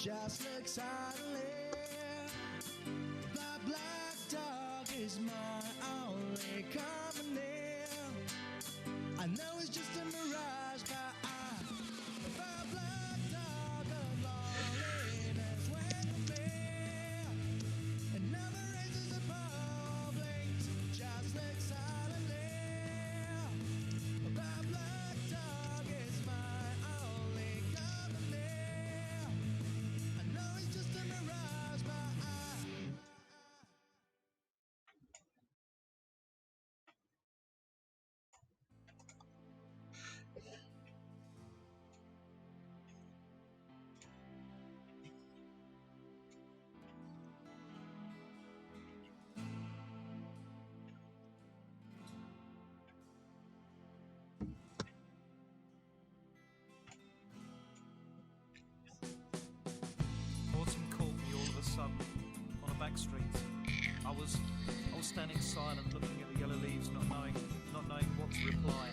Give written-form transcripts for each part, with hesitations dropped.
just look silently. The black dog is my only company. I know it's just a mirage, but the black dog of loneliness went with me. And now the races are public, just look silently. The black dog is my only company. I know it's just a mirage, but Autumn caught me all of a sudden on a back street. I was standing silent, looking at the yellow leaves, not knowing what to reply.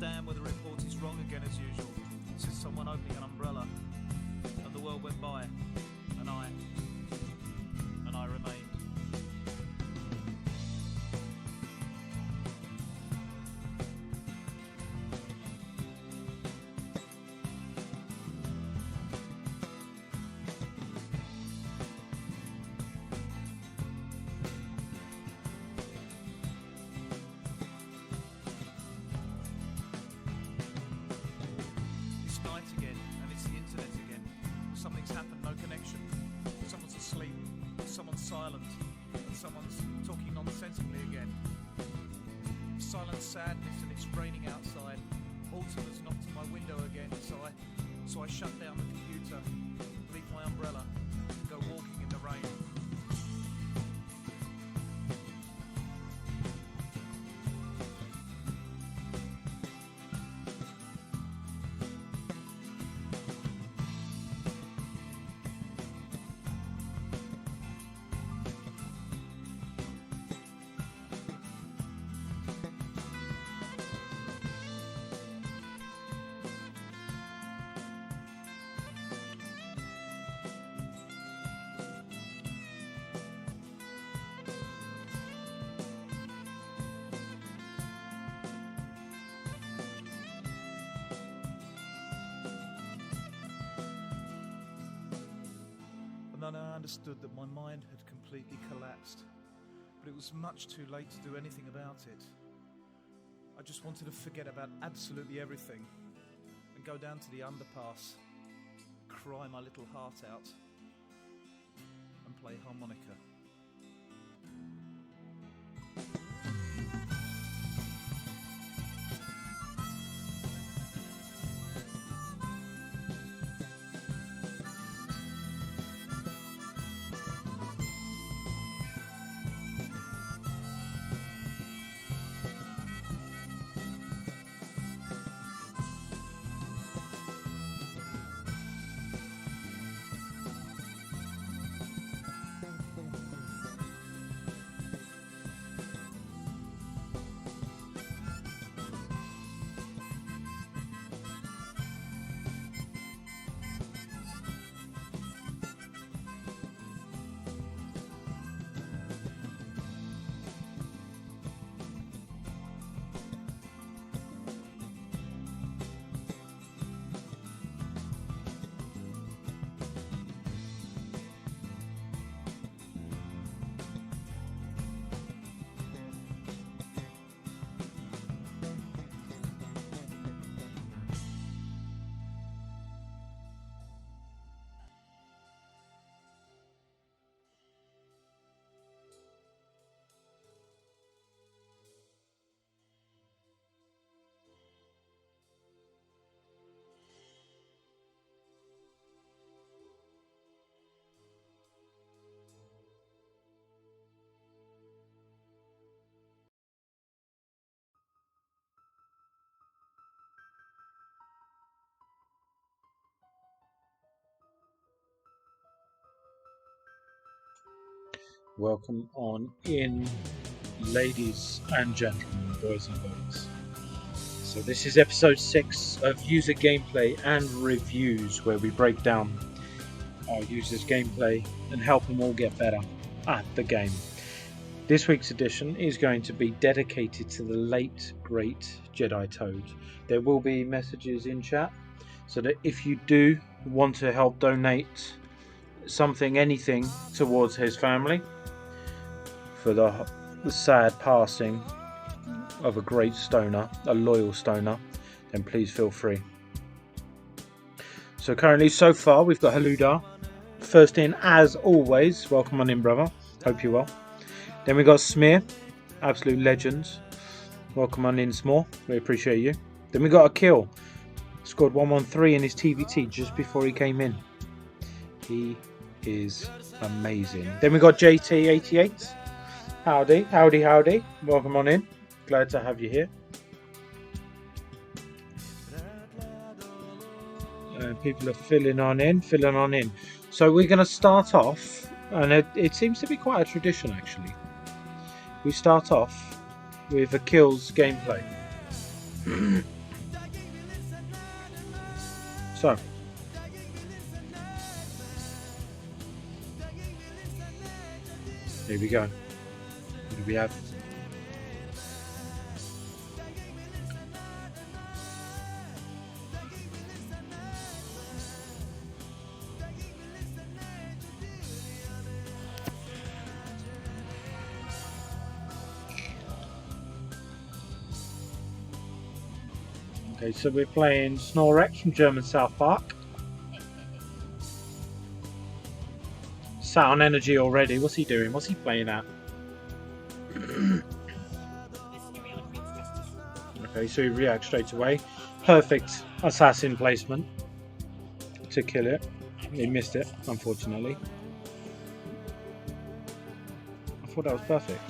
Damn, whether the report is wrong again as usual. Says someone opening an umbrella, and the world went by, and I remained. Something's happened, no connection. Someone's asleep, someone's silent, and someone's talking nonsensically again. Silent sadness, and it's raining outside. Autumn has knocked on my window again, so I shut down the computer, leave my umbrella, and go walking in the rain. And then I understood that my mind had completely collapsed, but it was much too late to do anything about it. I just wanted to forget about absolutely everything and go down to the underpass, cry my little heart out, and play harmonica. Welcome on in, ladies and gentlemen, boys and girls. So this is episode 6 of user gameplay and reviews, where we break down our users' gameplay and help them all get better at the game. This week's edition is going to be dedicated to the late great Jedi Toad. There will be messages in chat, so that if you do want to help donate something, anything towards his family for the sad passing of a great stoner, a loyal stoner, then please feel free. So currently, so far, we've got Haluda first in, as always. Welcome on in, brother. Hope you're well. Then we got Smear, absolute legends. Welcome on in, Small. We appreciate you. Then we got a kill. Scored 113 in his TVT just before he came in. He is amazing. Then we got JT88. Howdy, howdy, howdy. Welcome on in. Glad to have you here. People are filling on in. So we're going to start off, and it seems to be quite a tradition actually. We start off with a kills gameplay. So, here we go. What do we have? Okay, so we're playing Snorrex from German South Park. Sat on energy already. What's he doing? What's he playing at? Okay, so he reacts straight away. Perfect assassin placement to kill it. He missed it, unfortunately. I thought that was perfect.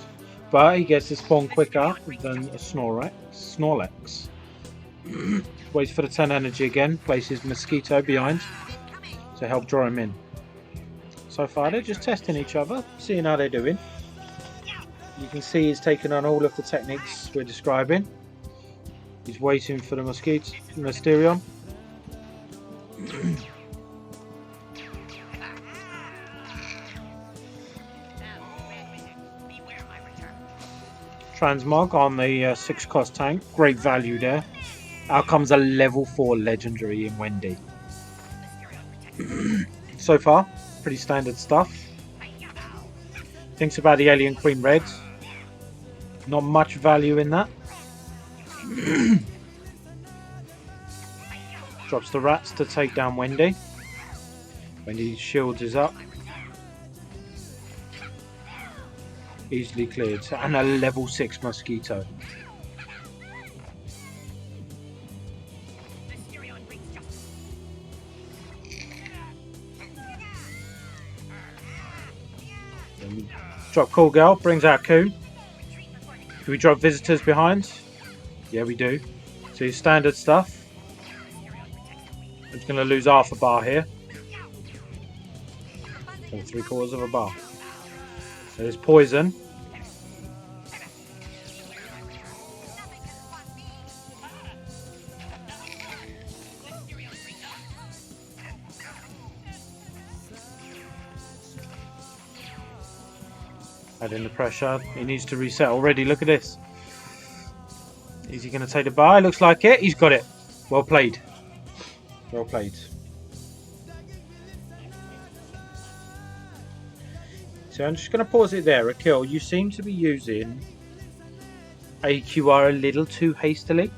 But he gets to spawn quicker than a Snorlax. Waits for the 10 energy again. Places Mosquito behind to help draw him in. So far they're just testing each other, seeing how they're doing. You can see he's taken on all of the techniques we're describing. He's waiting for the Mysterion. Transmog on the 6 cost tank. Great value there. Out comes a level 4 legendary in Wendy. So far, pretty standard stuff. Thinks about the Alien Queen Red. Not much value in that. Drops the rats to take down Wendy. Wendy's shield is up. Easily cleared. And a level 6 Mosquito. Drop Cool Girl, brings out Coon. Do we drop Visitors behind? Yeah, we do. So standard stuff. I'm just going to lose half a bar here. Or 3/4 of a bar. So there's Poison. Adding the pressure. He needs to reset already. Look at this. Is he going to take the bar? Looks like it. He's got it. Well played. Well played. So I'm just going to pause it there. A kill. You seem to be using AQR a little too hastily.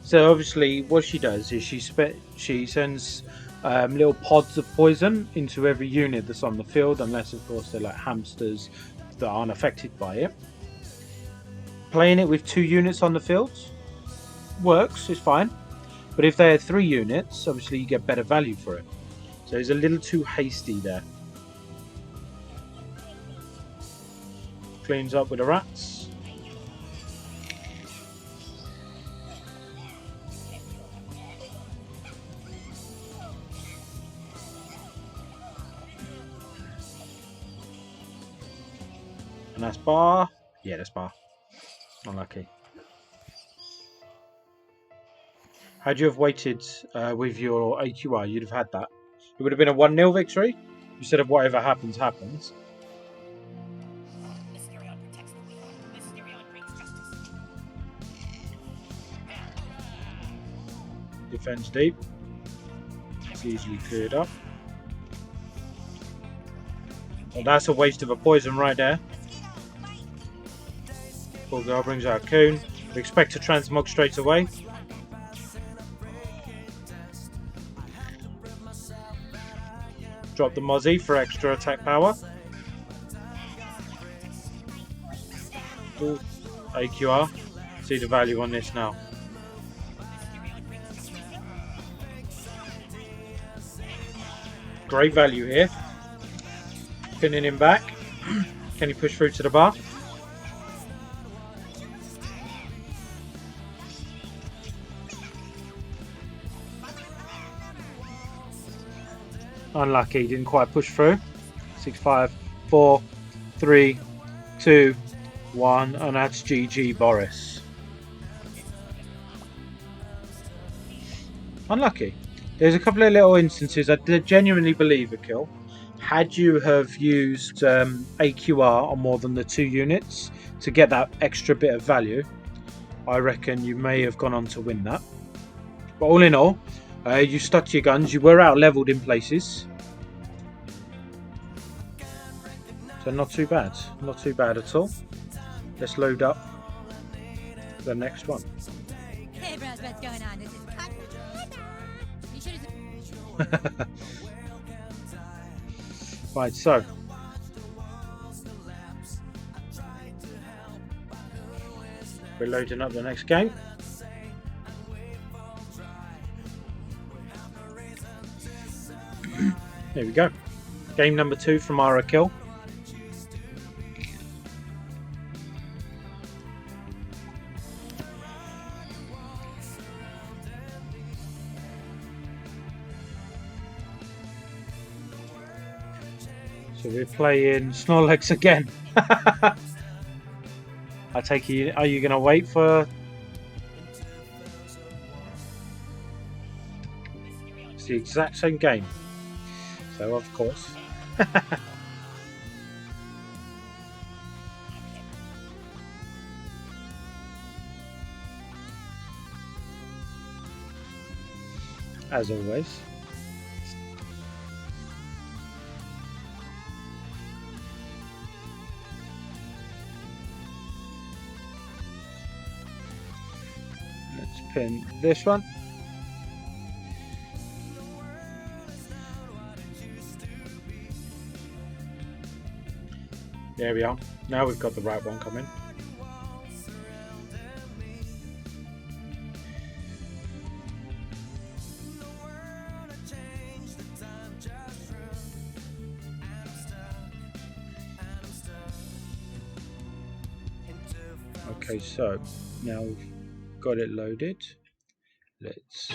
So obviously what she does is she sends little pods of poison into every unit that's on the field, unless of course they're like hamsters that aren't affected by it. Playing it with 2 units on the field works, it's fine. But if they had 3 units, obviously you get better value for it. So it's a little too hasty there. Cleans up with the rats. And that's bar. Yeah, that's bar. Unlucky. Had you have waited with your AQR, you'd have had that. It would have been a 1-0 victory instead of whatever happens, happens. Defends deep. It's easily cleared up. Well, that's a waste of a poison right there. Poor girl brings out a Coon. We expect to transmog straight away. Drop the Mozzie for extra attack power. Ooh, AQR. See the value on this now. Great value here. Pinning him back. Can he push through to the bar? Unlucky, didn't quite push through. 6, 5, 4, 3, 2, 1, and that's GG Boris. Unlucky. There's a couple of little instances I genuinely believe a kill. Had you have used AQR on more than the 2 units to get that extra bit of value, I reckon you may have gone on to win that. But all in all, you stuck to your guns. You were out leveled in places, so not too bad. Not too bad at all. Let's load up the next one. Hey bros, what's going on? This is Cotton. You should Right, so we're loading up the next game. There we go. Game number 2 from our kill. So we're playing Snorlax again. I take it, are you going to wait for... It's the exact same game. So of course. As always. Let's pin this one. There we are. Now we've got the right one coming. Okay, so now we've got it loaded. Let's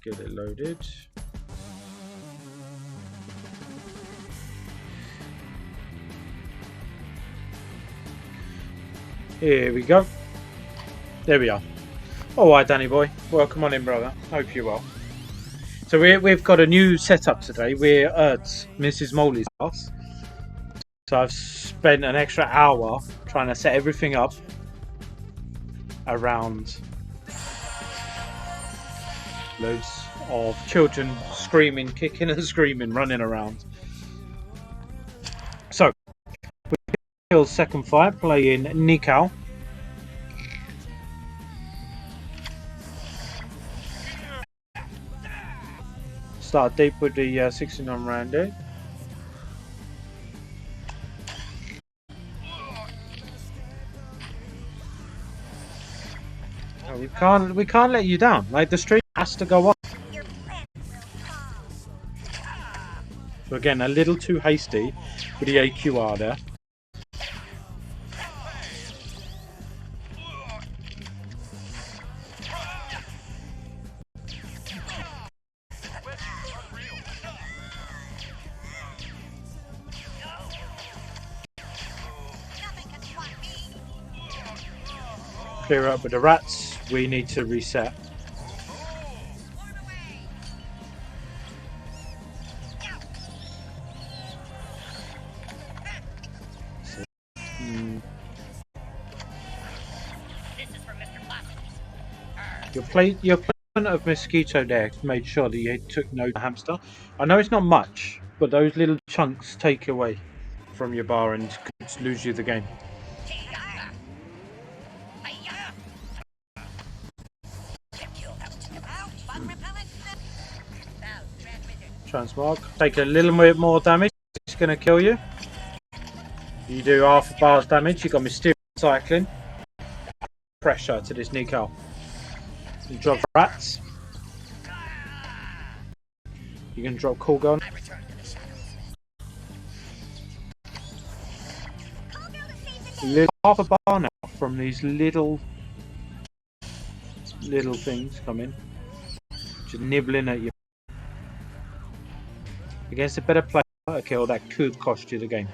get it loaded. Here we go. There we are. Alright, Danny boy. Welcome on in, brother. Hope you're well. So we've got a new setup today. We're at Mrs. Moley's house. So I've spent an extra hour trying to set everything up around loads of children screaming, kicking and screaming, running around. So, we kill second fight, playing Nikau. Start deep with the 69 rounder. We can't let you down. Like, the stream has to go on. So again, a little too hasty with the AQR there. Clear up with the rats. We need to reset. Your placement of mosquito there made sure that you took no hamster. I know it's not much, but those little chunks take away from your bar and could lose you the game. Transmog. Take a little bit more damage. It's going to kill you. You do half a bar's damage. You got mysterious cycling. Pressure to this Nico. You drop rats. You can drop cool gun. Half a bar now from these little things coming, just nibbling at you. Against a better player, a kill that could cost you the game.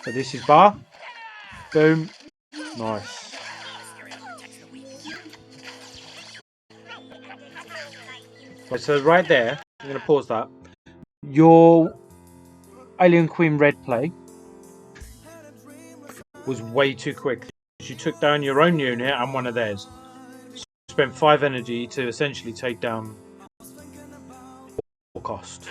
So this is bar. Boom. Nice. So right there, I'm going to pause that. Your Alien Queen red play was way too quick. You took down your own unit and one of theirs. So you spent 5 energy to essentially take down all cost.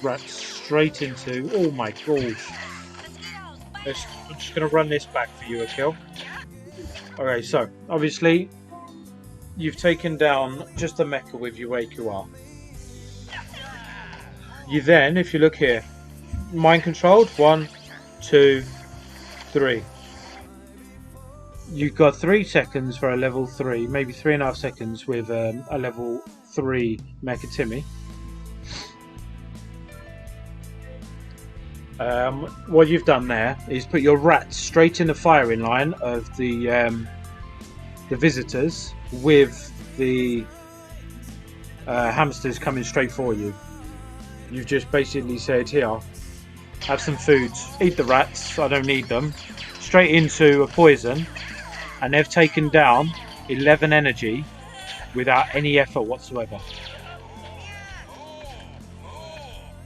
Right, straight into. Oh my gosh. I'm just going to run this back for you, a kill. Okay, so obviously you've taken down just a mecha with your AQR. You then, if you look here, mind controlled 1, 2, 3. You've got 3 seconds for a level 3, maybe 3.5 seconds with a level 3 Mecha Timmy. What you've done there is put your rats straight in the firing line of the visitors, with the hamsters coming straight for you. You've just basically said, here, have some food, eat the rats, I don't need them, straight into a poison, and they've taken down 11 energy without any effort whatsoever.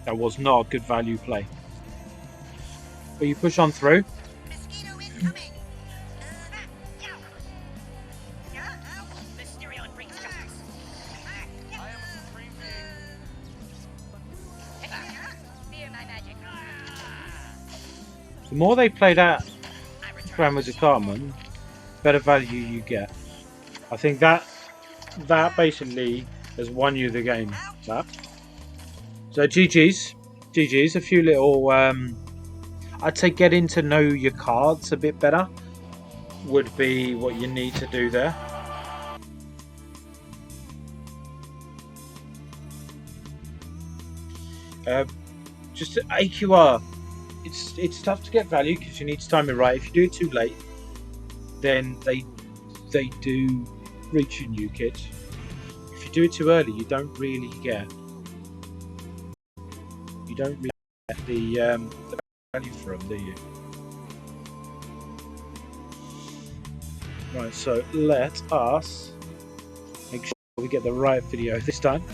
That was not a good value play. But you push on through. The more they play that Grand Wizard Cartman, better value you get. I think that basically has won you the game. That. So GG's. A few little, I'd say getting to know your cards a bit better would be what you need to do there. Just AQR. It's tough to get value because you need to time it right. If you do it too late, then they do reach your new kit. If you do it too early, you don't really get the value for them, do you? Right, so let us make sure we get the right video this time.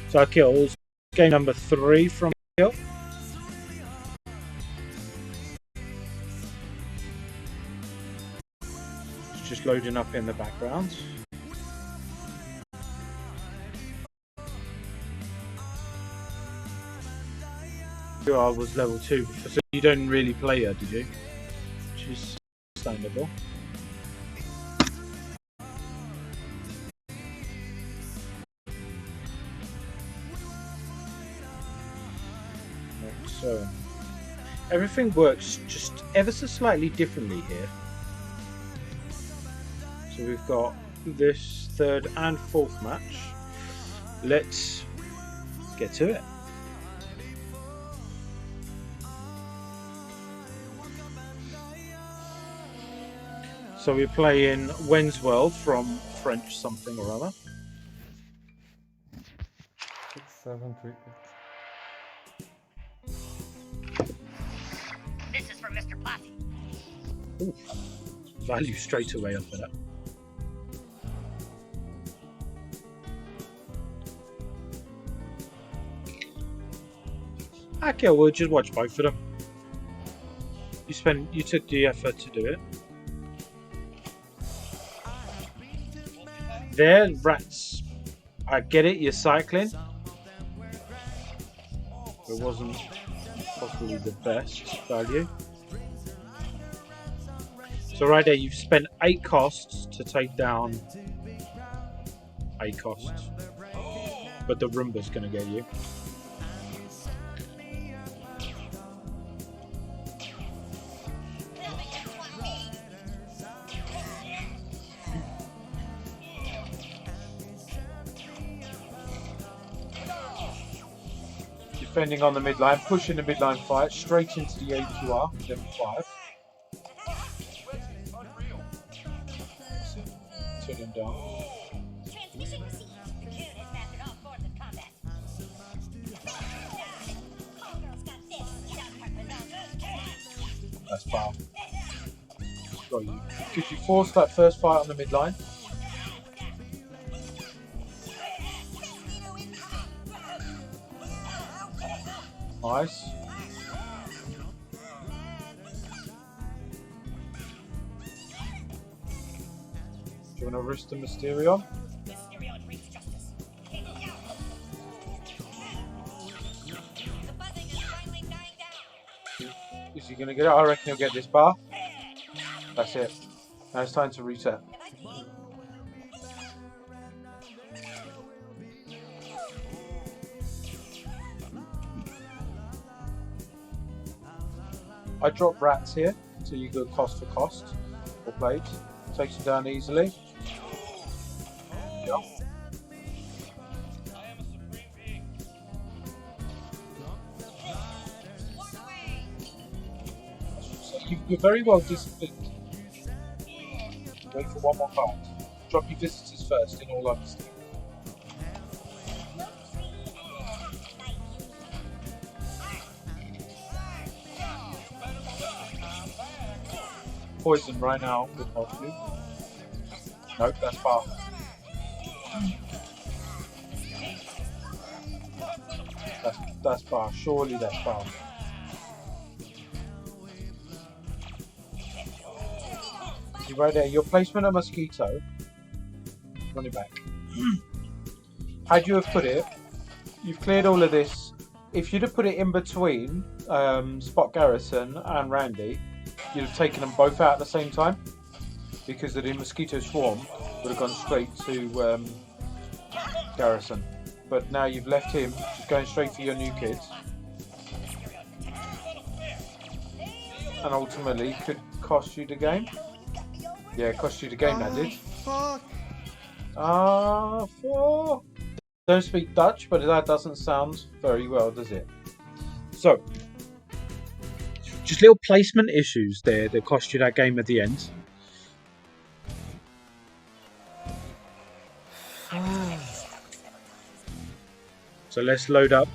So our kills. Game number 3 from kill. It's just loading up in the background. I was level 2, so you don't really play her, did you? Which is understandable. So everything works just ever so slightly differently here. So we've got this 3rd and 4th match. Let's get to it. So we're playing When's World from French something or other. 6, 7, 3, 8. This is for Mr. Posse. Ooh, value straight away up for that. Okay, we'll just watch both of them. You took the effort to do it. There, rats. I get it, you're cycling. It wasn't possibly the best value. So right there, you've spent 8 costs to take down 8 costs. But the Roomba's going to get you. Defending on the midline, pushing the midline fight straight into the AQR, level 5. Turn him down. Transmission received. The coon has mastered all forms of combat. Homegirl's got this. South Park belongs. That's far. Got you. Could you force that first fight on the midline? Nice. Do you want to risk the Mysterion? Mysterion brings justice. The buzzing is finally dying down. Is he going to get it? I reckon he'll get this bar. That's it. Now it's time to reset. I drop rats here, so you go cost for cost, or plate. Takes you down easily. Yep. So you're very well disciplined. Wait for one more card. Drop your visitors first, in all honesty. Poison right now would help you. Nope, that's far. That's far. Surely that's far. You right there. Your placement of mosquito. Run it back. Had you have put it, you've cleared all of this. If you'd have put it in between Spot Garrison and Randy, you'd have taken them both out at the same time, because the mosquito swarm would have gone straight to Garrison. But now you've left him just going straight for your new kids, and ultimately could cost you the game. Yeah, it cost you the game, that did. Fuck. Fuck. Don't speak Dutch, but that doesn't sound very well, does it? So, just little placement issues there that cost you that game at the end. So let's load up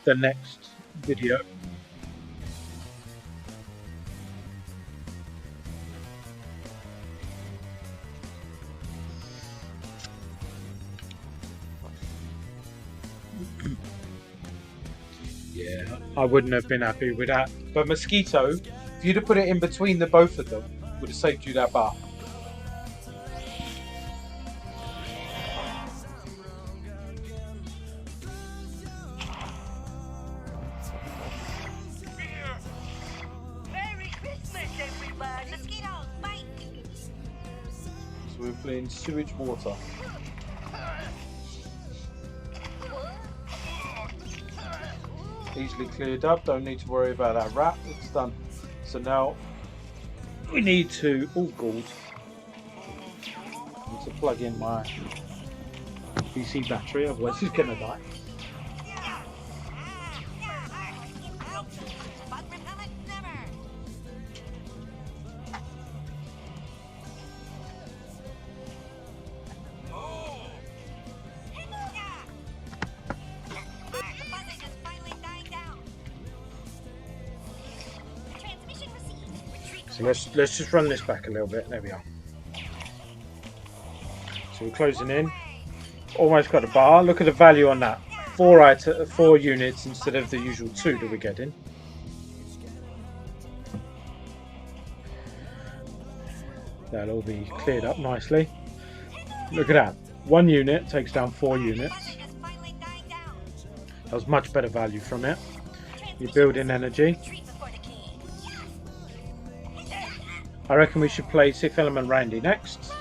the next video. Yeah, I wouldn't have been happy with that. But Mosquito, if you'd have put it in between the both of them, would have saved you that bar. Merry Christmas, everybody! Mosquitoes, bite! So we're playing Sewage Water. Easily cleared up, don't need to worry about that rat, it's done. So now we need to, oh gold, I need to plug in my PC battery, otherwise it's gonna die. So let's just run this back a little bit. There we are. So we're closing in. Almost got a bar. Look at the value on that. 4 units instead of the usual 2 that we're getting. That'll all be cleared up nicely. Look at that. 1 unit takes down 4 units. That was much better value from it. You're building energy. I reckon we should play 6th Element Randy next.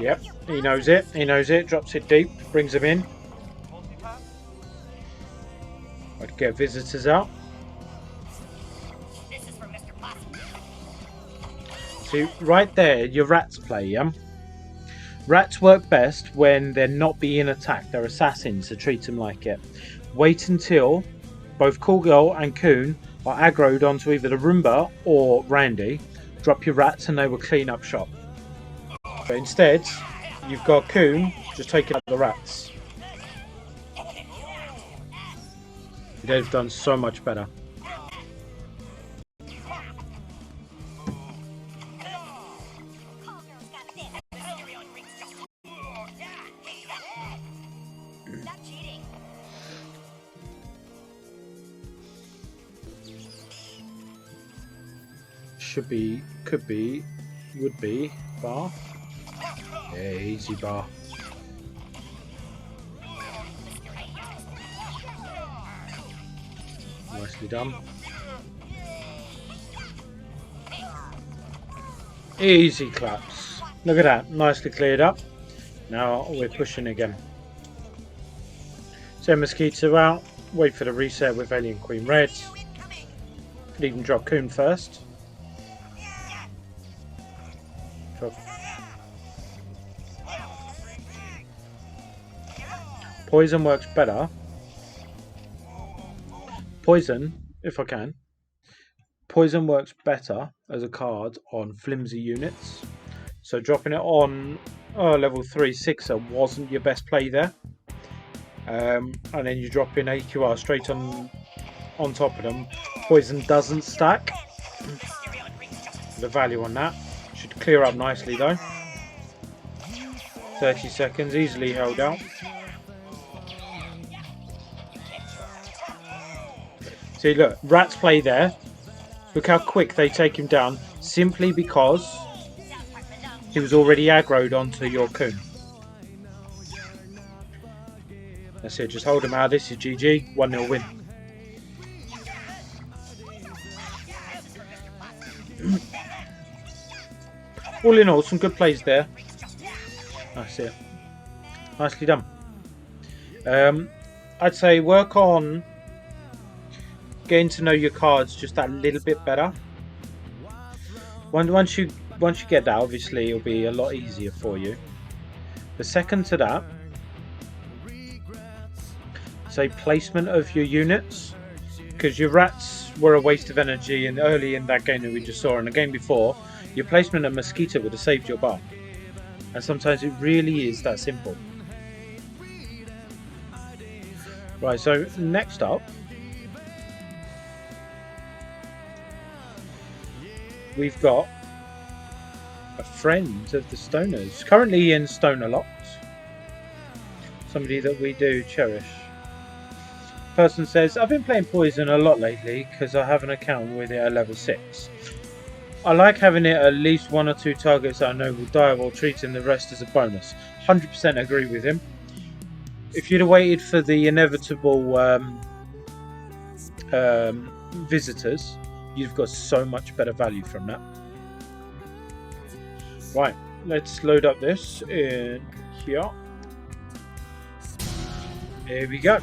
Yep, he knows it. He knows it. Drops it deep. Brings him in. I'd get visitors out. See, right there, your rats play, yeah? Rats work best when they're not being attacked. They're assassins, so treat them like it. Wait until both Cool Girl and Coon are aggroed onto either the Roomba or Randy. Drop your rats and they will clean up shop. But instead, you've got Coon just taking up the rats. They've done so much better. Should be, could be, would be, bar. Yeah, easy bar. Nicely done. Easy claps. Look at that, nicely cleared up. Now we're pushing again. Send Mosquito out. Wait for the reset with Alien Queen Red. Could even drop Coon first. Poison works better. Poison, if I can. Poison works better as a card on flimsy units. So dropping it on level 3 6er wasn't your best play there. And then you drop in AQR straight on top of them. Poison doesn't stack. The value on that should clear up nicely though. 30 seconds, easily held out. See, look, rats play there. Look how quick they take him down, simply because he was already aggroed onto your Coon. That's it, just hold him out. This is GG, 1-0 win. All in all, some good plays there. That's it. Nicely done. I'd say work on getting to know your cards just that little bit better. Once you get that, obviously it'll be a lot easier for you. The second to that, say placement of your units, because your rats were a waste of energy and early in that game that we just saw, and the game before, your placement of Mosquito would have saved your bar. And sometimes it really is that simple. Right, so next up, we've got a friend of the Stoners, currently in Stoner Locked. Somebody that we do cherish. Person says, I've been playing Poison a lot lately because I have an account with it at level 6. I like having it at least 1 or 2 targets that I know will die while treating the rest as a bonus. 100% agree with him. If you'd have waited for the inevitable visitors, you've got so much better value from that. Right, let's load up this in here. Here we go.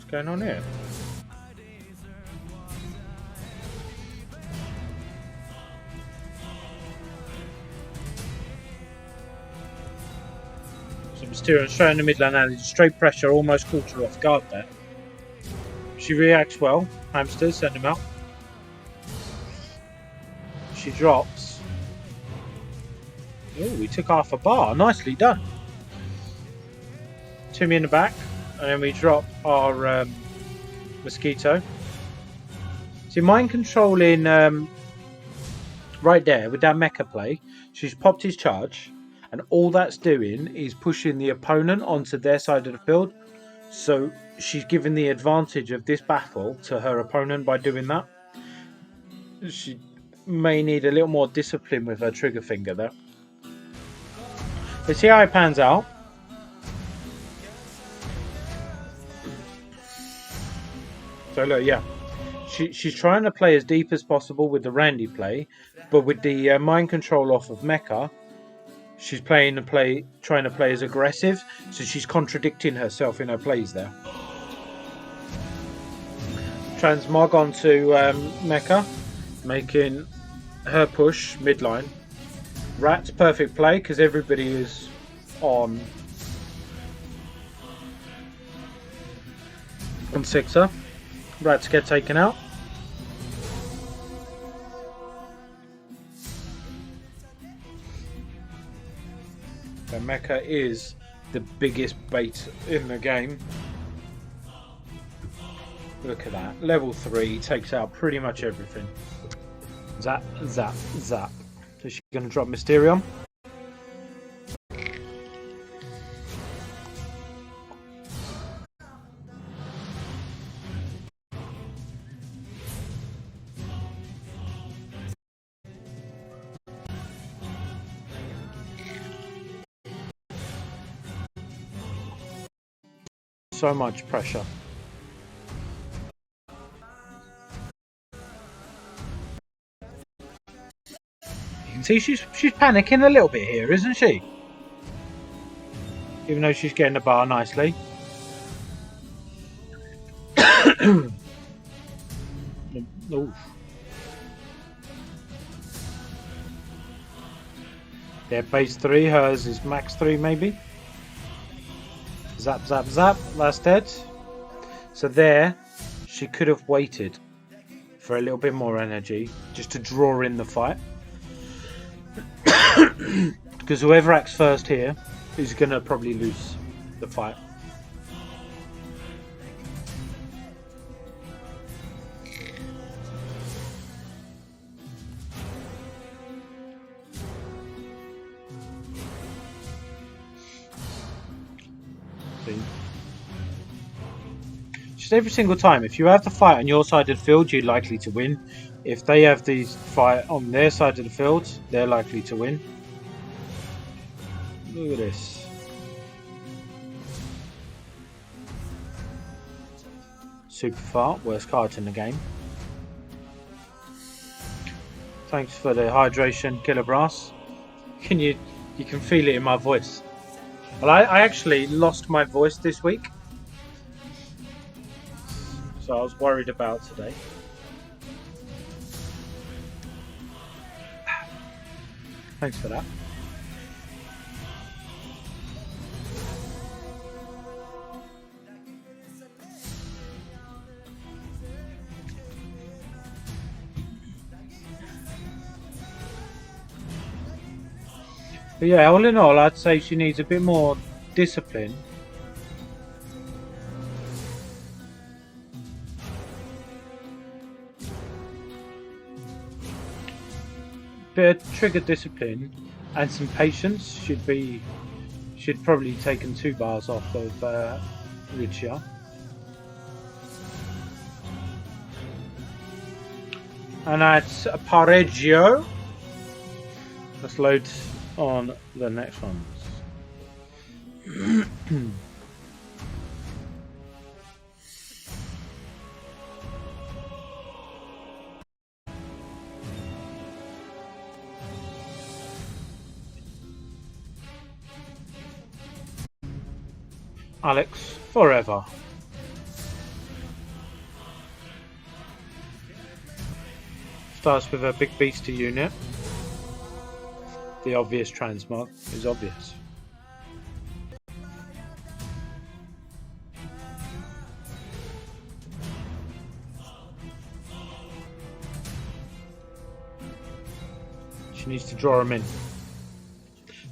Going on here? Some Mysterio straight in the middle and alley. Straight pressure, almost caught her off guard there. She reacts well. Hamsters, send him out. She drops. Oh, we took half a bar. Nicely done. Timmy in the back. And then we drop our Mosquito. See, mind controlling right there with that mecha play. She's popped his charge. And all that's doing is pushing the opponent onto their side of the field. So she's giving the advantage of this battle to her opponent by doing that. She may need a little more discipline with her trigger finger there. Let's see how it pans out. So look, yeah. She's trying to play as deep as possible with the Randy play. But with the mind control off of Mecha, she's trying to play as aggressive, so she's contradicting herself in her plays there. Transmog onto Mecha, making her push midline. Rat's perfect play because everybody is on Sixer. Rats get taken out. So Mecha is the biggest bait in the game. Look at that. Level 3 takes out pretty much everything. Zap, zap, zap. So she's going to drop Mysterion. So much pressure. You can see she's panicking a little bit here, isn't she? Even though she's getting the bar nicely. Oof. Yeah, base 3, hers is max 3 maybe. Zap, zap, zap, that's dead. So there, she could have waited for a little bit more energy, just to draw in the fight. Because whoever acts first here is going to probably lose the fight. Just every single time, if you have the fight on your side of the field, you're likely to win. If they have the fight on their side of the field, they're likely to win. Look at this. Super fart, worst cards in the game. Thanks for the hydration, Killer Brass. You can feel it in my voice. Well, I actually lost my voice this week, so I was worried about today. Thanks for that. But yeah, all in all, I'd say she needs a bit more discipline. Bit of trigger discipline and some patience should probably taken 2 bars off of Lucia. And that's a Pareggio. Let's load on the next ones. Alex forever. Starts with a big beastie unit. The obvious transmog is obvious. needs to draw him in.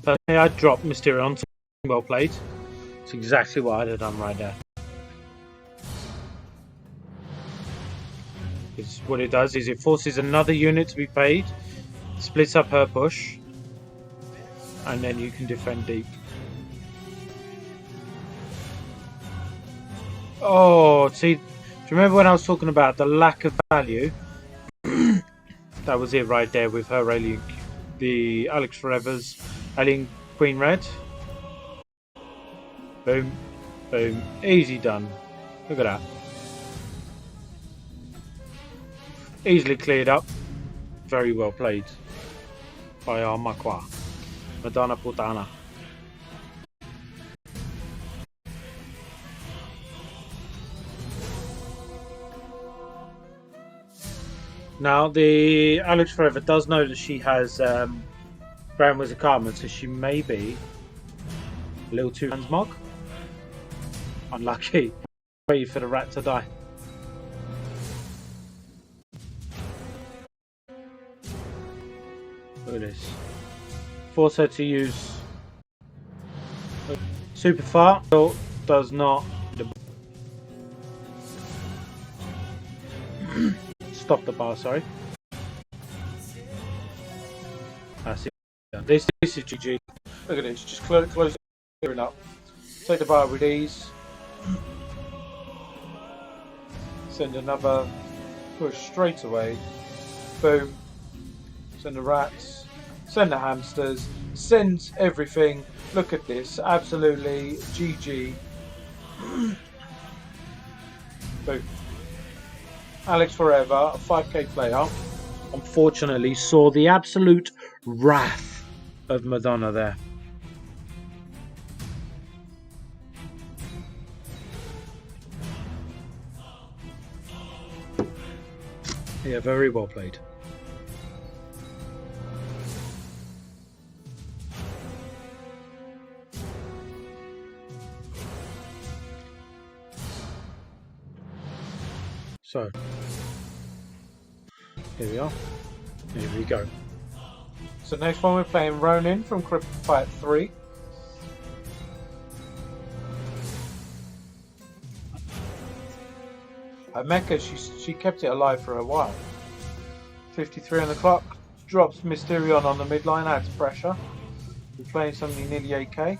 Personally, I'd drop Mysterion to well played. It's exactly what I'd have done right there. It's what it does is it forces another unit to be paid, splits up her push, and then you can defend deep. Oh, see, do you remember when I was talking about the lack of value? That was it right there with her alien, the Alex Forever's Alien Queen Red. Boom, boom, easy done. Look at that. Easily cleared up. Very well played by our Makwa. Madonna Putana. Now, the Alex Forever does know that she has Grand Wizard Carmen, so she may be a little too transmog. Unlucky. Waiting for the rat to die. Look at this. Force her to use super far. Does not. Stop the bar, sorry. That's it. This is GG. Look at this, just close it up. Take the bar with ease. Send another push straight away. Boom. Send the rats. Send the hamsters. Send everything. Look at this. Absolutely GG. Boom. Alex Forever, a 5k player, unfortunately saw the absolute wrath of Madonna there. Yeah, very well played. So, here we are. Here we go. So next one we're playing Ronin from Cripple Fight 3. Mecha, she kept it alive for a while. 53 on the clock. Drops Mysterion on the midline, adds pressure. We're playing something nearly 8k.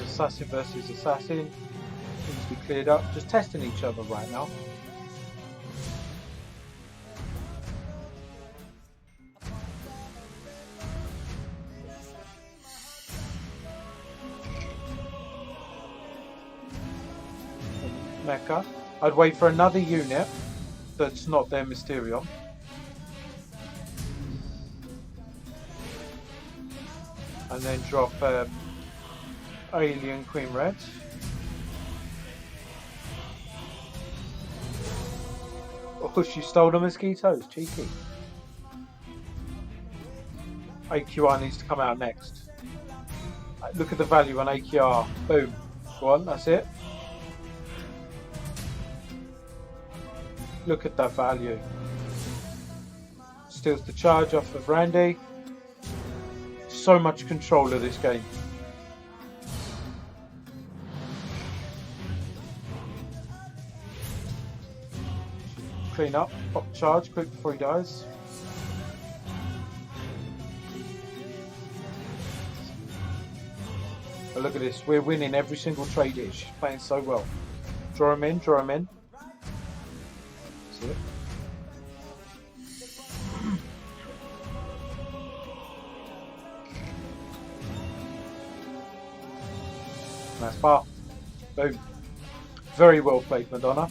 Assassin versus assassin. Needs to be cleared up. Just testing each other right now. Mecha. I'd wait for another unit that's not their Mysterion. And then drop Alien Queen Red. Oh, she stole the mosquitoes. Cheeky. AQR needs to come out next. Look at the value on AQR. Boom. Go on, that's it. Look at that value. Steals the charge off of Randy. So much control of this game. Clean up, pop charge quick before he dies. But look at this, we're winning every single trade here. She's playing so well. Draw him in, draw him in. See it? Nice bar. Boom. Very well played, Madonna.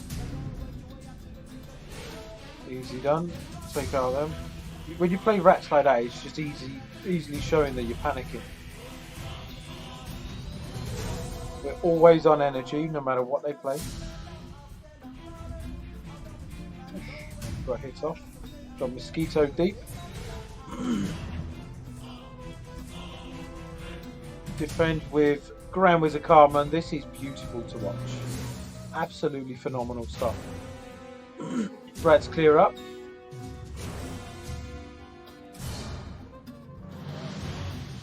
Easy done. Take out them. When you play rats like that, it's just easily showing that you're panicking. We're always on energy, no matter what they play. Got hits off. Got mosquito deep. Defend with Grand Wizard Carmen. This is beautiful to watch. Absolutely phenomenal stuff. Rats clear up.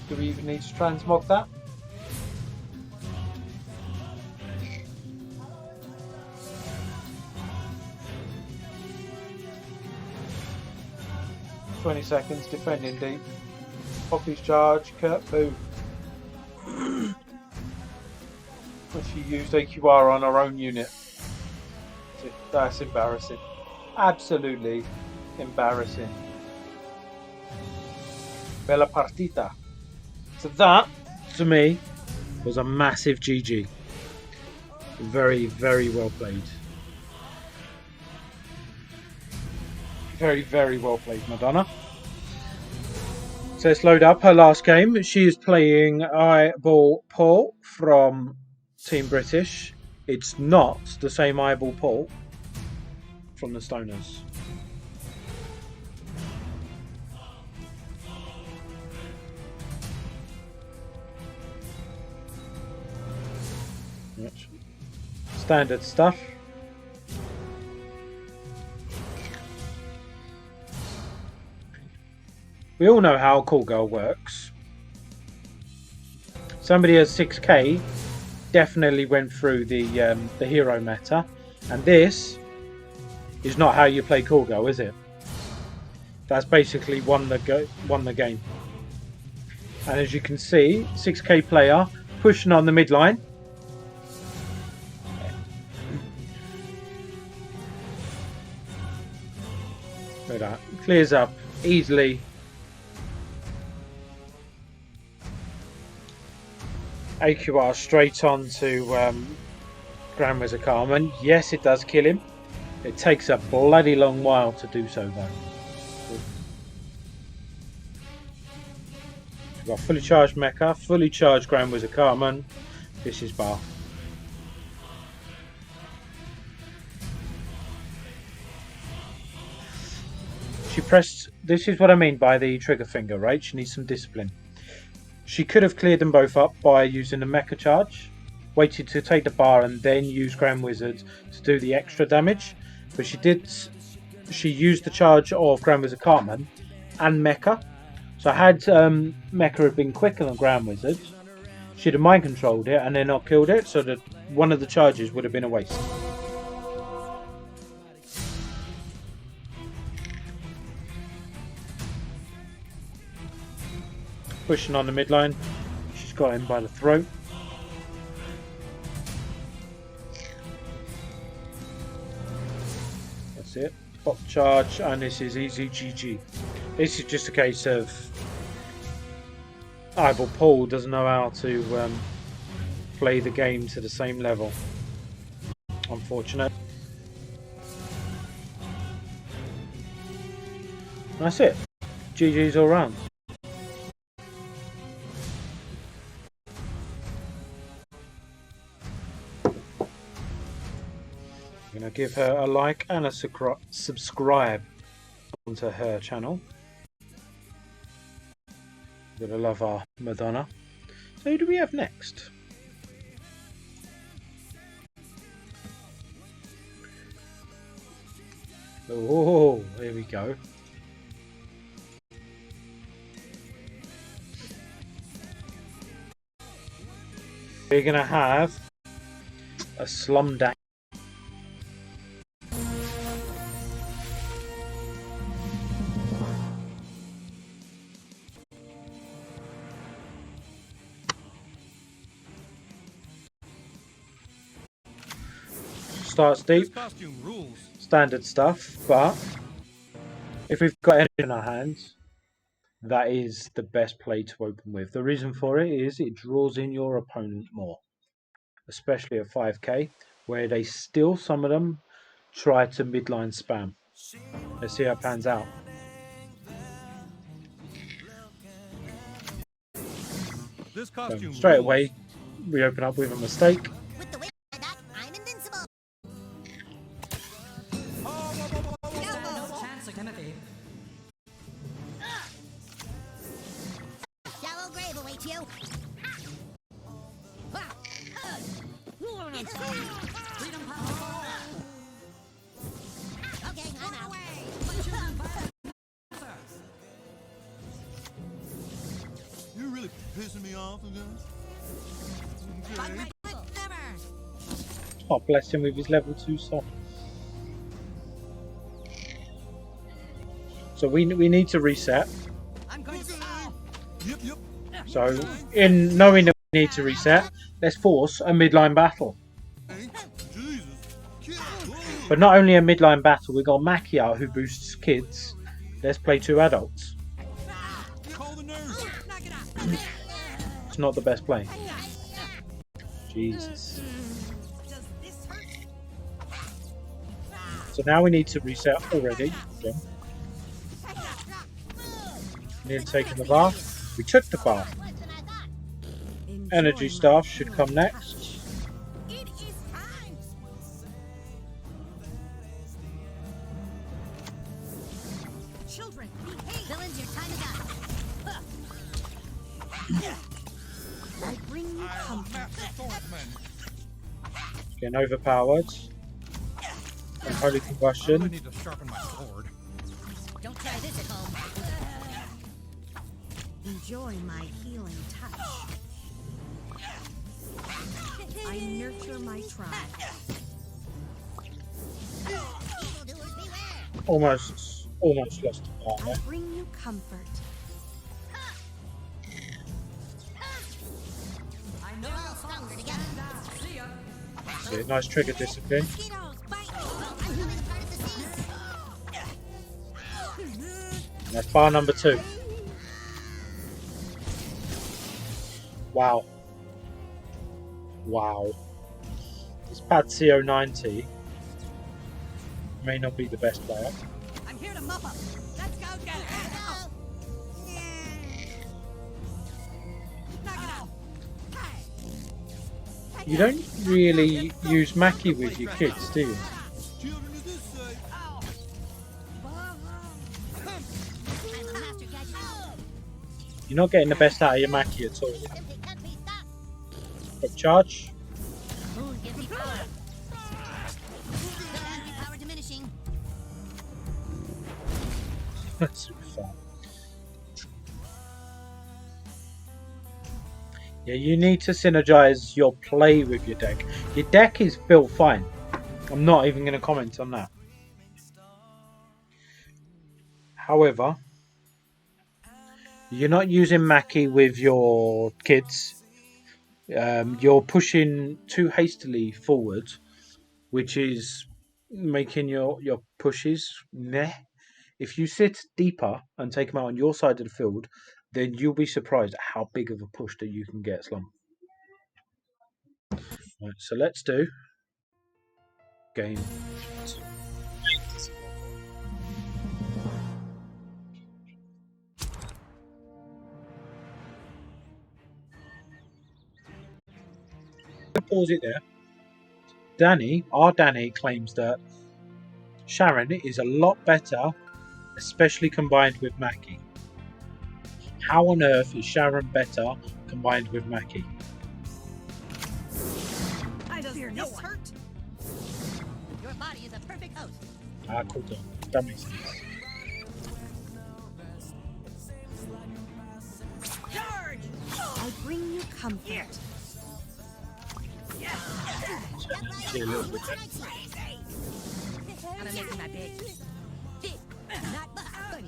Do we even need to transmog that? "20 seconds, defending deep. Poppy's charge, Kurt Boo." She used AQR on her own unit. That's embarrassing. Absolutely embarrassing. Bella partita. So that, to me, was a massive GG. Very, very well played. Very, very well played, Madonna. So let's load up her last game. She is playing Eyeball Paul from Team British. It's not the same Eyeball Paul from the Stoners. Standard stuff. We all know how Call Girl works. Somebody has 6k definitely went through the hero meta, and this is not how you play Call Girl, is it? That's basically won the game. And as you can see, 6k player pushing on the midline. Look at that. Clears up easily. AQR straight on to Grand Wizard Carmen. Yes, it does kill him. It takes a bloody long while to do so, though. We've got fully charged Mecha, fully charged Grand Wizard Carmen. This is Bar. She pressed. This is what I mean by the trigger finger, right? She needs some discipline. She could have cleared them both up by using a Mecha charge, waited to take the bar and then use Grand Wizard to do the extra damage. But she used the charge of Grand Wizard Carmen and Mecha. So had Mecha have been quicker than Grand Wizard, she'd have mind controlled it and then not killed it, so that one of the charges would have been a waste. Pushing on the midline. She's got him by the throat. That's it. Pop charge, and this is easy GG. This is just a case of Eyeball Paul doesn't know how to play the game to the same level. Unfortunate. That's it. GG's all round. I'm going to give her a like and a subscribe onto her channel. Gotta love our Madonna. So who do we have next? Oh, here we go. We're gonna have a Slumdang. Starts deep, standard stuff, but if we've got anything in our hands, that is the best play to open with. The reason for it is it draws in your opponent more, especially at 5k, where they still, some of them, try to midline spam. Let's see how it pans out. So straight away, we open up with a mistake. With the weight on my back, I'm invincible. Shallow grave awaits you. Okay, pissing me off again? Oh, bless him with his level 2 song. So we need to reset. I'm going to. Yep. So in knowing that we need to reset, let's force a midline battle. Jesus. Kid. But not only a midline battle, we got Maki out who boosts kids. Let's play 2 adults. Call the nurse. It's not the best play. Jesus. So now we need to reset already. Again. Nearly taken the bath. We took the bath. Energy staff should come next. It is time. Children, behave. Villains, your time is up. I bring you comfort. Getting overpowered. Unholy combustion. need to sharpen my sword. Don't try this at home. Enjoy my healing touch. I nurture my tribe. Evildoers beware. Almost lost the bar I there. bring you comfort. I know we're stronger together. See ya. That's it. Nice trigger discipline. Mosquitoes bite. I'm becoming a part of the scene. That's bar number 2. Wow. This Pazio 90 may not be the best player. I'm here to muff up. Let's go get it. Knock it out. You don't really use Maki with your kids, do you? Children, is this safe? I'm a master gadget. You're not getting the best out of your Maki at all. Simply can't be stopped. Quick charge. Moon gives me power. The battery power diminishing. That's super fun. Yeah, you need to synergize your play with your deck. Your deck is built fine. I'm not even going to comment on that. However, you're not using Maki with your kids. You're pushing too hastily forward, which is making your pushes meh. If you sit deeper and take them out on your side of the field, then you'll be surprised at how big of a push that you can get, Slum. Right, so let's do game 2. Pause it there. Our Danny claims that Sharon is a lot better, especially combined with Maki. How on earth is Sharon better combined with Maki? I don't fear no one. Hurt. Your body is a perfect host. Ah, cool down. That makes sense. Charge! I bring you comfort. See a little bit. I'm making my big. Not funny.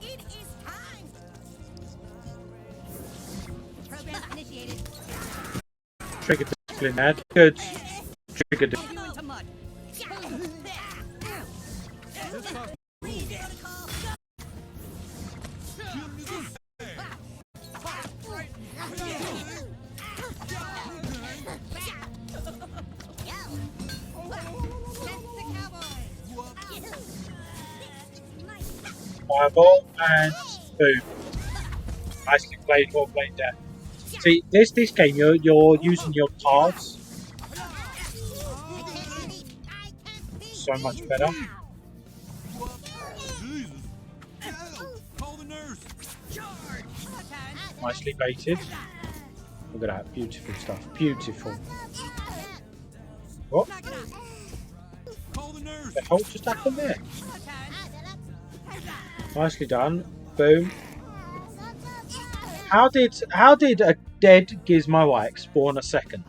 It is time. Program initiated. Trigger discipline ad. Good. Trigger You into mud. Fireball and boom. Nicely played, well played there. See, this game you're using your cards so much better. Jesus. Call the nurse. Nicely baited. Look at that, beautiful stuff. Beautiful. What? Call the nurse. The hell just happened there? Nicely done. Boom. How did a dead Gizmo spawn a second?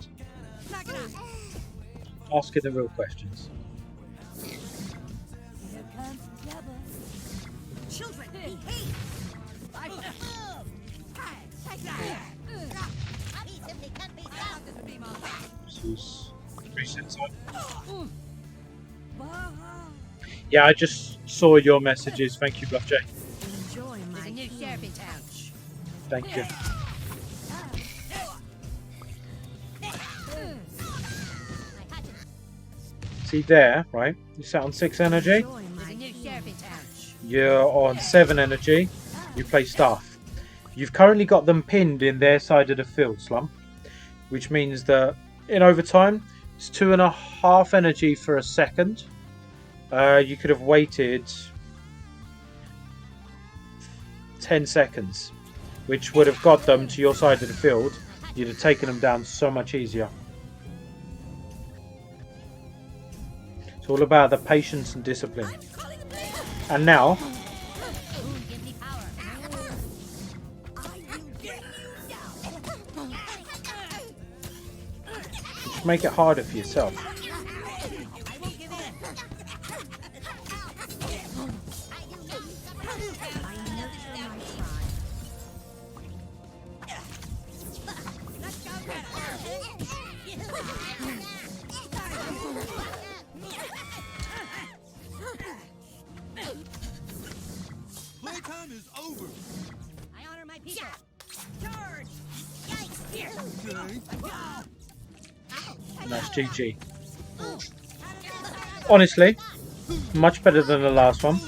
Asking the real questions. Children, behave! This is reset time. Yeah, I just saw your messages. Thank you, Bluff J. Enjoy There's my a new sheriff in town. Thank you. See there, right? You sat on 6 energy. enjoy There's a my new sheriff in town. You're on 7 energy. You play staff. You've currently got them pinned in their side of the field, Slum, which means that in overtime, it's 2.5 energy for a second. You could have waited 10 seconds, which would have got them to your side of the field. You'd have taken them down so much easier. It's all about the patience and discipline. And now, Give me power. just make it harder for yourself. I won't give in. I nurture my tribe. Let's go get Playtime is over. I honor my people. Charge! Here. Okay. And that's GG. Honestly, much better than the last one.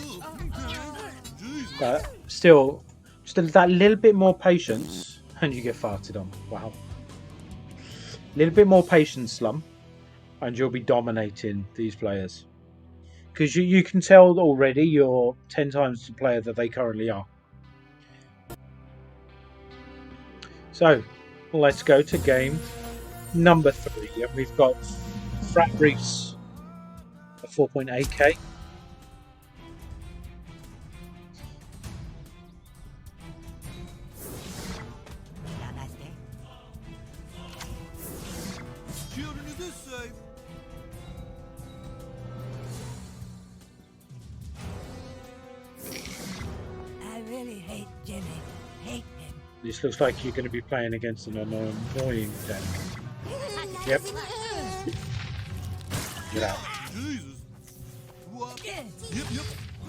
But still, just that little bit more patience, and you get farted on. Wow. A little bit more patience, Slum, and you'll be dominating these players. Because you can tell already you're 10 times the player that they currently are. So, let's go to game number 3. And we've got Frat Reefs at 4.8k. Children, is this safe? I really hate Jimmy. Hate him. This looks like you're going to be playing against an annoying deck. Yep. Get out. Jesus. What? Yep.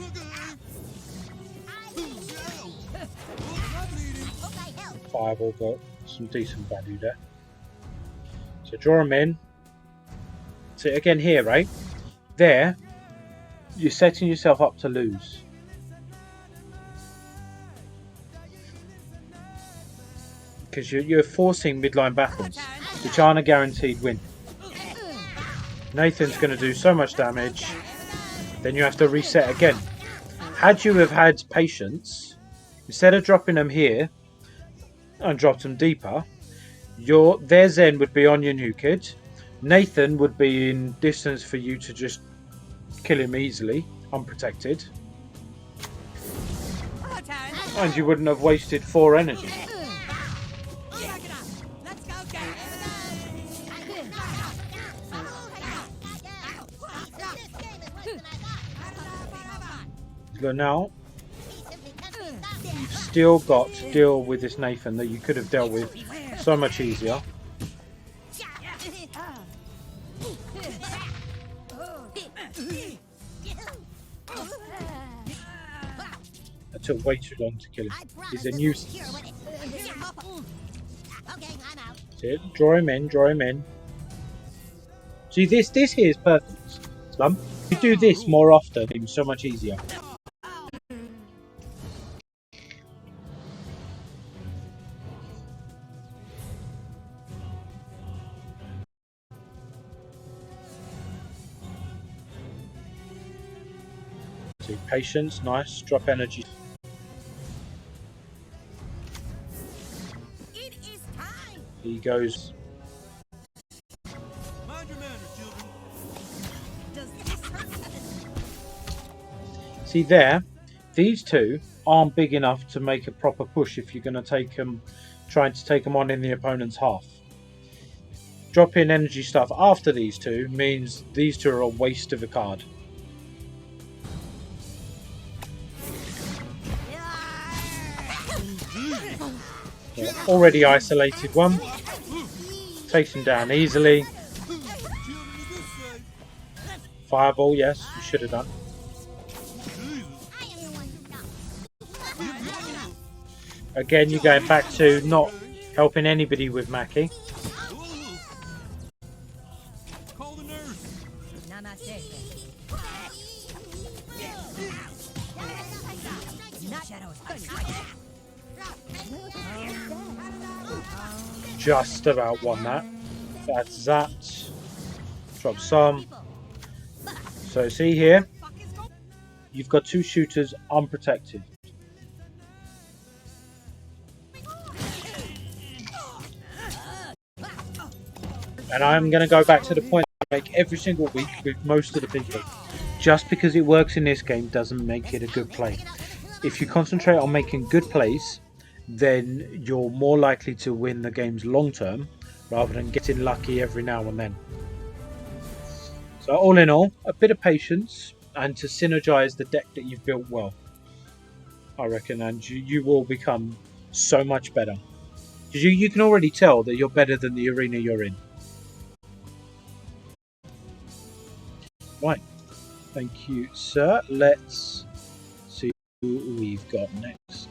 Okay. I'm bleeding. Fireball got some decent value there. So draw them in. So again here, right? There, you're setting yourself up to lose. Because you're forcing midline battles, which aren't a guaranteed win. Nathan's going to do so much damage, then you have to reset again. Had you have had patience, instead of dropping them here and dropped them deeper, their Zen would be on your new kid. Nathan would be in distance for you to just kill him easily, unprotected. And you wouldn't have wasted 4 energy. Let's go get So now, you've still got to deal with this Nathan that you could have dealt with so much easier. It took way too long to kill him. He's a nuisance. Okay, I'm out. See it? Draw him in, draw him in. See, this here is perfect, Slum. If you do this more often, it's so much easier. See, patience, nice. Drop energy. It is time. He goes. Mind your manners, children. Does this hurt? See there, these two aren't big enough to make a proper push if you're going to trying to take them on in the opponent's half. Dropping energy stuff after these two means these two are a waste of a card. Yeah, already isolated one. Takes him down easily. Fireball, yes, you should have done. Again, you're going back to not helping anybody with Mackie. Just about won that. That's that. Drop some. So see here, you've got two shooters unprotected. And I'm going to go back to the point I make every single week with most of the people. Just because it works in this game doesn't make it a good play. If you concentrate on making good plays, then you're more likely to win the games long term rather than getting lucky every now and then. So all in all, a bit of patience and to synergize the deck that you've built well, I reckon, and you will become so much better. Because you can already tell that you're better than the arena you're in. Right, thank you, sir. Let's see who we've got next.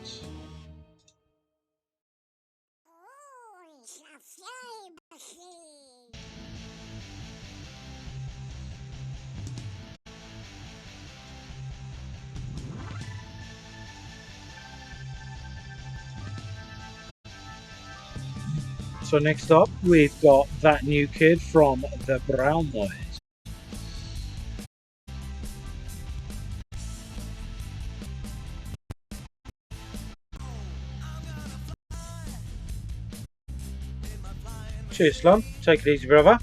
So next up, we've got that new kid from the Brown Boys. Cheers, Slum. Take it easy, brother.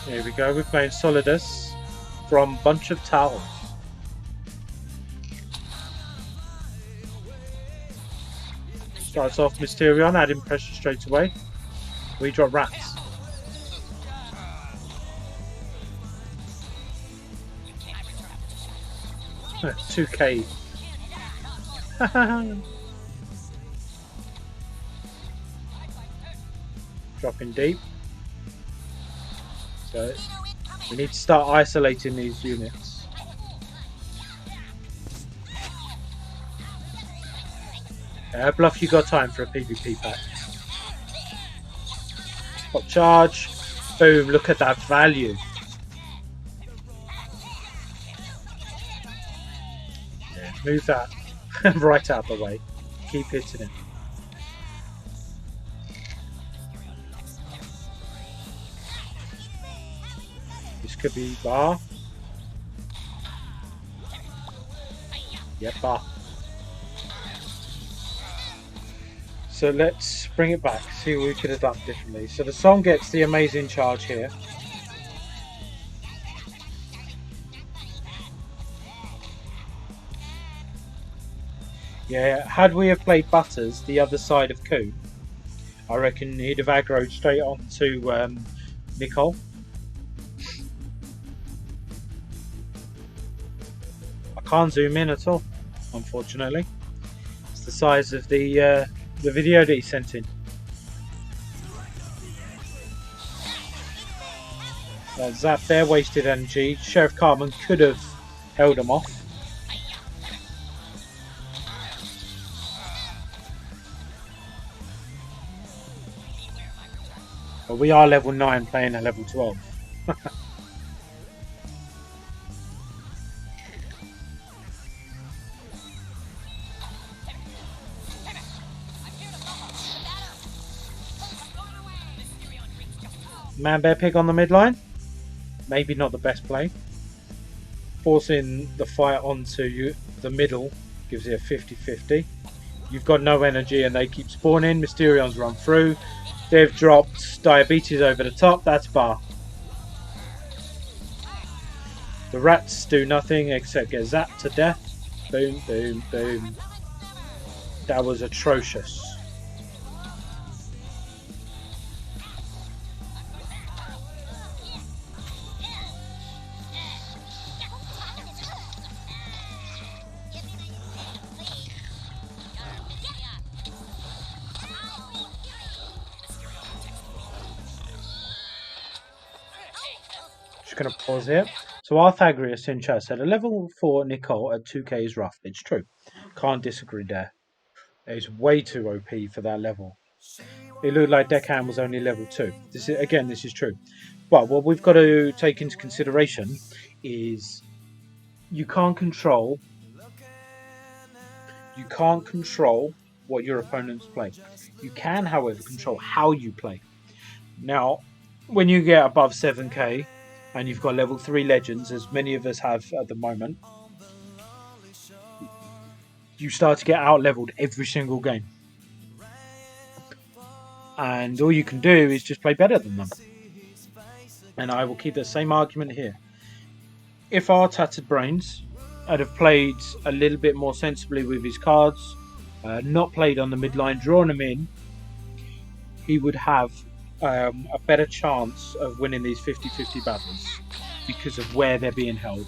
Here we go. We're playing Solidus from Bunch of Towels. Starts off Mysterion, adding pressure straight away. We drop Rats. $2K. Dropping deep. So we need to start isolating these units. Bluff, you got time for a PvP pack. Pop charge. Boom, look at that value. Yeah, move that right out of the way. Keep hitting it. This could be bar. Yep, bar. So let's bring it back, see what we could have done differently. So the song gets the amazing charge here. Yeah, had we have played Butters the other side of Coon, I reckon he'd have aggroed straight on to Nicole. I can't zoom in at all, unfortunately. It's the size of the video that he sent in. Zap there, wasted energy. Sheriff Cartman could have held him off. But we are level 9 playing at level 12. Man Bear Pig on the midline. Maybe not the best play. Forcing the fight onto the middle gives it a 50-50. You've got no energy and they keep spawning. Mysterion's run through. They've dropped diabetes over the top. That's bar. The rats do nothing except get zapped to death. Boom, boom, boom. That was atrocious. Just going to pause here. So Arthagrius in chat said, a level 4 Nicole at 2k is rough. It's true. Can't disagree there. It's way too OP for that level. It looked like Deckhand was only level 2. This is true. But what we've got to take into consideration is you can't control what your opponents play. You can, however, control how you play. Now, when you get above 7k and you've got level 3 legends, as many of us have at the moment, you start to get out-leveled every single game. And all you can do is just play better than them. And I will keep the same argument here. If our Tattered Brains had have played a little bit more sensibly with his cards, not played on the midline, drawn them in, he would have a better chance of winning these 50-50 battles because of where they're being held.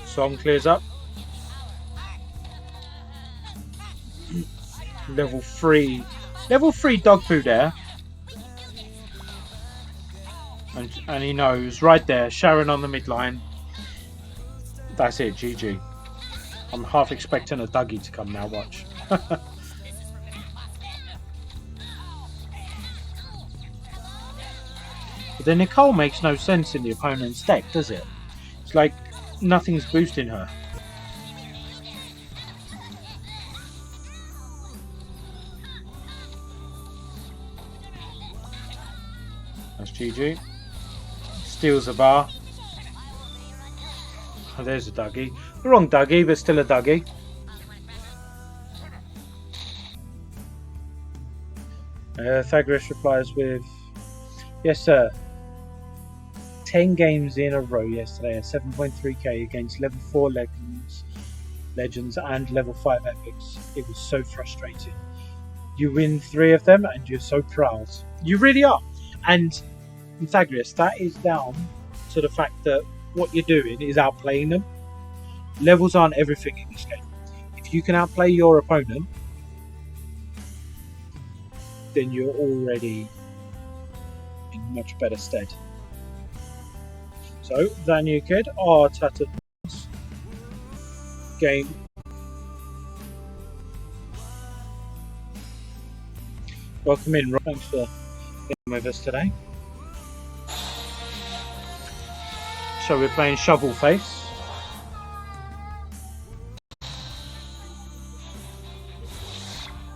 Song clears up. Level 3 dog food there. And he knows right there, Sharon on the midline. That's it, GG. I'm half expecting a Dougie to come now, watch. But then Nicole makes no sense in the opponent's deck, does it? It's like nothing's boosting her. That's GG. Steals a bar. Oh, there's a Dougie. The wrong Dougie, but still a Dougie. Thagris replies with, yes sir. 10 games in a row yesterday at 7.3k against level 4 legends and level 5 epics. It was so frustrating. You win 3 of them and you're so proud. You really are. And Pythagoras, that is down to the fact that what you're doing is outplaying them. Levels aren't everything in this game. If you can outplay your opponent, then you're already in much better stead. So, that new kid, our Tattered game. Welcome in, Rob. Thanks for being with us today. So we're playing Shovel Face.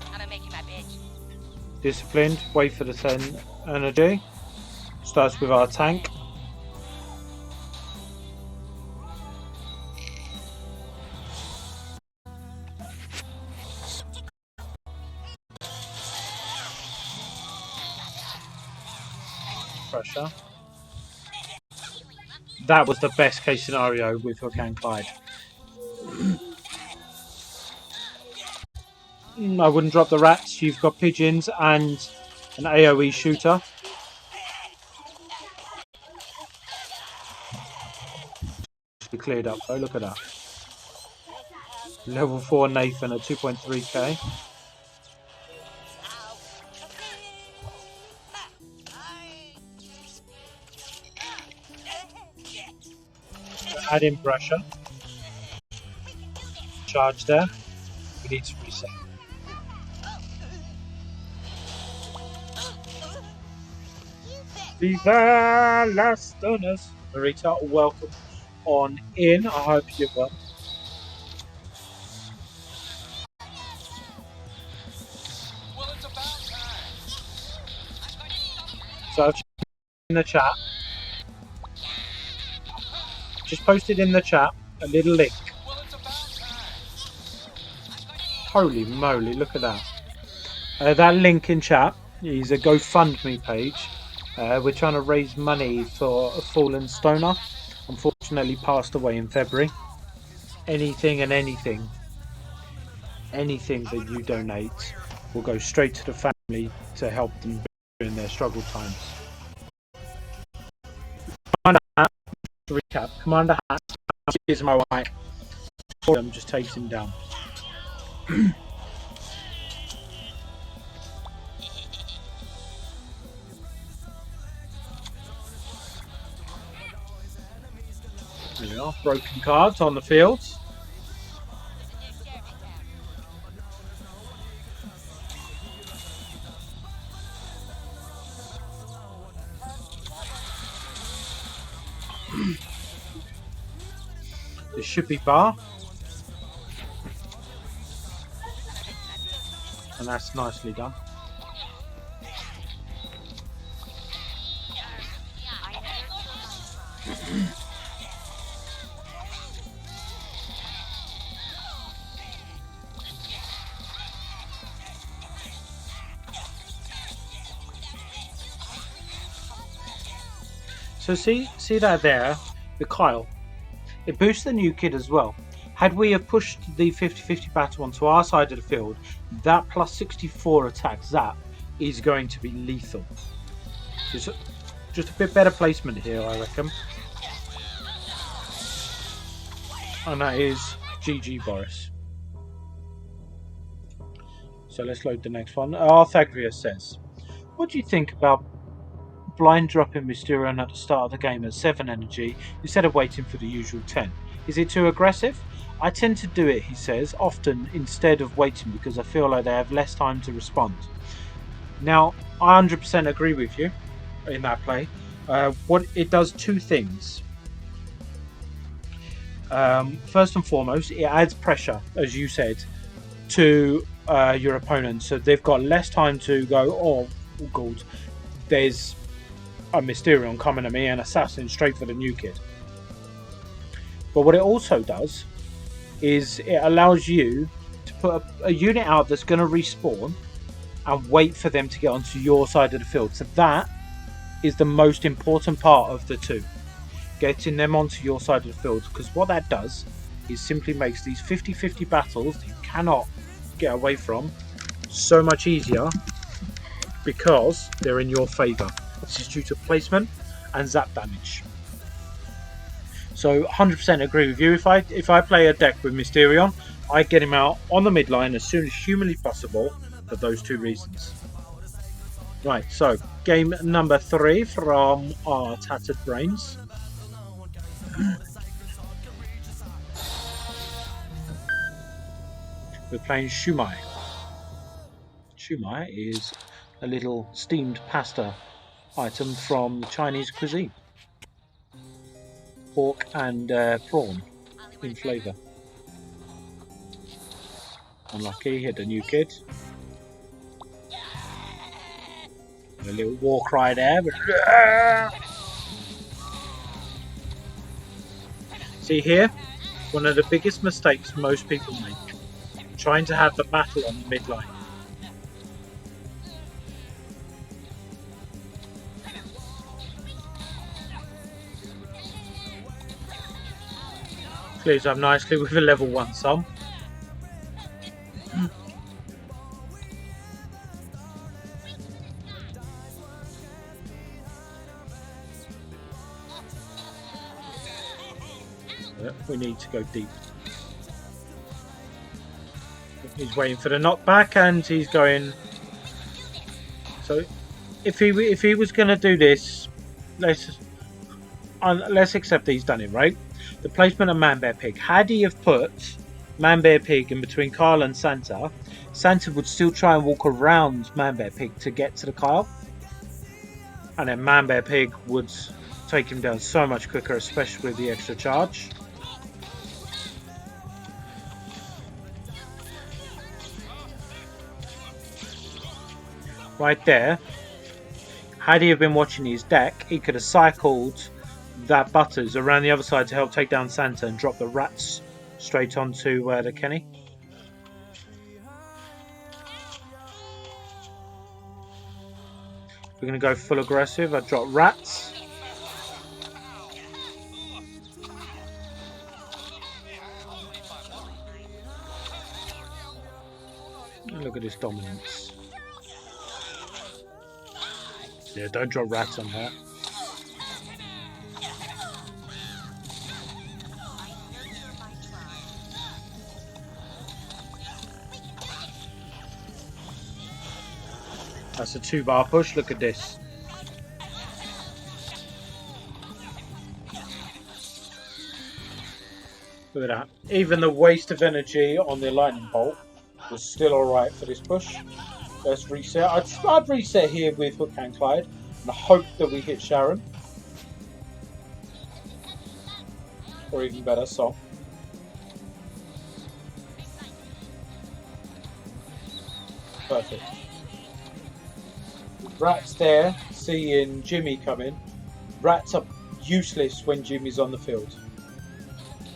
I'm gonna make you my bitch. Disciplined, wait for the 10 energy. Starts with our tank. Pressure. That was the best case scenario with Hook and Clyde. I wouldn't drop the rats. You've got pigeons and an AoE shooter. Cleared up though, look at that. Level 4 Nathan at 2.3k. Add in pressure. Charge there. We need to reset. Viva las donas. Marita, welcome on in. I hope you're well. So I've in the chat. Just posted in the chat a little link. Holy moly, look at that. That link in chat is a GoFundMe page. We're trying to raise money for a fallen stoner. Unfortunately passed away in February. Anything and anything that you donate will go straight to the family to help them during their struggle times. Commander Hat, to recap, Commander Hat is my wife. I'm just taking him down. There we are, broken cards on the field. This should be bar. And that's nicely done. So see that there, the Kyle. It boosts the new kid as well. Had we have pushed the 50-50 battle onto our side of the field, that plus 64 attack zap is going to be lethal. Just a bit better placement here, I reckon. And that is GG Boris. So let's load the next one. Arthagrius says, what do you think about blind dropping Mysterion at the start of the game at 7 energy instead of waiting for the usual 10? Is it too aggressive? I tend to do it, he says, often instead of waiting because I feel like they have less time to respond. Now, I 100% agree with you in that play. What it does two things. First and foremost, it adds pressure, as you said, to your opponent, so they've got less time to go, oh god, there's a Mysterion coming at me and assassin straight for the new kid. But what it also does is it allows you to put a unit out that's going to respawn and wait for them to get onto your side of the field. So that is the most important part of the two, getting them onto your side of the field, because what that does is simply makes these 50-50 battles that you cannot get away from so much easier because they're in your favour. This is due to placement and zap damage. So 100% agree with you. If I play a deck with Mysterion, I get him out on the midline as soon as humanly possible for those two reasons. Right, so game number 3 from our tattered brains. We're playing Shumai. Shumai is a little steamed pasta item from Chinese cuisine. Pork and prawn in flavour. Unlucky, hit a new kid. A little war cry there. See here? One of the biggest mistakes most people make. Trying to have the battle on the midline. Clears up nicely with a level 1 sum. We need to go deep. He's waiting for the knockback and he's going. So if he was going to do this, let's accept that he's done it right. The placement of Man Bear Pig. Had he have put Man Bear Pig in between Kyle and Santa, Santa would still try and walk around Man Bear Pig to get to the Kyle, and then Man Bear Pig would take him down so much quicker, especially with the extra charge. Right there, had he have been watching his deck, he could have cycled that Butters around the other side to help take down Santa and drop the rats straight onto the Kenny. We're going to go full aggressive. I drop rats. Look at this dominance. Yeah, don't drop rats on her. That's a 2-bar push. Look at this. Look at that. Even the waste of energy on the lightning bolt was still alright for this push. Let's reset. I'd reset here with Hook and Clyde and hope that we hit Sharon. Or even better, Song. Perfect. Rats there, seeing Jimmy come in. Rats are useless when Jimmy's on the field.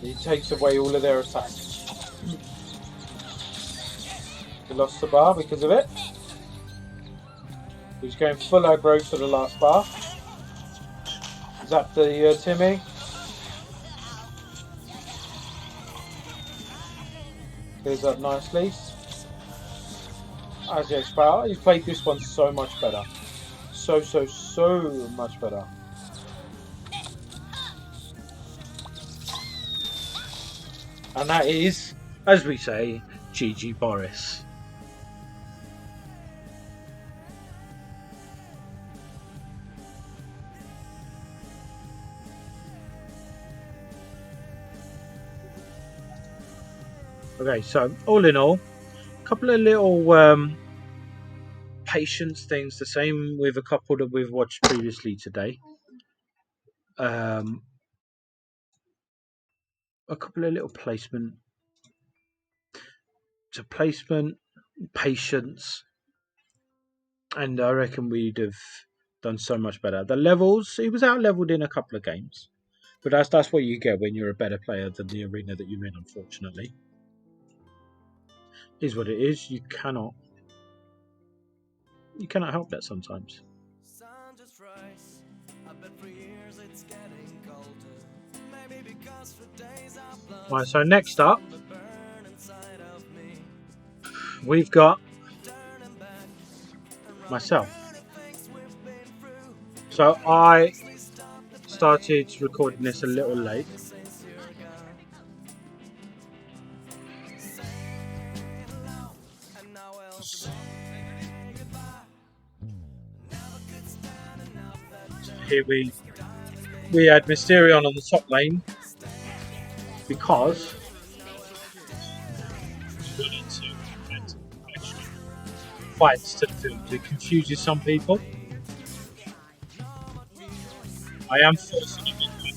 He takes away all of their attacks. We lost the bar because of it. He's going full aggro for the last bar. Zap the Timmy. Clears up nicely. As Power, he's played this one so much better. So much better. And that is, as we say, GG Boris. Okay, so all in all, a couple of little patience things, the same with a couple that we've watched previously today. A couple of little placement. So placement, patience, and I reckon we'd have done so much better. The levels, he was out leveled in a couple of games, but that's what you get when you're a better player than the arena that you're in. Unfortunately, is what it is. You cannot help that sometimes. Right, so next up, we've got myself. So I started recording this a little late. Here we had Mysterion on the top lane because fights to the field. It confuses some people. I am forcing him into it.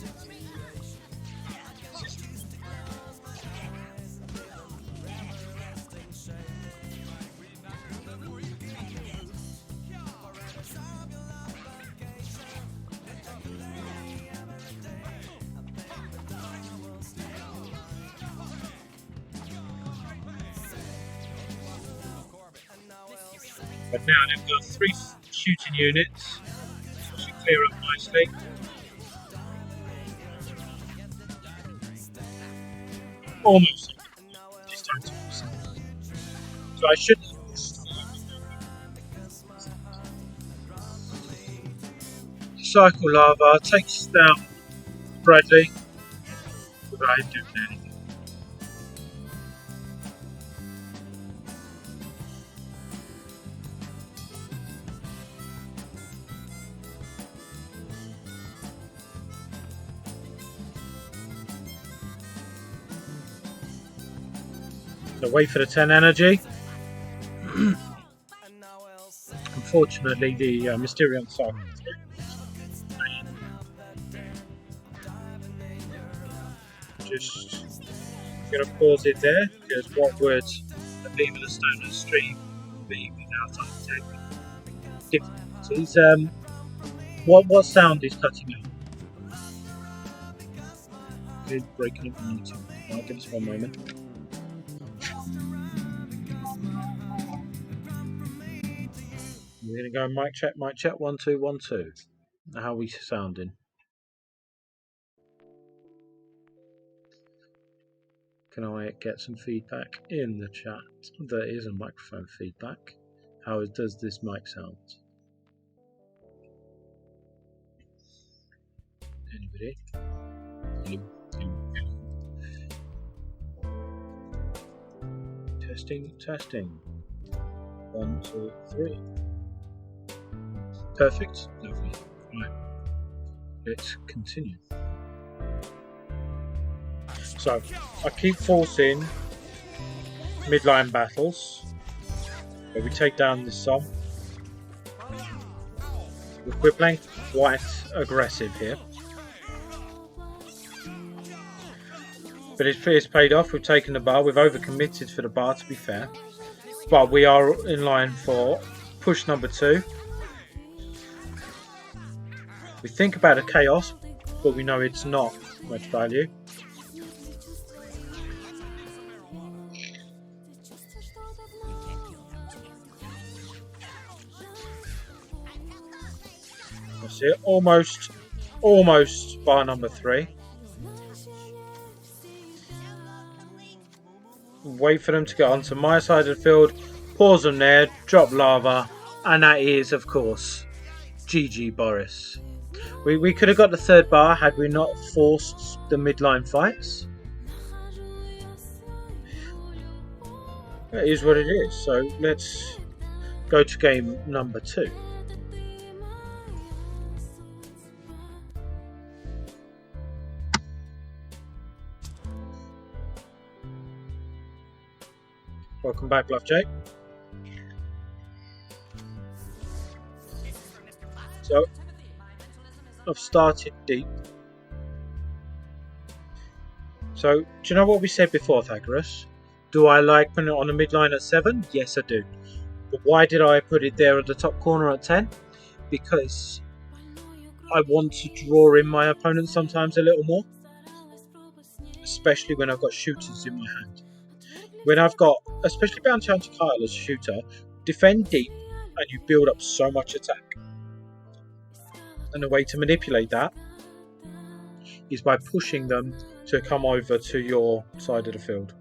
But now they've got 3 shooting units, which should clear up nicely. Almost. This time to so I should. Cycle Lava takes down Bradley without him doing anything. So wait for the 10 energy. Unfortunately, the Mysterion cycle. Just going to pause it there because what would the Viva the Stoner stream be without our tech difficulties? What sound is cutting out? It's breaking up on YouTube. Right, give us one moment. We're going to go mic check, 1 2 1 2. How are we sounding? Can I get some feedback in the chat? There is a microphone feedback. How does this mic sound? Anybody? Testing. 1 2 3. Perfect. Lovely. Right. Let's continue. So, I keep forcing midline battles where we take down this song. We're playing quite aggressive here. But it's paid off. We've taken the bar. We've overcommitted for the bar, to be fair. But we are in line for push number 2. We think about a chaos, but we know it's not much value. That's it. Almost bar number 3. Wait for them to get onto my side of the field. Pause them there. Drop lava. And that is, of course, GG Boris. We could have got the 3rd bar had we not forced the midline fights. That is what it is. So let's go to game number 2. Welcome back, Bluff Jake. So, I've started deep. So, do you know what we said before, Thagorus? Do I like putting it on the midline at 7? Yes, I do. But why did I put it there at the top corner at 10? Because I want to draw in my opponent sometimes a little more. Especially when I've got shooters in my hand. When I've got, especially Bounty Hunter Kyle as a shooter, defend deep and you build up so much attack. And the way to manipulate that is by pushing them to come over to your side of the field.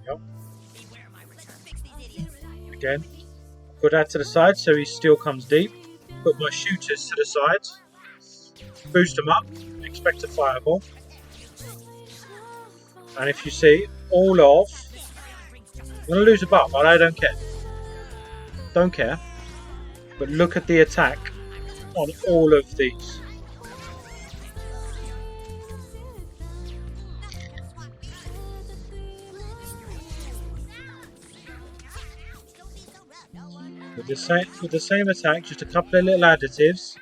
Yep. Again, put that to the side so he still comes deep. Put my shooters to the side. Boost them up, expect a fireball, and if you see all of, I'm going to lose a bar, but I don't care, but look at the attack on all of these. With the same attack, just a couple of little additives.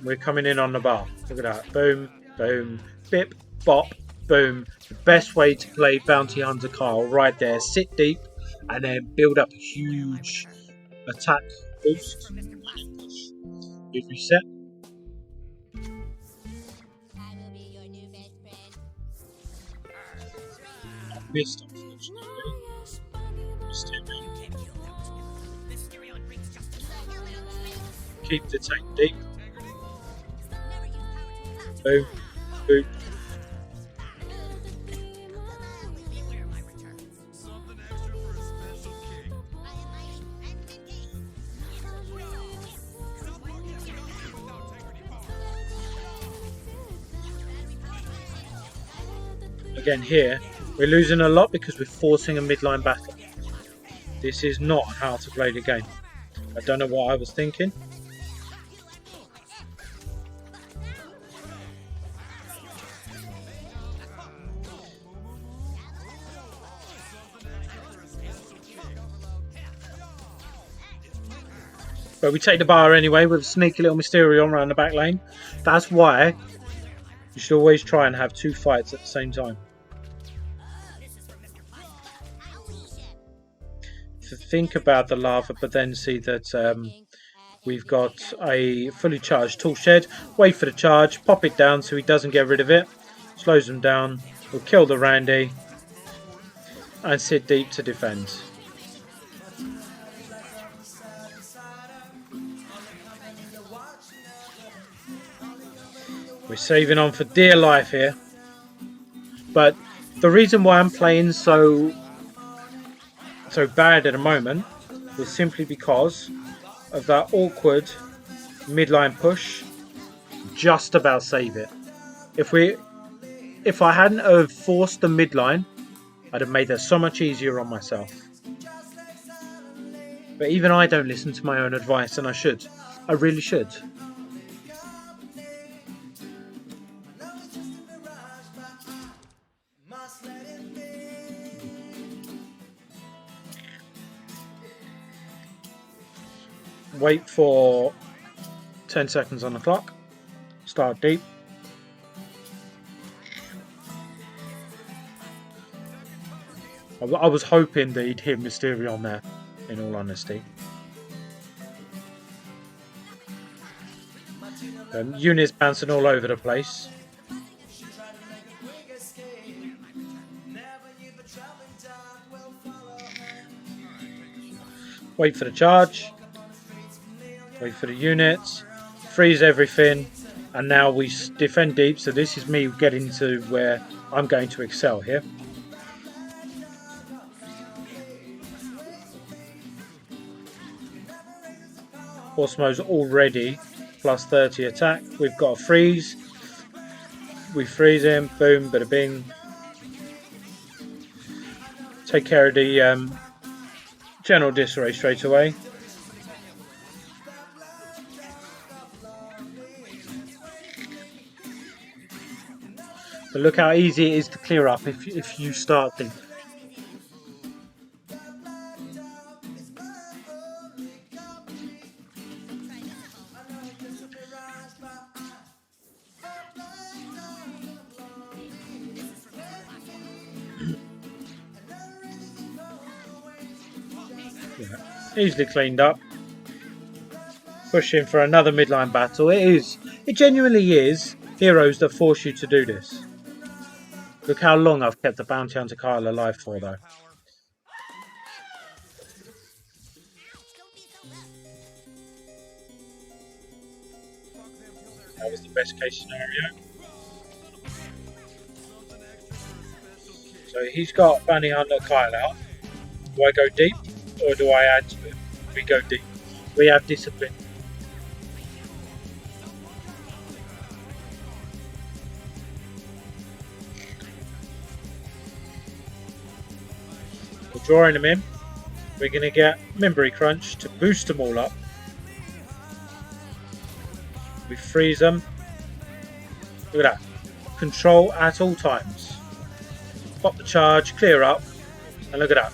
We're coming in on the bar. Look at that. Boom, boom, bip, bop, boom. The best way to play Bounty Hunter Kyle right there. Sit deep and then build up a huge attack boost. We've reset. I missed, unfortunately. Keep the tank deep. Boom, boom. Again here, we're losing a lot because we're forcing a midline battle. This is not how to play the game. I don't know what I was thinking. But we take the bar anyway with a sneaky little Mysterion around the back lane. That's why you should always try and have 2 fights at the same time. To think about the lava, but then see that We've got a fully charged tool shed. Wait for the charge, pop it down so he doesn't get rid of it. Slows them down. We'll kill the Randy and sit deep to defend. We're saving on for dear life here. But the reason why I'm playing so bad at the moment was simply because of that awkward midline push. Just about save it. If I hadn't have forced the midline, I'd have made that so much easier on myself. But even I don't listen to my own advice, and I should. I really should. Wait for 10 seconds on the clock. Start deep. I was hoping that he'd hit Mysterion there, in all honesty. Units bouncing all over the place. Wait for the charge. Wait for the units. Freeze everything. And now we defend deep. So this is me getting to where I'm going to excel here. Osmo's already plus 30 attack. We've got a freeze. We freeze him. Boom, bada bing. Take care of the general disarray straight away. But look how easy it is to clear up if you start deep. Easily cleaned up. Pushing for another midline battle. It genuinely is heroes that force you to do this. Look how long I've kept the bounty hunter Kyle alive for, though. That was the best case scenario. So he's got bounty hunter Kyle out. Do I go deep or do I add to it? We go deep. We have discipline. We're drawing them in. We're going to get Memory Crunch to boost them all up. We freeze them. Look at that. Control at all times. Pop the charge, clear up, and look at that.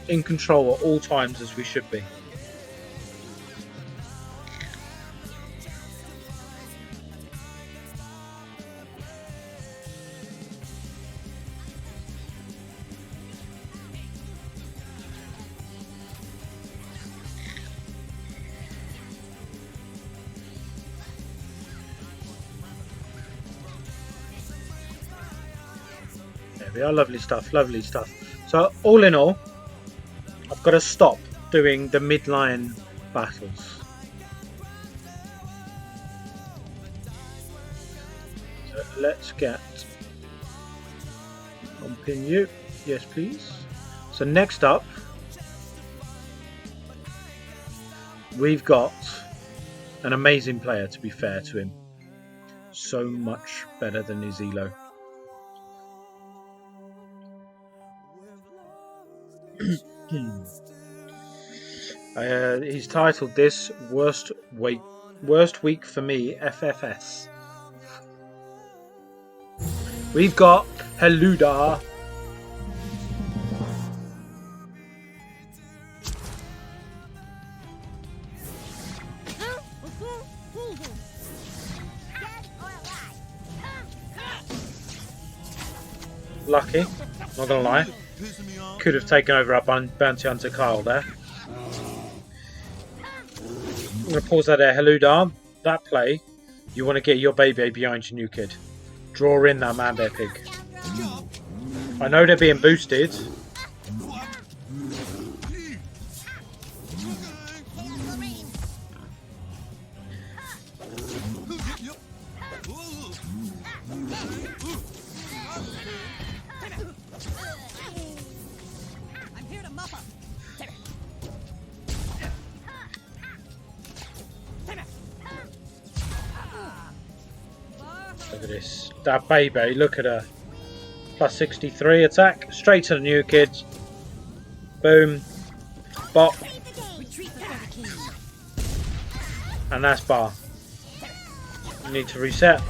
In control at all times as we should be. There we are, lovely stuff, lovely stuff. So all in all, I've got to stop doing the midline battles. So let's get continue. Yes, please. So next up, we've got an amazing player, to be fair to him. So much better than his elo. He's titled this worst week for me FFS. We've got Heluda. Lucky, not gonna lie. Could have taken over our bounty hunter Kyle there. I'm going to pause that there. Heludar, that play, you want to get your baby behind your new kid. Draw in that man bear pig. I know they're being boosted. I'm here to mop up. Look at this. That baby, look at her. Plus 63 attack. Straight to the new kid. Boom. Bop. Retreat before the king. And that's bar. We need to reset.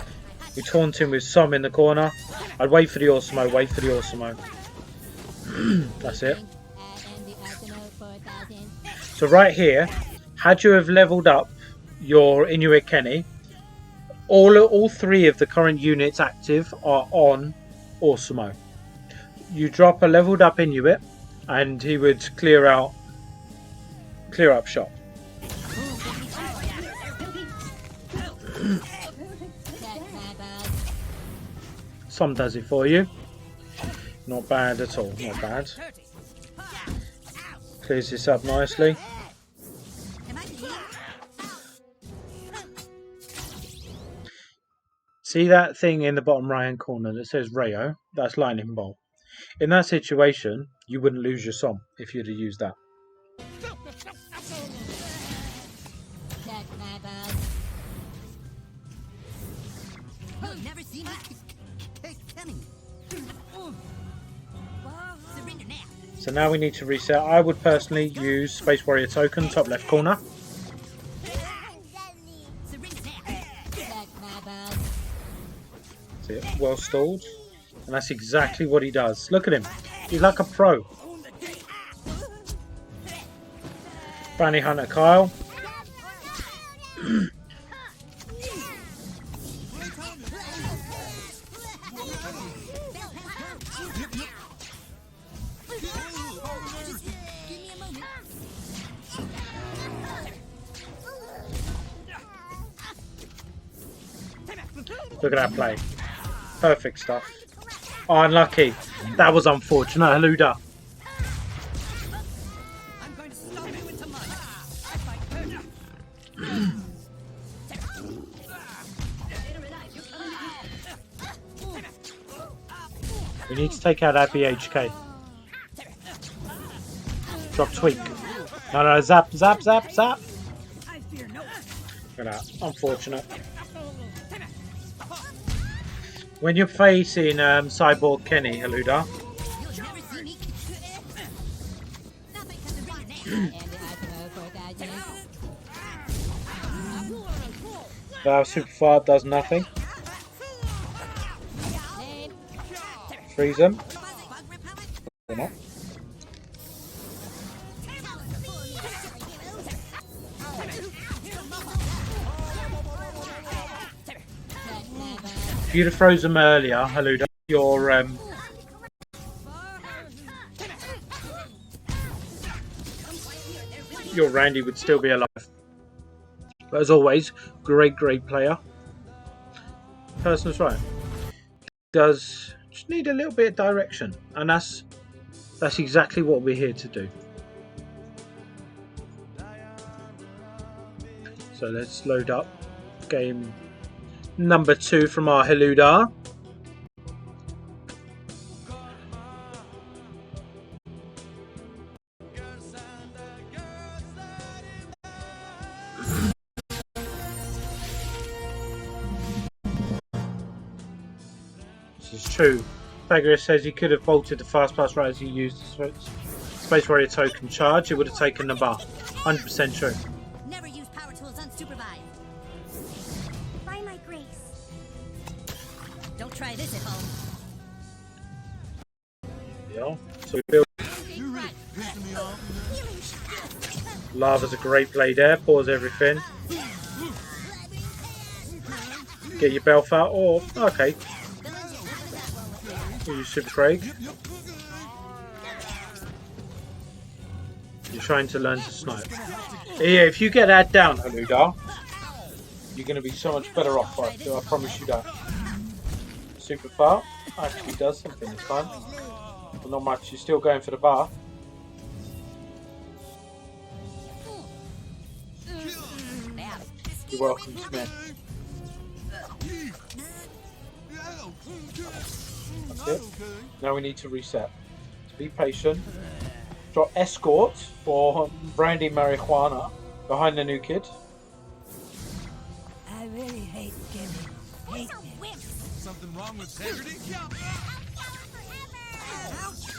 We taunt him with some in the corner. I'd wait for the Osmo, wait for the Osmo. That's it. So right here, had you have leveled up your Inuit Kenny, all three of the current units active are on Osmo. You drop a leveled up Inuit and he would clear up shop. Some does it for you. Not bad at all, not bad. Clears this up nicely. See that thing in the bottom right hand corner that says Rayo? That's lightning bolt. In that situation, you wouldn't lose your som if you'd have used that. Never seen me coming. Surrender now. So now we need to reset. I would personally use Space Warrior token, top left corner. Surrender now. See it? Well stalled. And that's exactly what he does. Look at him. He's like a pro. Bounty Hunter Kyle. Look at that play. Perfect stuff. Oh, unlucky. That was unfortunate, Haluda. I'm going to stop you into mud. We need to take out that BHK. Drop tweak. No, zap, zap, zap, zap. Look at that. Unfortunate. When you're facing Cyborg Kenny, Haluda, Valve Superfire does nothing. Freeze them. They're not. If you'd have frozen them earlier, Haluda, your Randy would still be alive. But as always, great player. Person's right. Does just need a little bit of direction, and that's exactly what we're here to do. So let's load up game number 2 from our Haluda. This is true. Pythagoras says he could have bolted the fast pass right as he used the Space Warrior token charge. It would have taken the bar. 100% true. Never use power tools unsupervised. By my grace. Don't try this at home. Yeah. So we build. Lava's a great play there. Pause everything. Get your Belf out. Or okay. We'll use Super Craig. You're trying to learn to snipe. Yeah, if you get that down, Haluda, you're going to be so much better off. I promise you that. Super far actually does something this time. But not much. You're still going for the bar. You're welcome, Smith. That's it. Now we need to reset. So be patient. Drop escort for brandy marijuana behind the new kid. I really hate giving. Something wrong with integrity?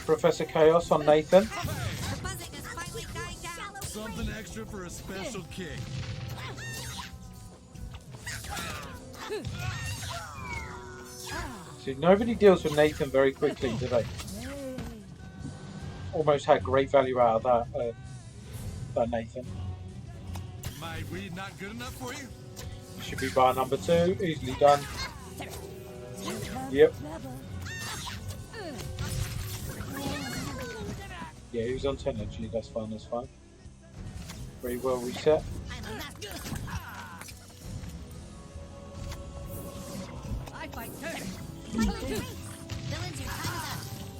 Professor Chaos on Nathan. The buzzing is finally dying down. Something extra for a special kick. See, nobody deals with Nathan very quickly today. Almost had great value out of that Nathan. My weed not good enough for you? Should be bar number 2. Easily done. Yep. Yeah, he was on 10 actually. That's fine. That's fine. Very well reset.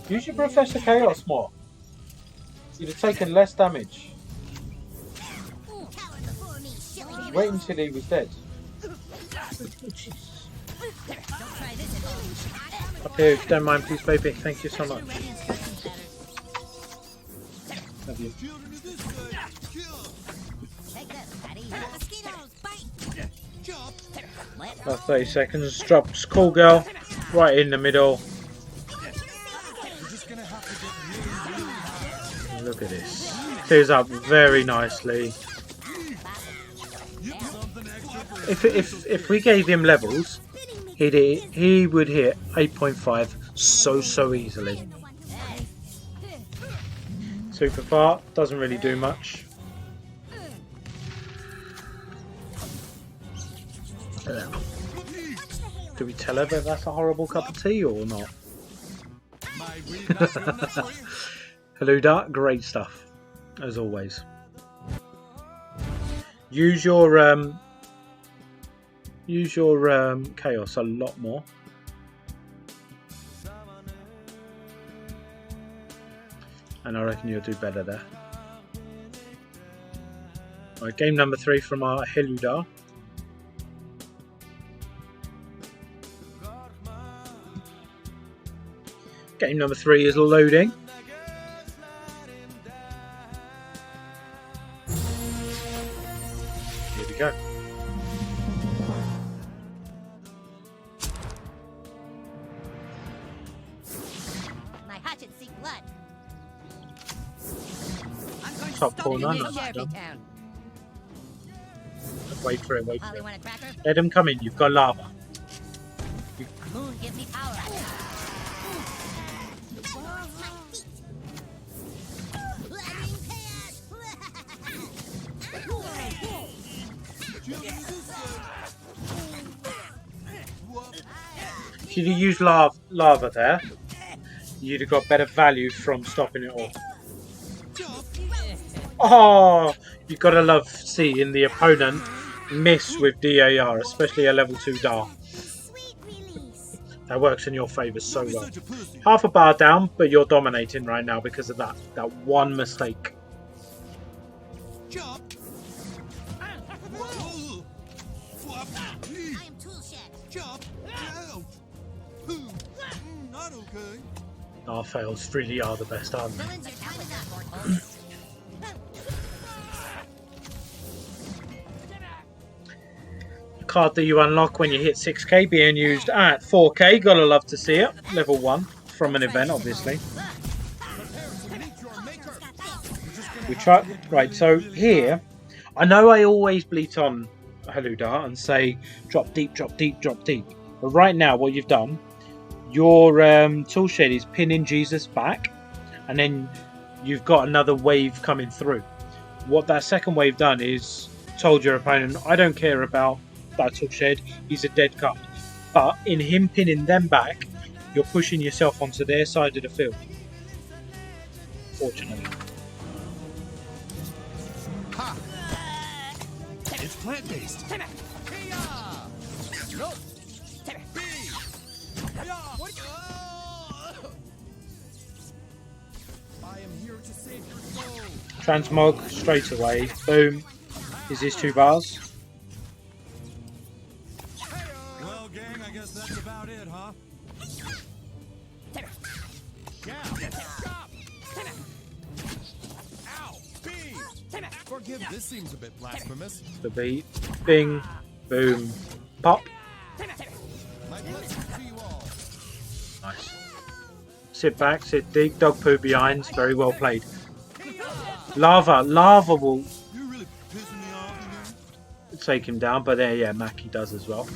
Use your Professor Chaos more. You'd have taken less damage. Wait until he was dead. Up here, if you don't mind, please, baby. Thank you so much. Love you. About 30 seconds. Drops Call Girl right in the middle. Look at this. Clears up very nicely. If we gave him levels, he would hit 8.5 so easily. Super far, doesn't really do much. Do we tell her that that's a horrible cup of tea or not? Hello, Dark. Great stuff, as always. Use your chaos a lot more. And I reckon you'll do better there. Right, game number 3 from our Heludar. Game number 3 is loading. Here we go. My hatchet seek blood. Top corner. Wait for it, wait for it. Let him come in, you've got lava. Moon gives me power. If you'd have used lava there, you'd have got better value from stopping it all. Oh, you've got to love seeing the opponent miss with DAR, especially a level 2 DAR. That works in your favour so well. Half a bar down, but you're dominating right now because of that one mistake. Our fails really are the best, aren't they? The card that you unlock when you hit 6k being used at 4k, gotta love to see it. Level 1 from an event, obviously. We try. Right, so here, I know I always bleat on Heludar and say drop deep, drop deep, drop deep. But right now, what you've done, your tool shed is pinning Jesus back, and then you've got another wave coming through. What that second wave done is told your opponent, I don't care about that tool shed, he's a dead card. But in him pinning them back, you're pushing yourself onto their side of the field. Fortunately. plant-based. No. B. I am here to save your soul. Transmog straight away. Boom. Is this 2 bars? Well, gang, I guess that's about it, huh? Yeah. Stop. Ow. B. Forgive. This seems a bit blasphemous. The beat. Bing. Boom. Pop. My blessings to you all. Nice. Sit back, sit deep. Dog poo behind. Very well played. Lava. Lava will You really pissing me off again? take him down, but there, yeah, Mackie does as well.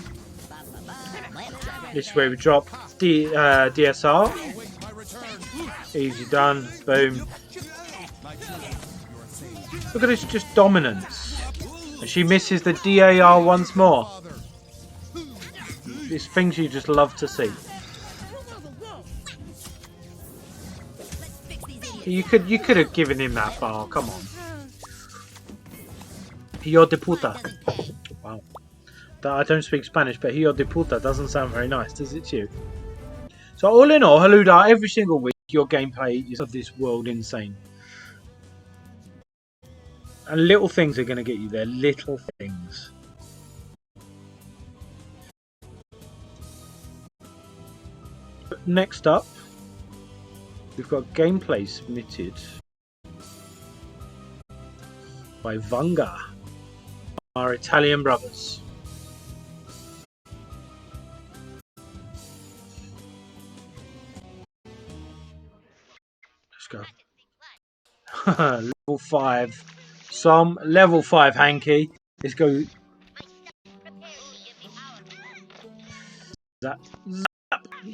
This is where we drop DSR. Wait my return. Easy done. Boom. Look at this, just dominance. And she misses the DAR once more. These things you just love to see. You could have given him that bar. Come on. Hijo de puta. Wow. I don't speak Spanish, but hijo de puta doesn't sound very nice, does it to you? So all in all, Haluda, every single week your gameplay is of this world insane. And little things are going to get you there. Little things. Next up, we've got gameplay submitted by Vanga, our Italian brothers. Let's go. Level 5. Some level 5 hanky. Let's go. Zap.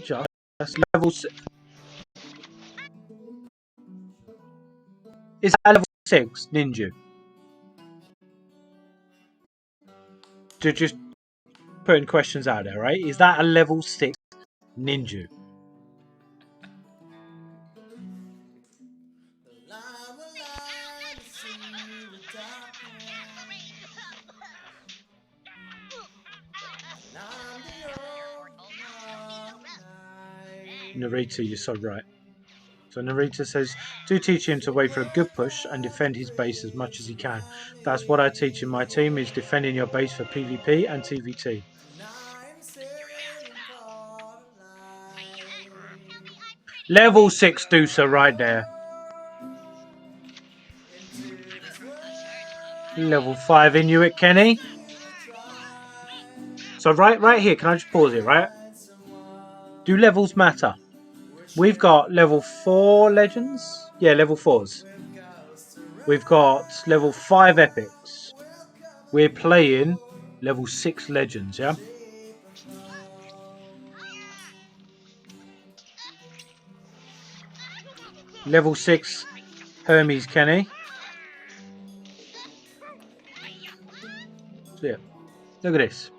Zap. That's level 6. Is that level 6 ninja? Just putting questions out there, right? Is that a level 6 ninja? Narita, you're so right. So Narita says, do teach him to wait for a good push and defend his base as much as he can. That's what I teach in my team, is defending your base for PvP and TVT. Level 6 Deucer right there. Level 5 Inuit Kenny. So right here, can I just pause it, right? Do levels matter? We've got level 4 legends. Yeah, level 4s. We've got level 5 epics. We're playing level 6 legends, yeah? Level 6 Hermes Kenny. So yeah, look at this.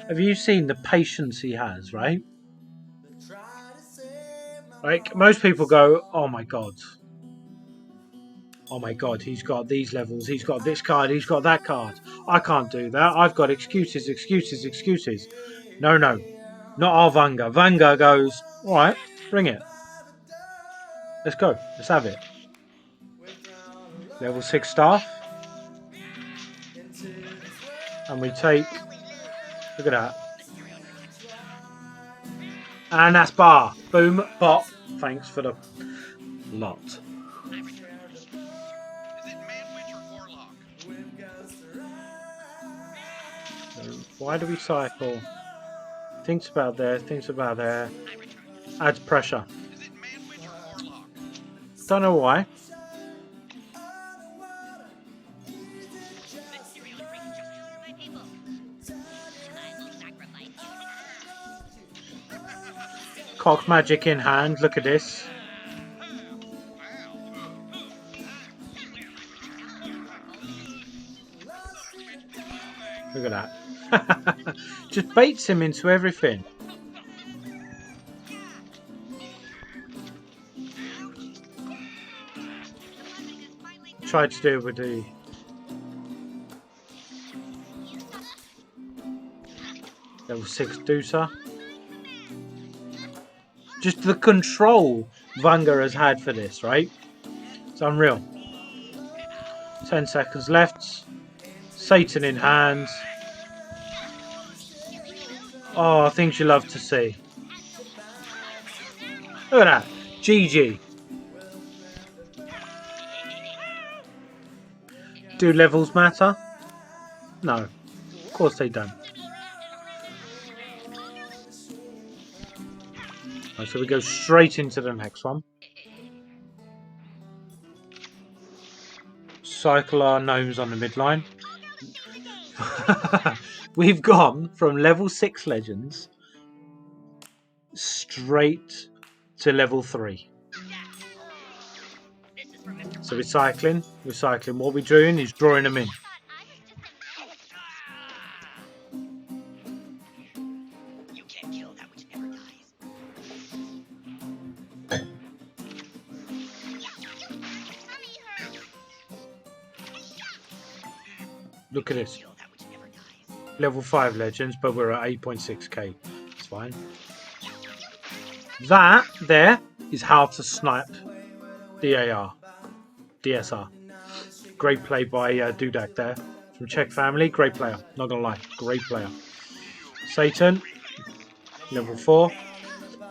Have you seen the patience he has, right? Like, most people go, oh my god. Oh my god, he's got these levels, he's got this card, he's got that card. I can't do that. I've got excuses, excuses, excuses. No, no. Not our Vanga. Vanga goes, alright, bring it. Let's go. Let's have it. Level 6 staff. And we take... Look at that. And that's bar. Boom, bop. Thanks for the lot. Why do we cycle? Thinks about there, thinks about there. Adds pressure. Don't know why. Cock magic in hand. Look at this. Look at that. Just baits him into everything. Tried to do it with the level 6 Doosa. Just the control Vanga has had for this, right? It's unreal. 10 seconds left. Satan in hand. Oh, things you love to see. Look at that. GG. Do levels matter? No. Of course they don't. Right, so we go straight into the next one. Cycle our gnomes on the midline. We've gone from level 6 legends straight to level 3. So recycling. What we're doing is drawing them in. Look at this. Level 5 legends, but we're at 8.6k. It's fine. That there is how to snipe DSR. Great play by Dudak there. From Czech family. Great player. Not gonna lie. Great player. Satan. Level 4.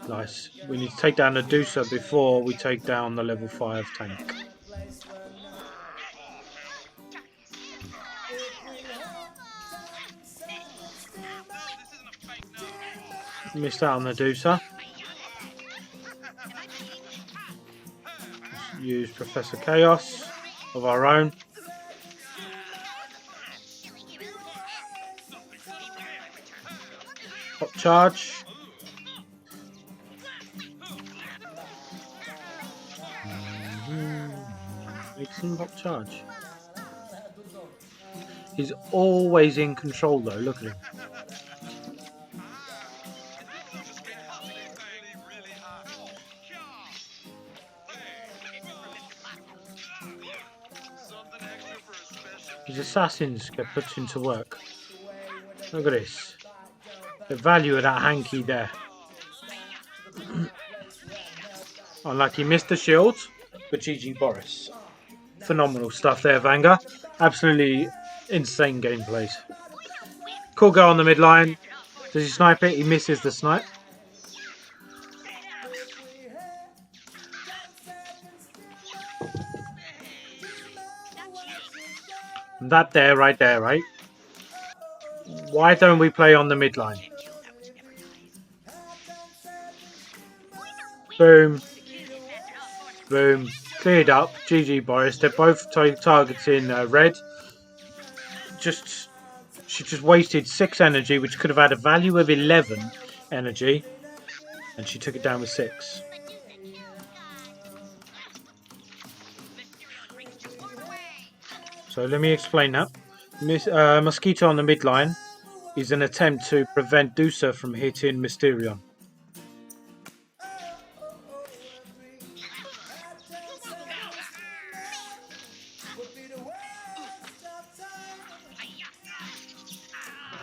Nice. We need to take down the Doosa before we take down the level 5 tank. Missed out on the Doosa. Use Professor Chaos of our own. Hot charge. Mixing hot charge. He's always in control though, look at him. His assassins get put into work. Look at this. The value of that hanky there. Unlucky missed the shield, but GG Boris. Phenomenal stuff there, Vanga. Absolutely insane gameplays. Cool guy on the midline. Does he snipe it? He misses the snipe. That there, right there, right? Why don't we play on the midline? Boom. Boom. Cleared up. GG Boris. They're both targeting red. She just wasted 6 energy, which could have had a value of 11 energy. And she took it down with 6. So let me explain that. Mosquito on the midline is an attempt to prevent Doosa from hitting Mysterion.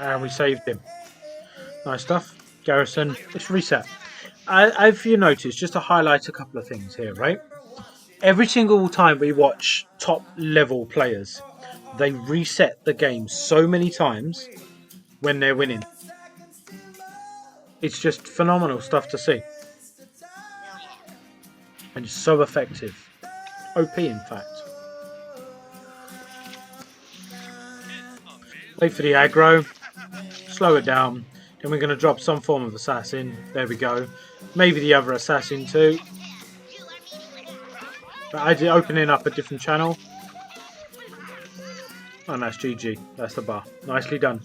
And we saved him. Nice stuff. Garrison, let's reset. If you notice, just to highlight a couple of things here, right? Every single time we watch top level players, they reset the game so many times when they're winning. It's just phenomenal stuff to see. And it's so effective. OP in fact. Wait for the aggro. Slow it down. Then we're going to drop some form of assassin. There we go. Maybe the other assassin too. But I did opening up a different channel. And that's GG. That's the bar. Nicely done.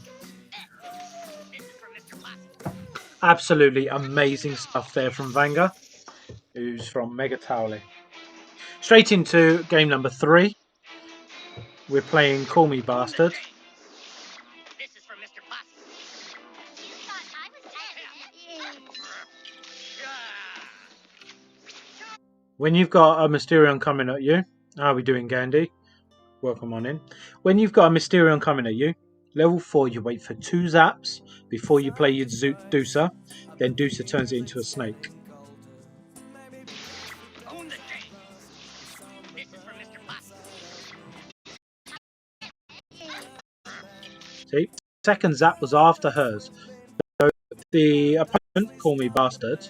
Absolutely amazing stuff there from Vanga, who's from Mega Towley. Straight into game number 3. We're playing Call Me Bastard. This is for Mr. Possum. You thought I was dead. When you've got a Mysterion coming at you, how are we doing, Gandhi? Welcome on in. When you've got a Mysterion coming at you, level 4, you wait for 2 zaps before you play your Deucer. Then Deucer turns it into a snake. Own the game. This is for Mr. Possum. See? Second zap was after hers. So the opponent, Call Me Bastard,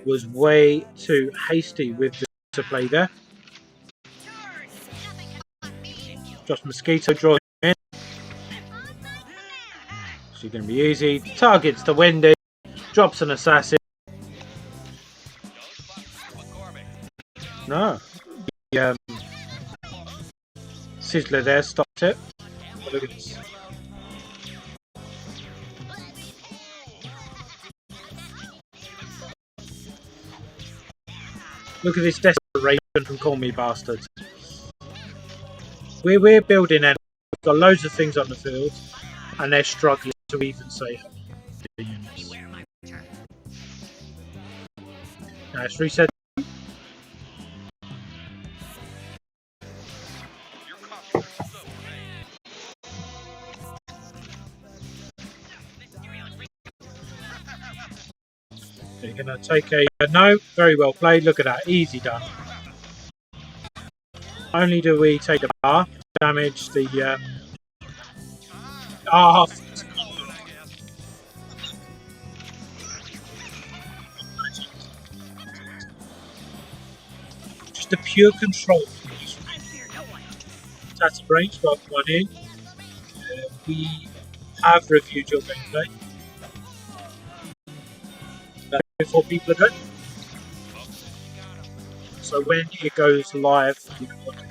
was way too hasty with the play there. Just Mosquito draws in. She's going to be easy. Targets the Wendy. Drops an assassin. No. The Sizzler there stopped it. But look at this. Look at this desperation from Call Me Bastard. We're building and we've got loads of things on the field and they're struggling to even say units. Now it's reset. You're going to take a no. Very well played. Look at that. Easy done. Only do we take a bar, damage the just a pure control. That's a range, got one in. We have reviewed your gameplay. Before people are good. So when it goes live, you can look at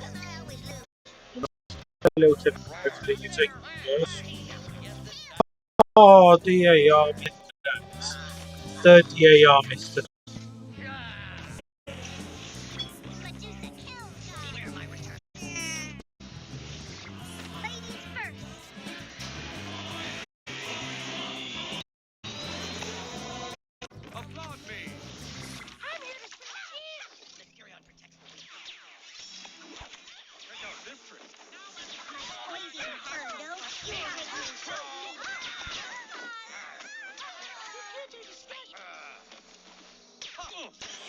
a little tip. Hopefully you take yours. Oh, DAR missed. Third DAR missed.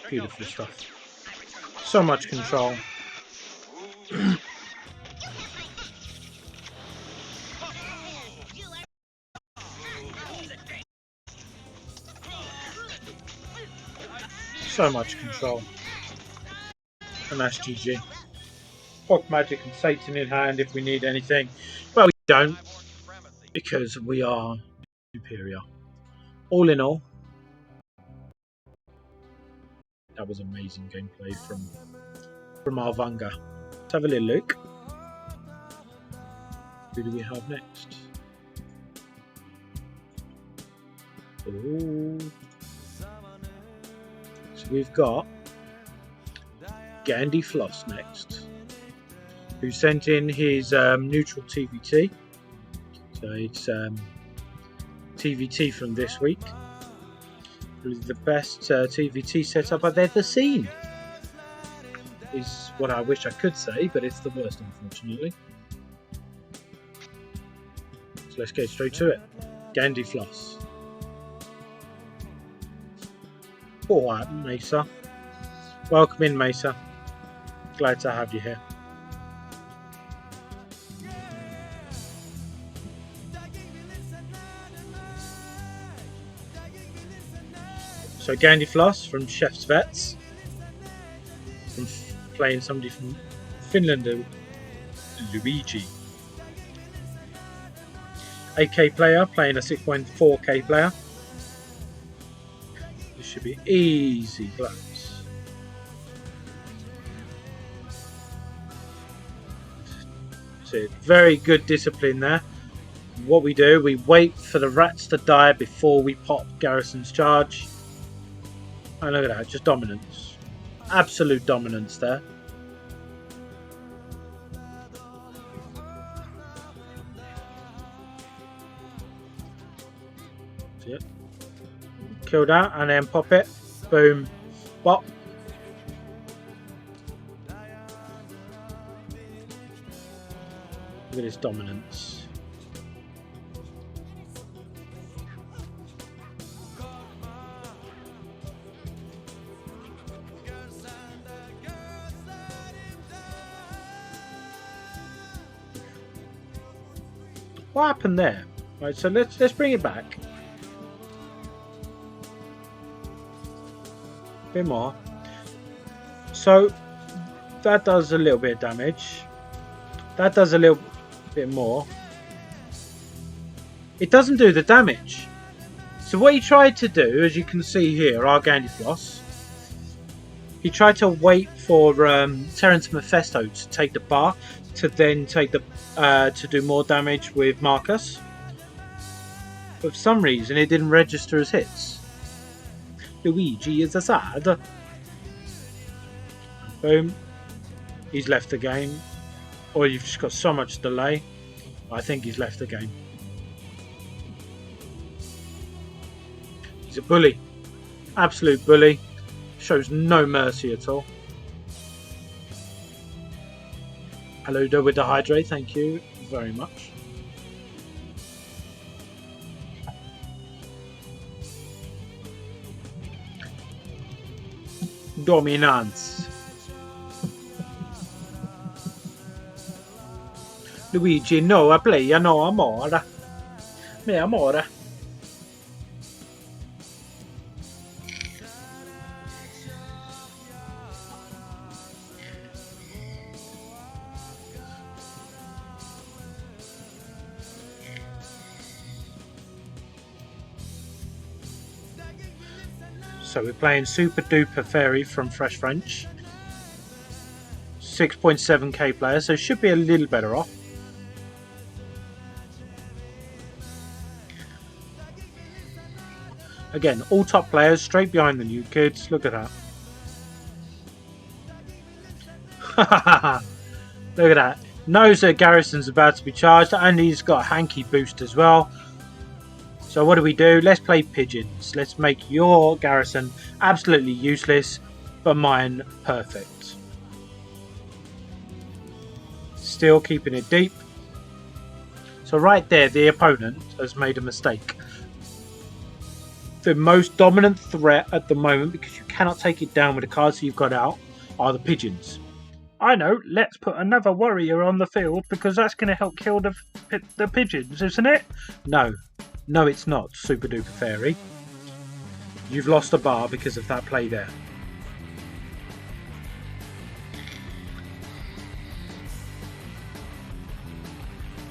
Beautiful stuff. So much control. So much control. And that's GG. Fog Magic and Satan in hand if we need anything. Well, we don't. Because we are superior. All in all, that was amazing gameplay from our Vanga. Let's have a little look. Who do we have next? Ooh. So we've got Gandhi Floss next, who sent in his neutral TVT. So it's TVT from this week. Really the best TVT setup I've ever seen. Is what I wish I could say, but it's the worst, unfortunately. So let's get straight to it. Gandhi Floss. Alright, Mesa. Welcome in, Mesa. Glad to have you here. So Gandhi Floss from Chef's Vets. From playing somebody from Finland, Luigi. 8k player playing a 6.4k player. This should be easy claps. So very good discipline there. What we do, we wait for the rats to die before we pop Garrison's charge. And look at that, just dominance. Absolute dominance there. See it? Kill that and then pop it. Boom. Bop. Look at his dominance. What happened there? Right, so let's bring it back. A bit more. So that does a little bit of damage. That does a little bit more. It doesn't do the damage. So what he tried to do, as you can see here, our Gandifloss, he tried to wait for Terence Mephisto to take the bar, to then take the to do more damage with Marcus. But for some reason it didn't register as hits. Luigi is a sad. Boom. He's left the game. Or you've just got so much delay. I think he's left the game. He's a bully. Absolute bully. Shows no mercy at all. Hello with the hydrate, thank you very much. Dominance. Luigi, no, I play, no amore. Me amore. So we're playing Super Duper Fairy from Fresh French. 6.7k player, so should be a little better off. Again, all top players straight behind the new kids. Look at that. Look at that. Knows that Garrison's about to be charged, and he's got a hanky boost as well. So what do? Let's play pigeons. Let's make your Garrison absolutely useless, but mine perfect. Still keeping it deep. So right there, the opponent has made a mistake. The most dominant threat at the moment, because you cannot take it down with the cards you've got out, are the pigeons. I know, let's put another warrior on the field because that's going to help kill the pigeons, isn't it? No. No, it's not, Super Duper Fairy. You've lost a bar because of that play there.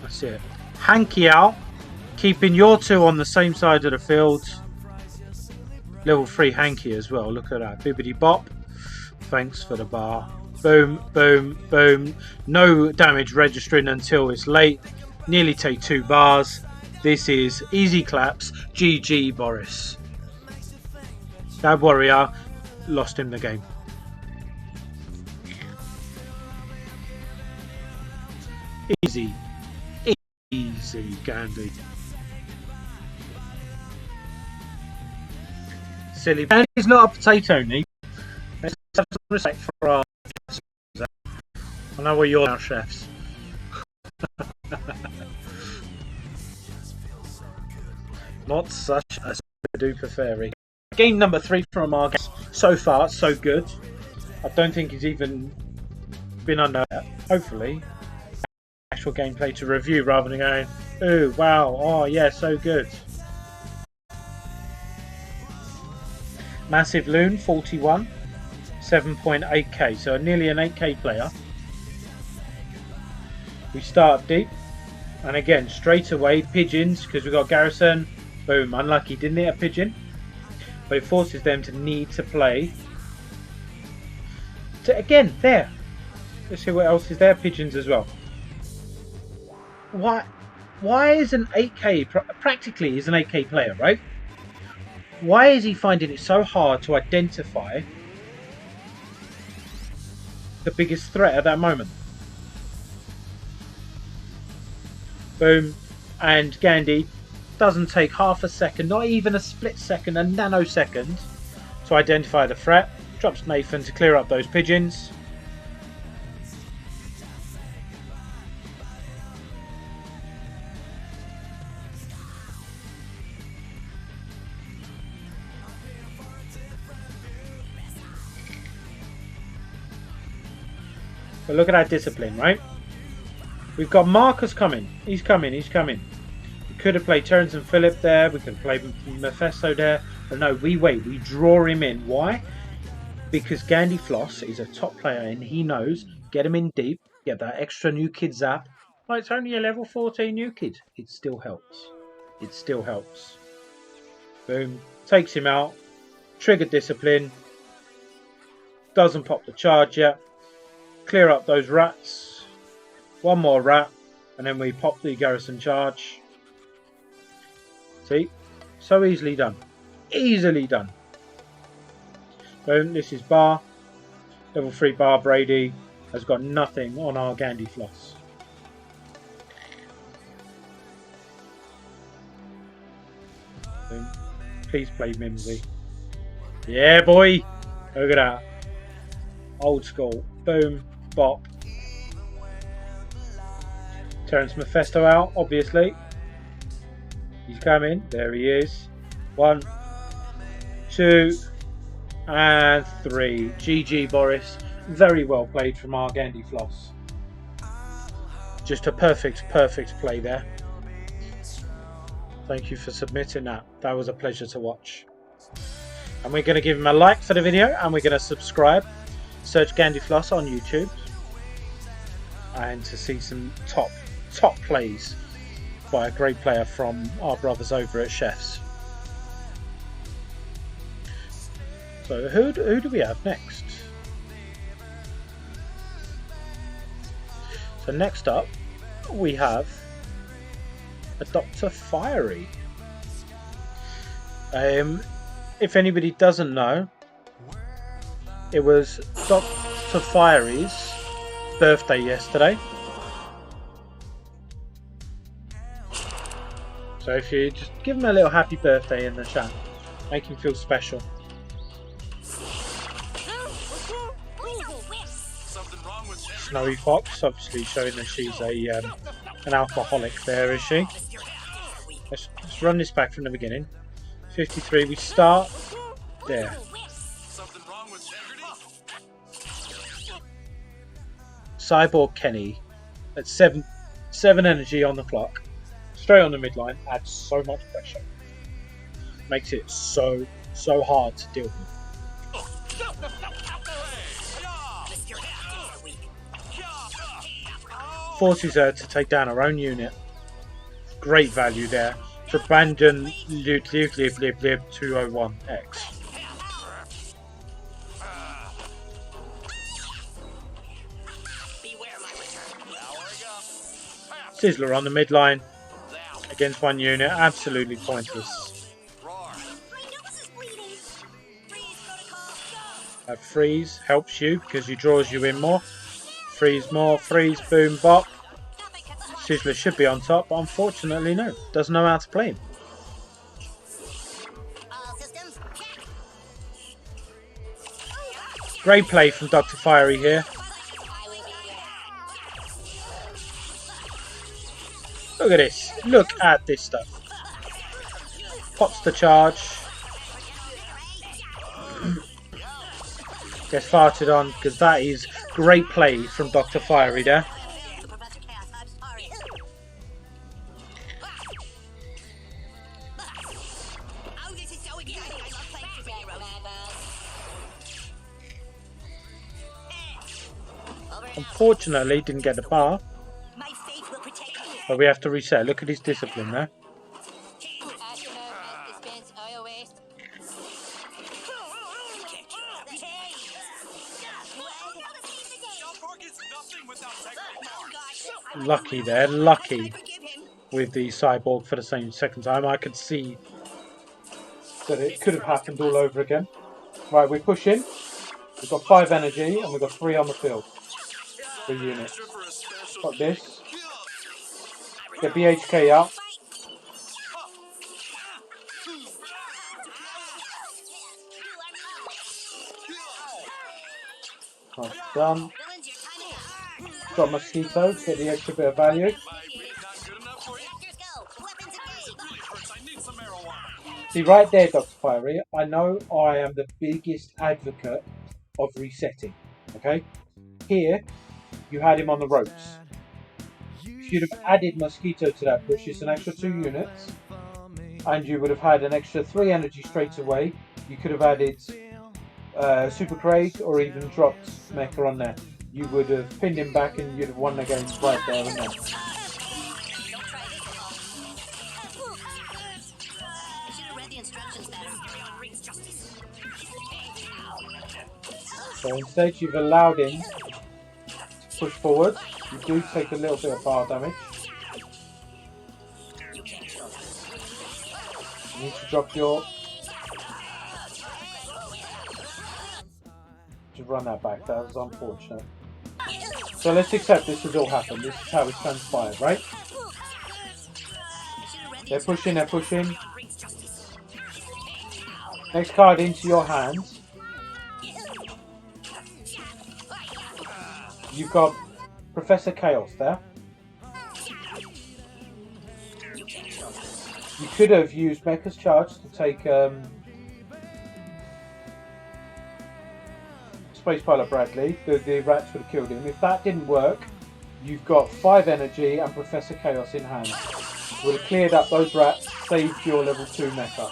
That's it. Hanky out, keeping your two on the same side of the field. Level 3 Hanky as well, look at that. Bibbidi bop. Thanks for the bar. Boom, boom, boom. No damage registering until it's late. Nearly take 2 bars. This is easy claps. GG, Boris. That warrior lost him the game. Easy. Easy, Gandhi. Silly. And he's not a potato, Nick. Let's have some respect for our chefs. I know you're our chefs. Not such a duper fairy. Game number 3 from our game. So far, so good. I don't think he's even been under. Hopefully, actual gameplay to review rather than going, ooh, wow, oh yeah, so good. Massive Loon, 41, 7.8k, so nearly an 8k player. We start deep, and again, straight away, pigeons, because we've got Garrison. Boom, unlucky, didn't hit a pigeon. But it forces them to need to play. So again, there. Let's see what else is there. Pigeons as well. What? why is an 8K, practically is an 8K player, right? Why is he finding it so hard to identify the biggest threat at that moment? Boom. And Gandhi doesn't take half a second, not even a split second, a nanosecond to identify the threat. Drops Nathan to clear up those pigeons. But look at that discipline, right? We've got Marcus coming. He's coming. He's coming. We could have played Terrence and Phillip there. We could have played Mephisto there. But no, we wait. We draw him in. Why? Because Gandhi Floss is a top player and he knows get him in deep, get that extra new kid zap. Oh, it's only a level 14 new kid. It still helps. It still helps. Boom. Takes him out. Trigger discipline. Doesn't pop the charge yet. Clear up those rats. One more rat. And then we pop the garrison charge. See? So easily done. Easily done. Boom. This is Bar. Level 3 Bar Brady has got nothing on our Gandhi Floss. Boom. Please play Mimsy. Yeah, boy. Look at that. Old school. Boom. Bop. Terrence Mephisto out, obviously. He's coming. There he is. 1, 2, and 3. GG, Boris. Very well played from our Gandhi Floss. Just a perfect play there. Thank you for submitting that. That was a pleasure to watch. And we're going to give him a like for the video, and we're going to subscribe. Search Gandhi Floss on YouTube. And to see some top plays by a great player from our brothers over at Chefs. So who do we have next? So next up we have a Dr. Fiery. If anybody doesn't know, it was Dr. Fiery's birthday yesterday. So if you just give him a little happy birthday in the chat, make him feel special. Snowy Fox, obviously showing that she's an alcoholic there, is she? Let's run this back from the beginning. 53, we start there. Cyborg Kenny at 7 energy on the clock. Straight on the midline, adds so much pressure. Makes it so hard to deal with. Forces her to take down her own unit. Great value there for Brandon 201X. Sizzler on the midline against one unit, absolutely pointless. Freeze helps you because he draws you in more. Freeze more, freeze, boom, bop. Sizzler should be on top, but unfortunately no. Doesn't know how to play him. Great play from Dr. Fiery here. Look at this. Look at this stuff. Pops the charge. Gets farted on because that is great play from Dr. Fiery there. Unfortunately, didn't get the bar. But we have to reset. Look at his discipline there. Lucky there, lucky. with the cyborg for the same second time, I could see that it could have happened all over again. Right, we're pushing. We've got 5 energy and we've got 3 on the field. 3 units. Got this. Get BHK out. Nice, done. Got Mosquito, get the extra bit of value. See, right there, Dr. Fiery, I know I am the biggest advocate of resetting, okay? Here, you had him on the ropes. If you'd have added Mosquito to that push, it's an extra 2 units, and you would have had an extra 3 energy straight away. You could have added Super Craig or even dropped Mecha on there. You would have pinned him back and you'd have won the game right there and then. So instead you've allowed him to push forward. You do take a little bit of bar damage. You need to drop your... to run that back, that was unfortunate. So let's accept this has all happened. This is how it's transpired, right? They're pushing, they're pushing. Next card into your hands. You've got Professor Chaos there. You could have used Mecha's Charge to take Space Pilot Bradley. The rats would have killed him. If that didn't work, you've got 5 energy and Professor Chaos in hand. Would have cleared up those rats, saved your level 2 Mecha.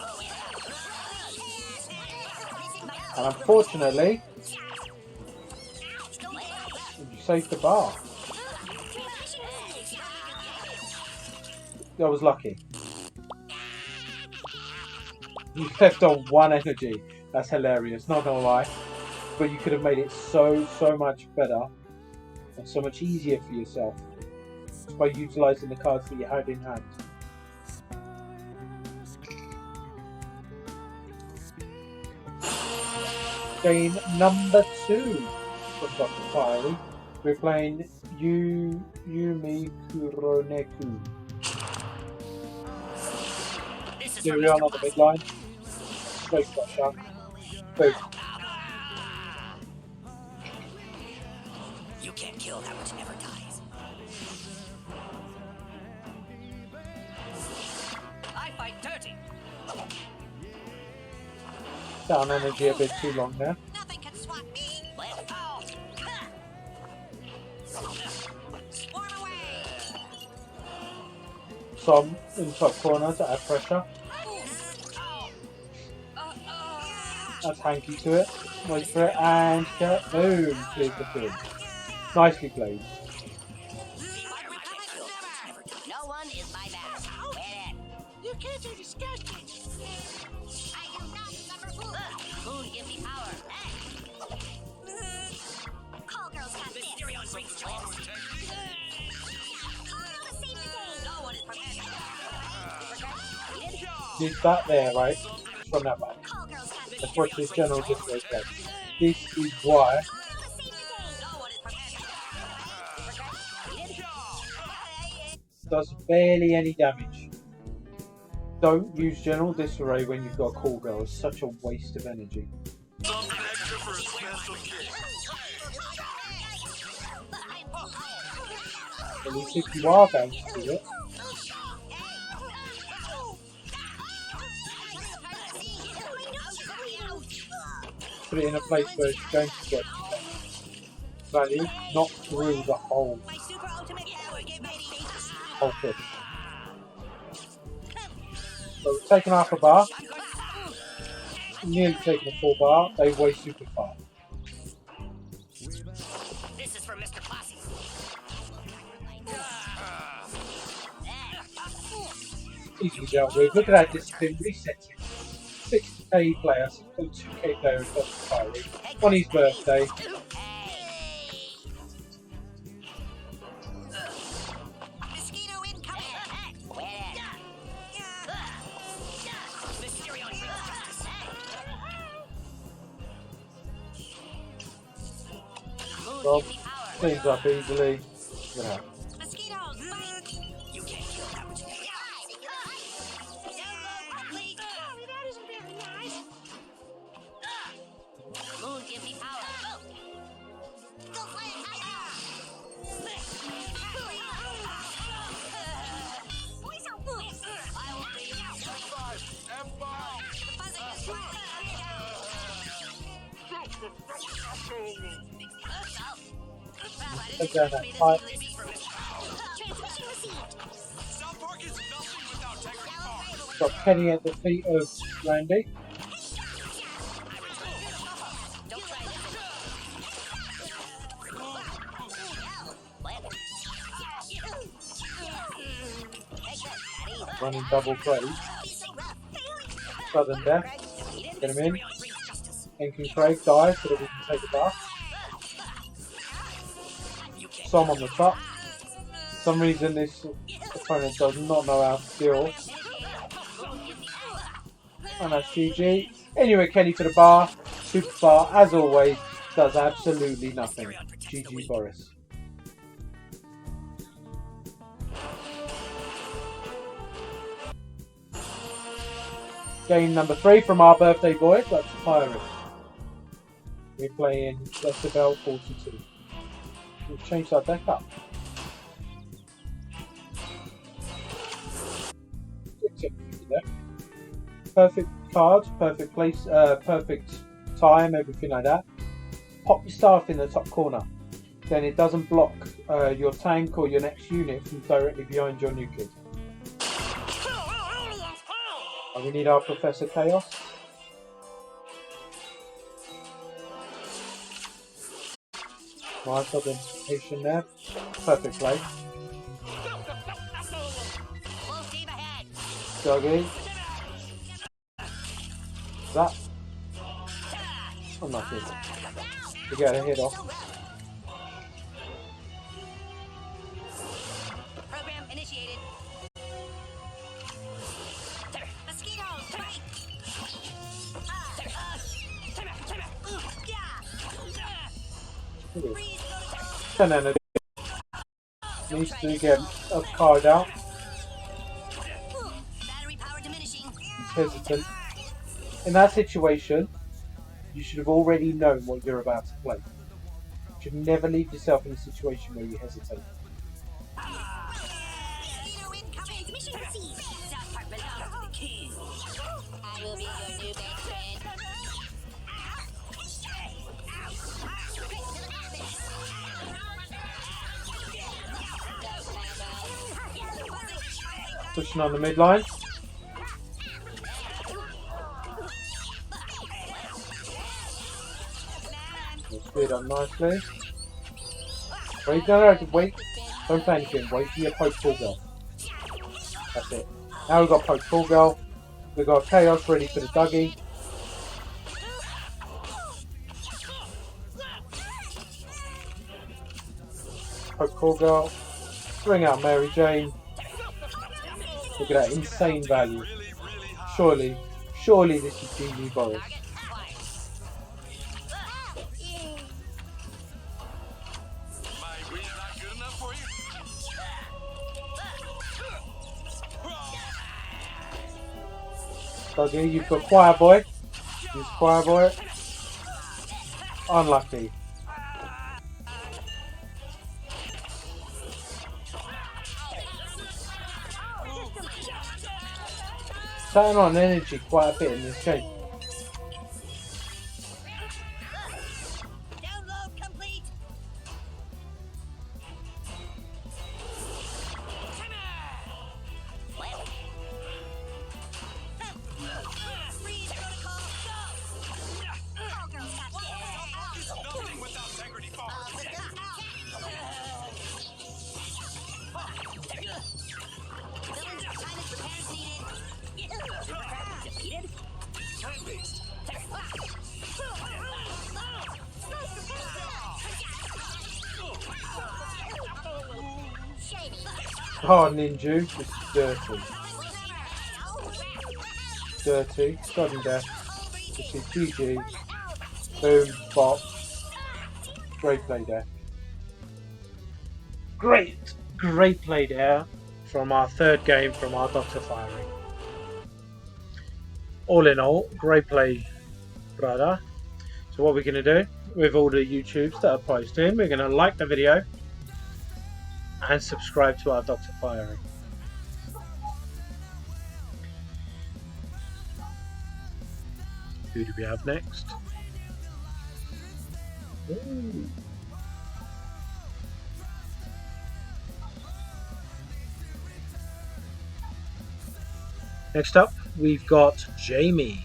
And unfortunately, you saved the bar. I was lucky. You left on 1 energy. That's hilarious, not gonna lie. But you could have made it so much better and so much easier for yourself just by utilising the cards that you had in hand. Game number 2 from Dr. Fiery. We're playing Yumi Kuroneku. Here we are on the midline. Straight pressure. Boom. You can't kill that which never dies. I fight dirty. Down energy a bit too long there. Nothing can swat me. Let's go. Swarm away. Some in top corner to add pressure. That's hanky to it. Wait for it and boom! Clears the field. Nicely played. No one is my match. Win it. You can't do disgusting. I do not suffer food. Food gives me power. Call girls got this. Mysterion brings justice. No one is prepared. Did that there, right? From that back. Let's watch this general display play. This is why does barely any damage. Don't use general disarray when you've got Call Girl. It's such a waste of energy. At least if you are going to do it, put it in a place where it's going to get value, not through the whole fish. So we've taken half a bar, nearly taken a full bar, they weigh super fast. This is for Mr. Posse. Easily dealt with. Look at that discipline resetting. 6k player, 6.2k player is Dr. Fiery on his birthday. Mosquito incoming. Rob Give me power. cleans up easily. Look at that. Mosquitoes, bite! You can't kill that much. Download complete. Oh, that isn't very nice. Moon, give me power. Go fly it higher. Boys are wolves. I will be your boss. The buzzing is right. Take down that pipe. Transmission received. Got Kenny at the feet of Randy. Don't try this. Running double plays. Sudden death. Get him in. Thinking Craig dies so that we can take a bath. Som on the top. For some reason this opponent does not know how to deal. And that's GG. Anyway, Kenny to the bar. Super bar, as always, does absolutely nothing. GG Boris. Game number 3 from our birthday boys. That's Pirate. We're playing Decibel 42. We've changed our deck up. Perfect cards, perfect place, perfect time, everything like that. Pop your staff in the top corner. Then it doesn't block your tank or your next unit from directly behind your new kid. And we need our Professor Chaos. Nice identification there. Perfect play. Doggy. That. Unlucky. We get a hit off. Program initiated. Mosquitoes, bite! 10 energy. Needs to get a card out. Battery power diminishing. Hesitant. In that situation, you should have already known what you're about to play. You should never leave yourself in a situation where you hesitate. Mosquito incoming. Transmission received. South Park belongs to the king. I will be your new best friend. Pushing on the midline. Speed up nicely. Wait, no, wait. Don't play anything. Wait for your poke full girl. That's it. Now we've got poke full girl. We've got Chaos ready for the Dougie. Poke full girl. Bring out Mary Jane. Look at that insane value. Surely this is GG Boris. Dougie, you've got Choir Boy. Use Choir Boy. Unlucky. Turn on energy quite a bit in this game. Download complete. Freeze protocol, go! All girls got nothing without integrity falls. Villains, pilot repairs needed. Defeated? Time-based. Oh, Ninju, this is dirty. Dirty, sudden death. This is GG. Boom, bop. Great play there. Great play there from our third game from our Dr. Fiery. All in all, great play, brother. So what we're going to do with all the YouTubes that are posting, we're going to like the video and subscribe to our Dr. Fiery. Who do we have next? Ooh. Next up, we've got Jamie.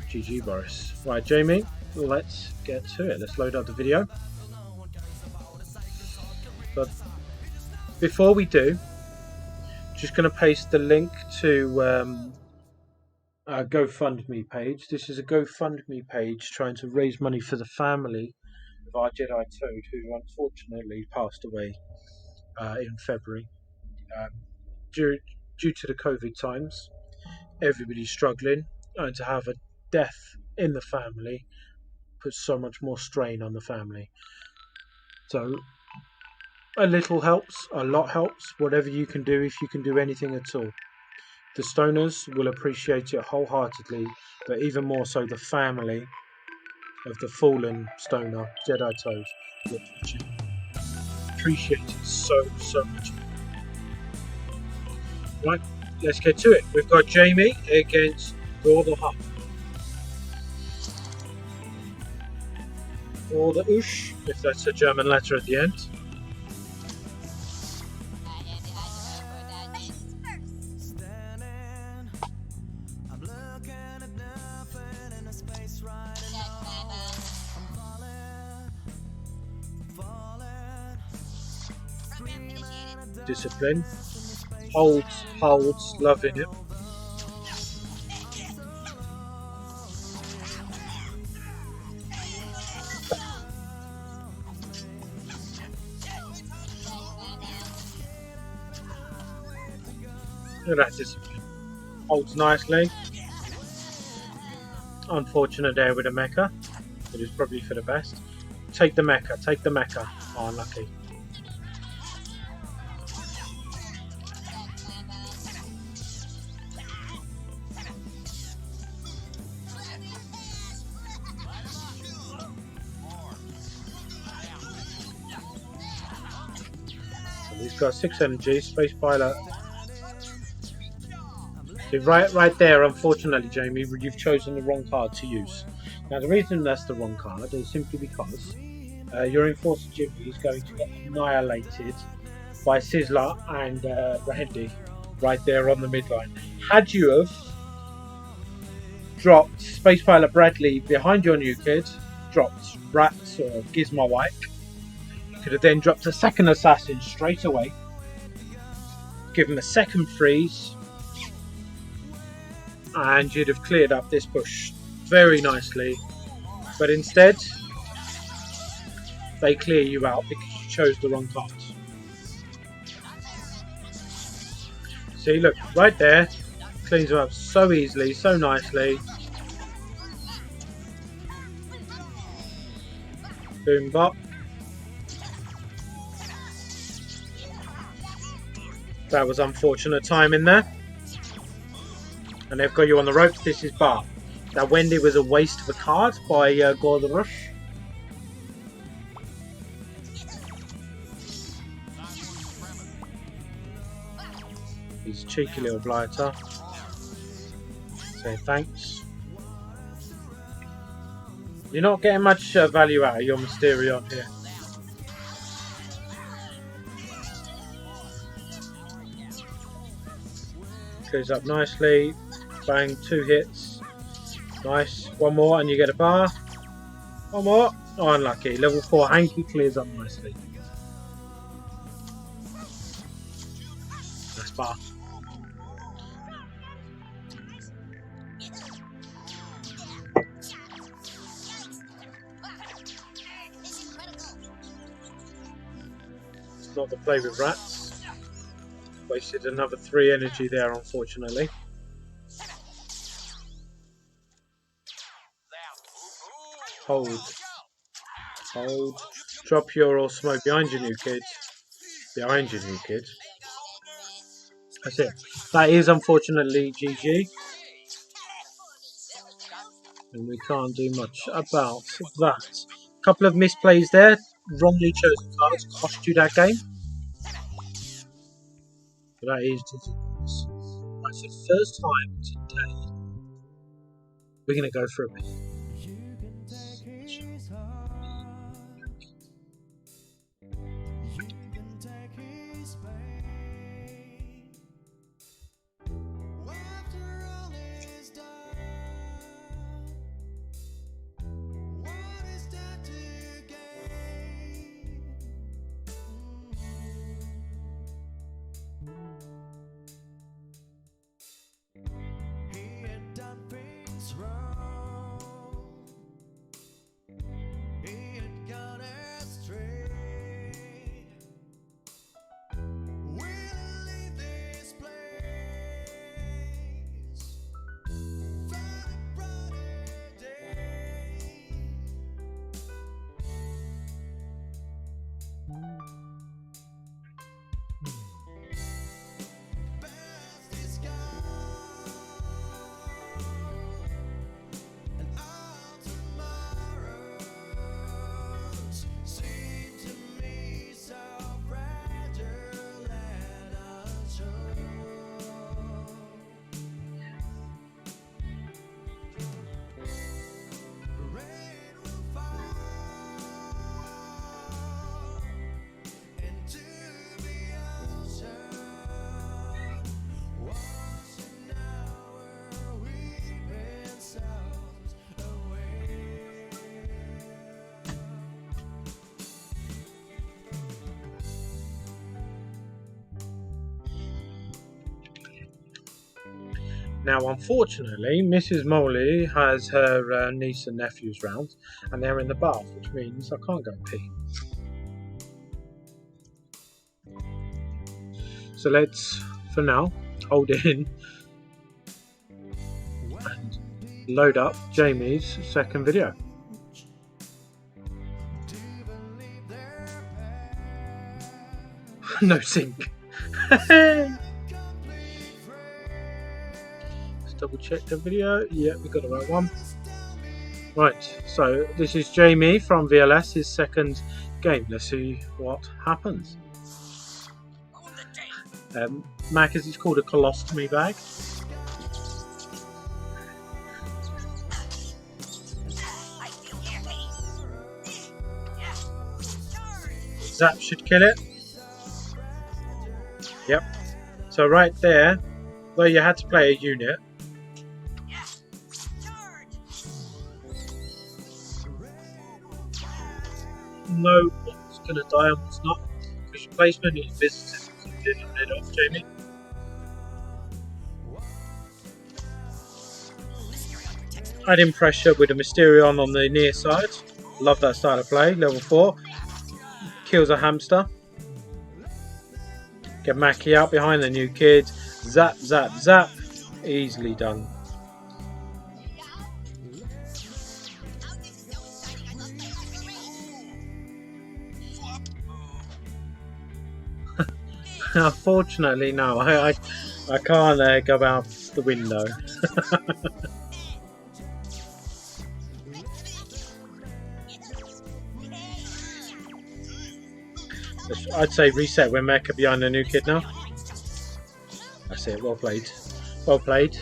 GG, Boris. Right, Jamie, let's get to it. Let's load up the video. But before we do, just going to paste the link to our GoFundMe page. This is a GoFundMe page trying to raise money for the family of our Jedi Toad, who unfortunately passed away in February. Due to the COVID times, everybody's struggling, and to have a death in the family puts so much more strain on the family. So a little helps, a lot helps, whatever you can do, if you can do anything at all. The Stoners will appreciate it wholeheartedly, but even more so the family of the fallen Stoner Jedi Toad will appreciate it so much. Right, let's get to it. We've got Jamie against Gore the Hutt. Or the Ush, if that's a German letter at the end. Discipline. Holds, loving it. Look at that discipline. Holds nicely. Unfortunate there with the mecha. It is probably for the best. Take the mecha, take the mecha. Oh, unlucky. So he's got 6 energy, space pilot. So right there, unfortunately, Jamie, you've chosen the wrong card to use. Now, the reason that's the wrong card is simply because your Enforcer Jimmy is going to get annihilated by Sizzler and Randy right there on the midline. Had you have dropped Space Pilot Bradley behind your new kid, dropped Rats or Gizmo White, you could have then dropped a second assassin straight away, give him a second freeze, and you'd have cleared up this bush very nicely. But instead, they clear you out because you chose the wrong cards. See, look, right there, cleans them up so easily, so nicely. Boom bop. That was unfortunate timing there. And they've got you on the ropes. This is Bar. That Wendy was a waste of a card by Gore the Rush. He's a cheeky little blighter. Say thanks. You're not getting much value out of your Mysterion here. Clears up nicely. Bang, 2 hits. Nice. One more and you get a bar. One more. Oh, unlucky. Level 4 Hanky clears up nicely. Nice bar. It's not the play with Rats. Wasted another 3 energy there, unfortunately. Hold. Hold. Drop your or smoke behind you, new kids. Behind you, new kids. That's it. That is unfortunately GG. And we can't do much about that. Couple of misplays there. Wrongly chosen cards cost you that game. But that is GG. Right, for the first time today, we're going to go for a bit. You can take his heart. You can take his pain. After all is done, what is there to gain? He had done things wrong. He had gone astray. We'll leave this place for a brighter day. Past is gone, and all tomorrows seem to me so fragile and unsure. Rain will fall into the ocean, washing our weeping souls away. Now, unfortunately, Mrs. Molly has her niece and nephews round, and they're in the bath, which means I can't go and pee. So let's, for now, hold in and load up Jamie's second video. Do you believe their path? No sync. Complete Let's double check the video. Yeah, we got the right one. Right, so this is Jamie from VLS, his second game. Let's see what happens. Mac, as it's called, a colostomy bag. Zap should kill it. Yep. So right there, though you had to play a unit. Know what's going to die and what's not. Because your placement is visitors included and rid of, Jamie. Adding pressure with a Mysterion on the near side. Love that style of play. Level 4. Kills a hamster. Get Mackie out behind the new kid. Zap, zap, zap. Easily done. Unfortunately, no. I can't go out the window. I'd say reset when Mecha behind the new kid now. That's it. Well played. Well played.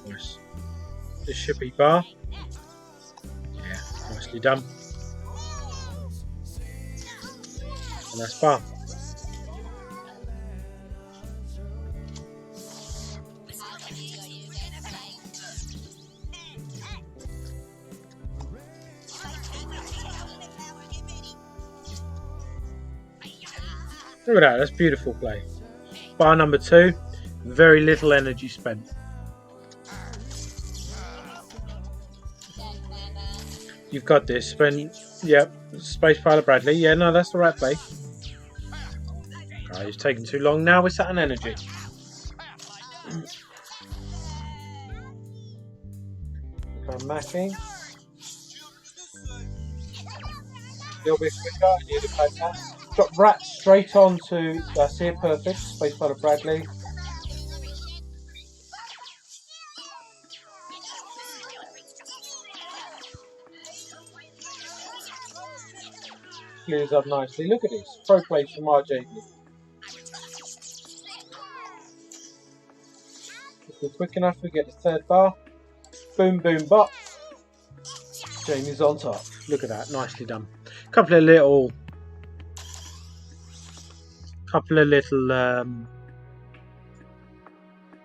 Nice. This should be bar. Yeah, nicely done. And that's bar. Look at that, that's beautiful play. Bar number 2. Very little energy spent. You've got this. Spend. Yep. Space Pilot Bradley. Yeah, no, that's the right play. Alright, he's taking too long. Now we're sat on energy. I'm macking. A little bit quicker. Near the pad. Drop Rat straight onto. That's it. Perfect. Space Pilot Bradley. Clears up nicely. Look at this. Pro plays from RJ. If we're quick enough, we get the third bar. Boom, boom, bop. Jamie's on top. Look at that. Nicely done. Couple of little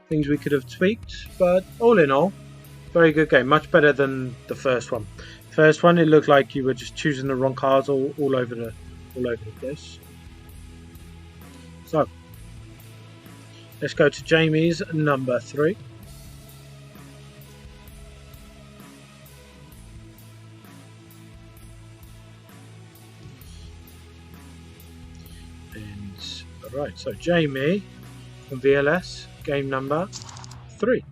things we could have tweaked, but all in all, very good game. Much better than the first one. First one, it looked like you were just choosing the wrong cards all over the place. So let's go to Jamie's number 3. And alright, so Jamie from VLS, game number 3.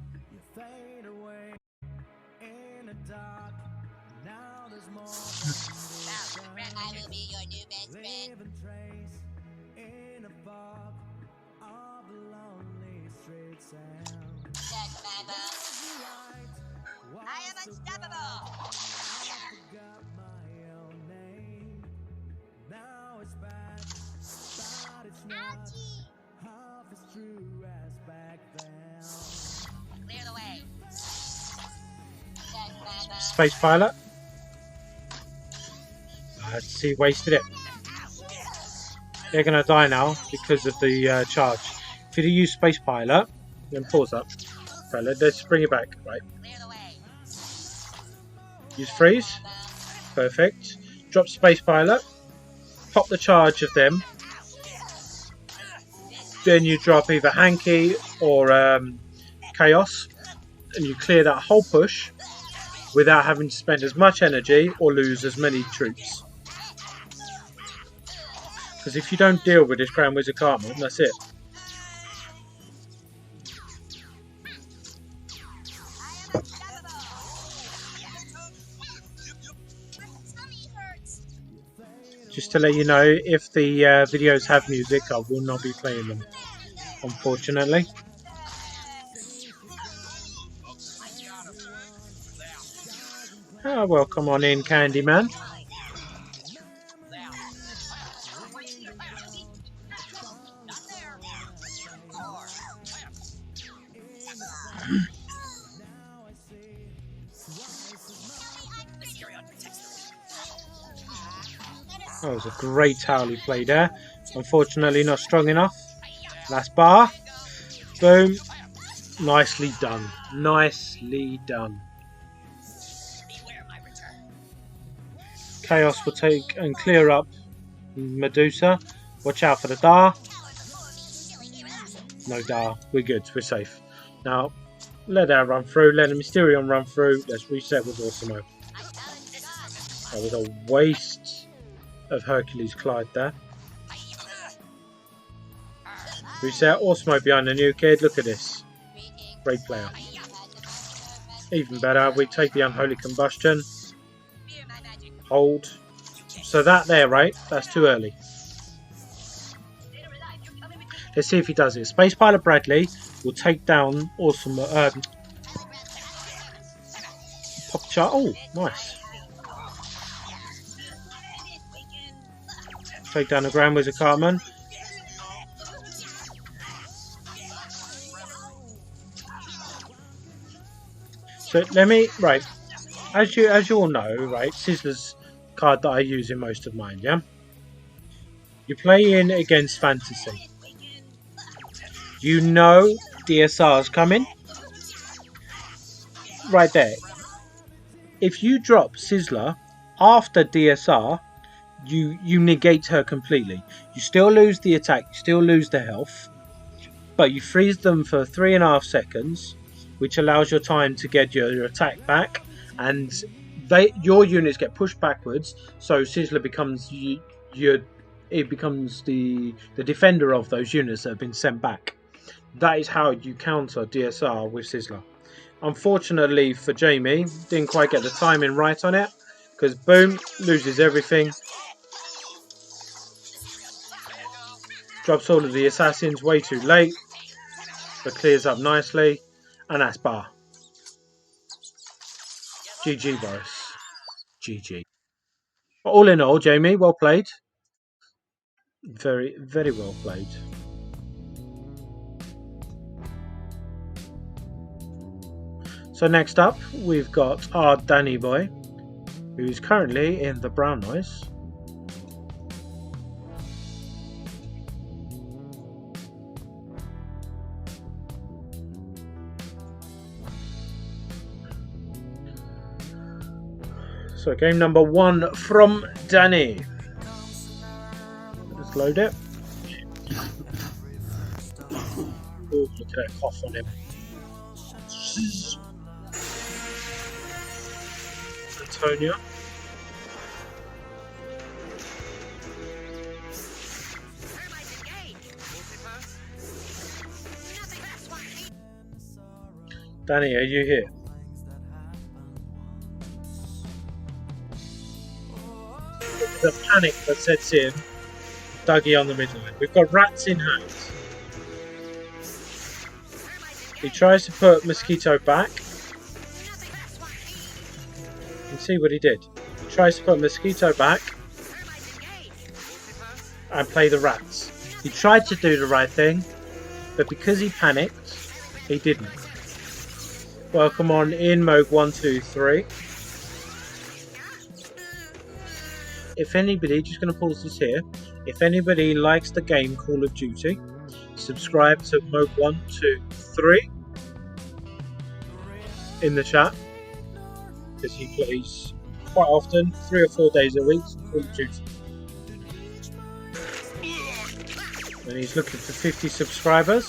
I will be your new best friend. That's my boss. I am unstoppable. Ouchie. Clear the way. That's my boss. Space Pilot. He wasted it. They're going to die now because of the charge. If you use Space Pilot, then pause up. Okay, let's bring it back. Right. Use Freeze. Perfect. Drop Space Pilot. Pop the charge of them. Then you drop either Hanky or Chaos. And you clear that whole push without having to spend as much energy or lose as many troops. Because if you don't deal with this Grand Wizard Cartman, that's it. Just to let you know, if the videos have music, I will not be playing them, unfortunately. Oh, well, come on in, Candyman. That was a great towel he played there. Unfortunately not strong enough. Last bar. Boom. Nicely done. Nicely done. Chaos will take and clear up Medusa. Watch out for the Dar. No Dar. We're good. We're safe. Now, let that run through. Let the Mysterion run through. Let's reset with Orsimo. That was a waste of Hercules Clyde there. Reset. Orsimo behind the new kid. Look at this. Great player. Even better, we take the Unholy Combustion. Hold. So that there, right? That's too early. Let's see if he does it. Space Pilot Bradley will take down Orsimo. Pop chart. Oh, nice. Take down the Grand Wizard Cartman. So let me, right, as you all know, right, Sizzler's card that I use in most of mine, yeah? You play in against Fantasy. You know DSR's coming. Right there. If you drop Sizzler after DSR, you negate her completely. You still lose the attack, you still lose the health, but you freeze them for 3.5 seconds, which allows your time to get your attack back, and your units get pushed backwards, so Sizzler becomes the defender of those units that have been sent back. That is how you counter DSR with Sizzler. Unfortunately for Jamie, didn't quite get the timing right on it, because boom, loses everything. Drops all of the assassins way too late, but clears up nicely, and that's bar. GG, Boris. GG. But all in all, Jamie, well played. Very, very well played. So next up, we've got our Danny boy, who's currently in the brown noise. So game number 1 from Danny. Let's load it. Oh, look at that cough on him. Antonia. Danny, are you here? The panic that sets in. Dougie on the midline. We've got rats in hand. He tries to put Mosquito back. You can see what he did. He tries to put Mosquito back and play the rats. He tried to do the right thing, but because he panicked, he didn't. Welcome on in, Moog 123. If anybody, just going to pause this here. If anybody likes the game Call of Duty, subscribe to Moog 123 in the chat, because he plays quite often, 3 or 4 days a week, Call of Duty. And he's looking for 50 subscribers.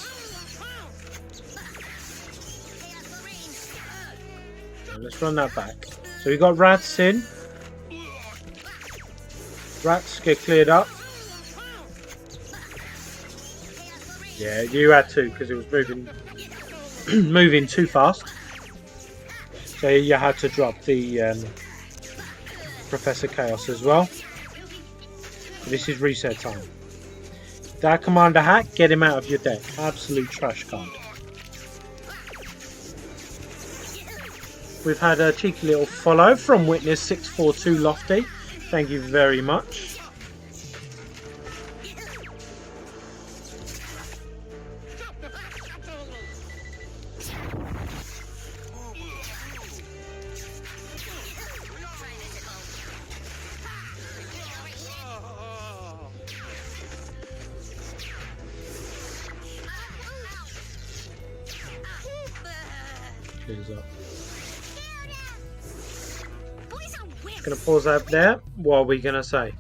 So let's run that back. So we got rats in. Rats get cleared up. Yeah, you had to, because it was moving moving too fast. So you had to drop the Professor Chaos as well. This is reset time. That Commander Hack, get him out of your deck. Absolute trash card. We've had a cheeky little follow from Witness 642 Lofty. Thank you very much. Clears up. Gonna pause that there. What are we gonna say?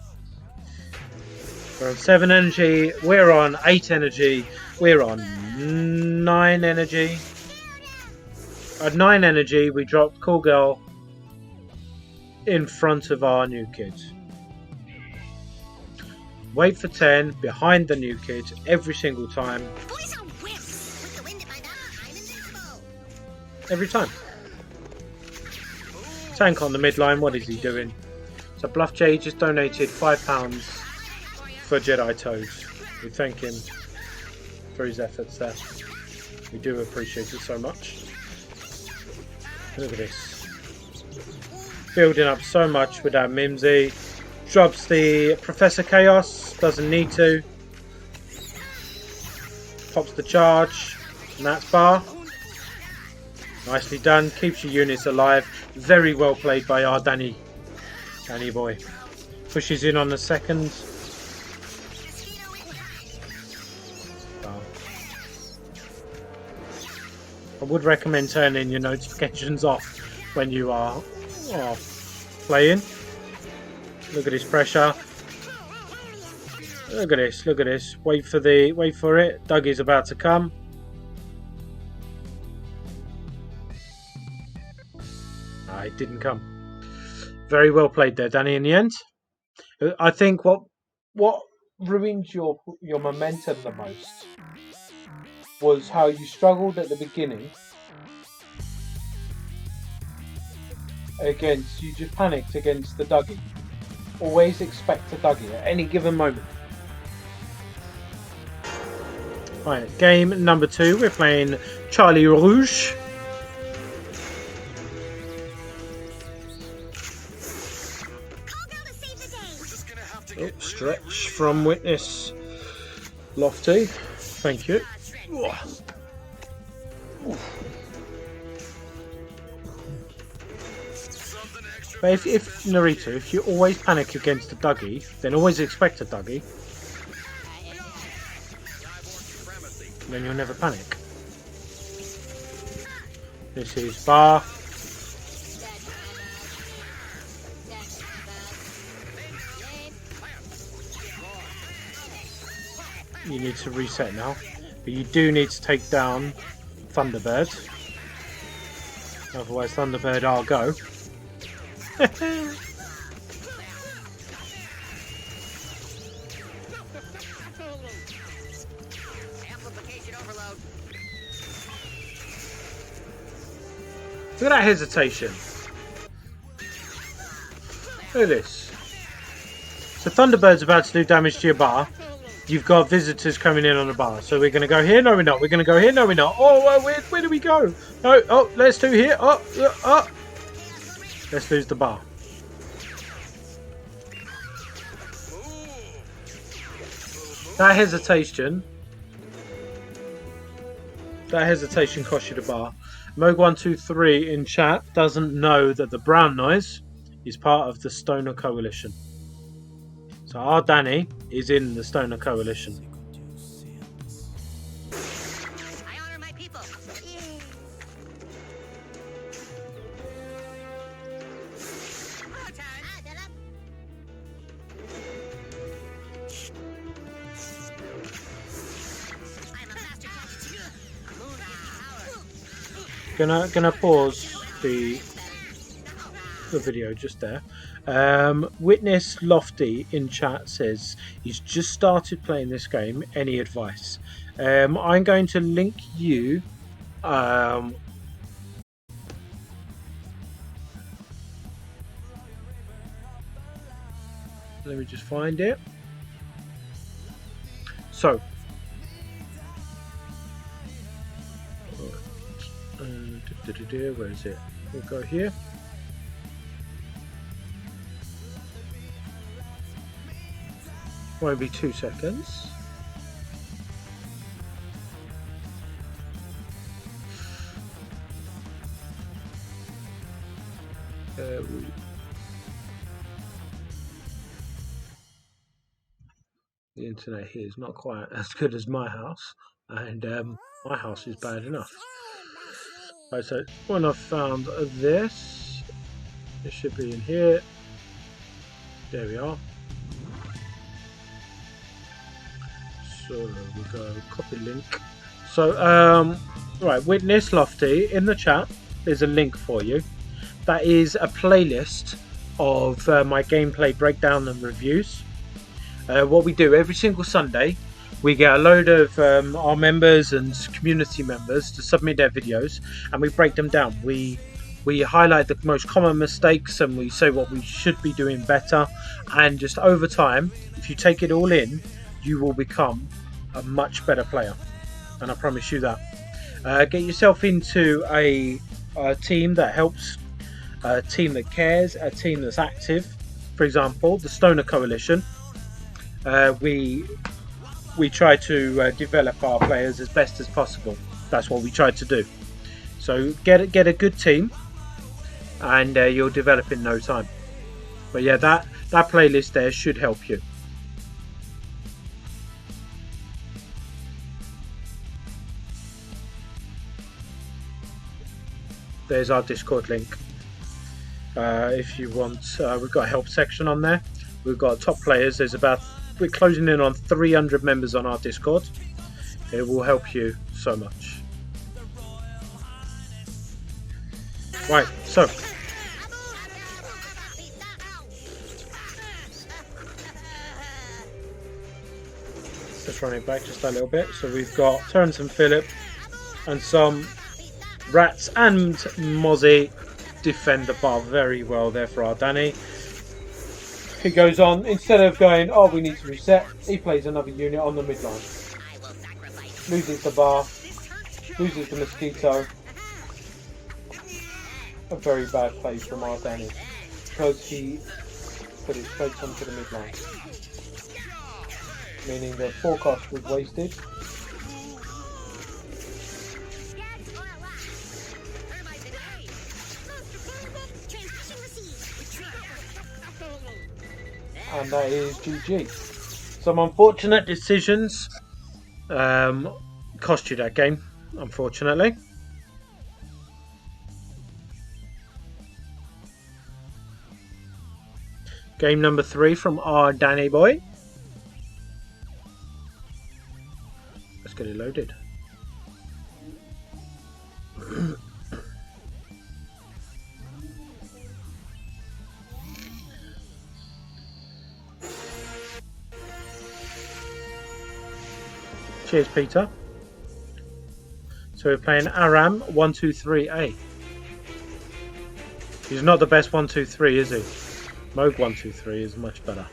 We're on 7 energy, we're on 8 energy, we're on 9 energy. At 9 energy, we dropped Cool Girl in front of our new kid. Wait for 10 behind the new kid every single time. Every time. Tank on the midline, what is he doing? So Bluff J just donated £5 for Jedi Toad. We thank him for his efforts there. We do appreciate it so much. Look at this. Building up so much with our Mimsy. Drops the Professor Chaos, doesn't need to. Pops the charge, and that's bar. Nicely done, keeps your units alive. Very well played by our Danny boy. Pushes in on the second. Wow. I would recommend turning your notifications off when you are playing. Look at his pressure. Look at this, look at this. Wait for it. Dougie's about to come. It didn't come. Very well played there, Danny, in the end. I think what ruined your momentum the most was how you struggled at the beginning. You just panicked against the Dougie. Always expect a Dougie at any given moment. Right, game number 2. We're playing Charlie Rouge. Oh, stretch from Witness Lofty. Thank you. But if Narita, if you always panic against a Dougie, then always expect a Dougie. Then you'll never panic. This is Bar. You need to reset now, but you do need to take down Thunderbird. Otherwise, Thunderbird, I'll go. Look at that hesitation. Look at this. So Thunderbird's about to do damage to your bar. You've got visitors coming in on the bar. So we're going to go here. No, we're not. We're going to go here. No, we're not. Oh, where do we go? No, oh, let's do here. Oh. Let's lose the bar. That hesitation cost you the bar. Moog123 in chat doesn't know that the brown noise is part of the Stoner Coalition. So our Danny is in the Stoner Coalition. I honor my people. Gonna pause the video just there. Witness Lofty in chat says he's just started playing this game. Any advice? I'm going to link you. Let me just find it. So. Where is it? We'll go here. Won't be 2 seconds. The internet here is not quite as good as my house, and my house is bad enough. Right, so when I've found this, it should be in here. There we are. So we go copy link. So right, Witness Lofty in the chat. There's a link for you. That is a playlist of my gameplay breakdown and reviews. What we do every single Sunday, we get a load of our members and community members to submit their videos, and we break them down. We highlight the most common mistakes, and we say what we should be doing better. And just over time, if you take it all in, you will become a much better player, and I promise you that. Get yourself into a team that helps, a team that cares, a team that's active. For example, the Stoner Coalition. We try to develop our players as best as possible. That's what we try to do. So get a good team, and you'll develop in no time. But yeah, that playlist there should help you. There's our Discord link. If you want, we've got a help section on there. We've got top players. There's about we're closing in on 300 members on our Discord. It will help you so much. Right, so let's run it back just a little bit. So we've got Terrence and Philip and some Rats and Mozzie defend the bar very well there for our Danny. He goes on, instead of going, oh, we need to reset, he plays another unit on the midline. Loses the bar, loses the mosquito. A very bad play from our Danny, because he put it straight onto the midline. Meaning the forecast was wasted. And that is GG. Some unfortunate decisions cost you that game, unfortunately. Game number 3 from our Danny boy. Let's get it loaded. Cheers, Peter. So we're playing Aram 123A. He's not the best 123, is he? Moog 123 is much better.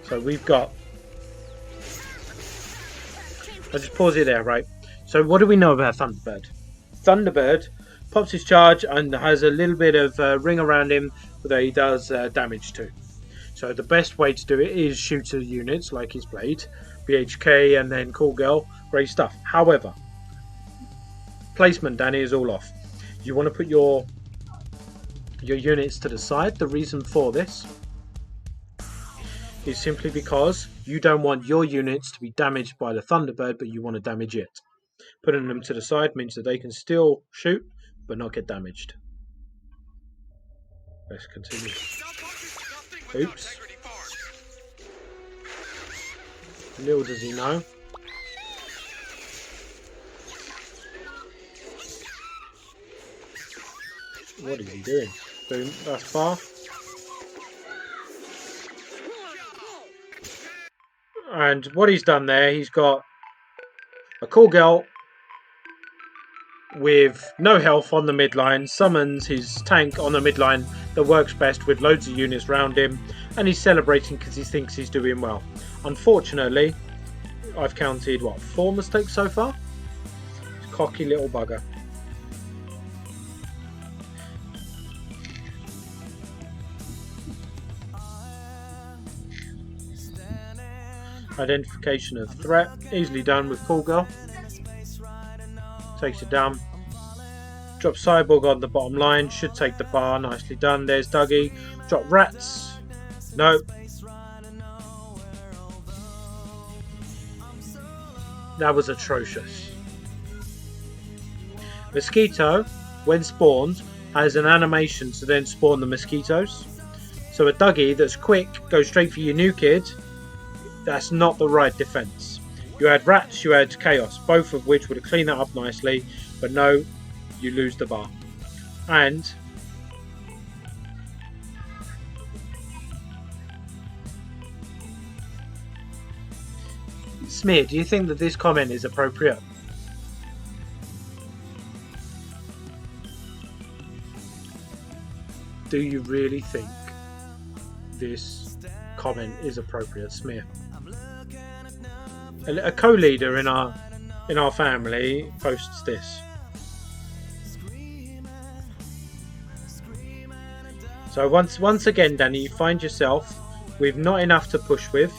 So we've got... I'll just pause it there, right? So what do we know about Thunderbird? Thunderbird pops his charge and has a little bit of ring around him that he does damage to. So the best way to do it is shooter units like he's played, BHK and then Cool Girl, great stuff. However, placement, Danny, is all off. You want to put your units to the side. The reason for this is simply because you don't want your units to be damaged by the Thunderbird, but you want to damage it. Putting them to the side means that they can still shoot, but not get damaged. Let's continue. Oops. Little does he know. What is he doing? Boom, that's far. And what he's done there, he's got a Cool Girl with no health on the midline, summons his tank on the midline that works best with loads of units around him, and he's celebrating because he thinks he's doing well. Unfortunately, I've counted, what, 4 mistakes so far? Cocky little bugger. Identification of threat, easily done with Cool Girl. Takes it down. Drop Cyborg on the bottom line, should take the bar, nicely done. There's Dougie. Drop Rats. No. That was atrocious. Mosquito, when spawned, has an animation to then spawn the mosquitoes. So a Dougie that's quick, goes straight for your new kid. That's not the right defense. You had Rats, you had Chaos, both of which would have cleaned that up nicely, but no, you lose the bar. And Smear, do you think that this comment is appropriate? Do you really think this comment is appropriate, Smear? A co-leader in our family posts this. So once again, Danny, you find yourself with not enough to push with.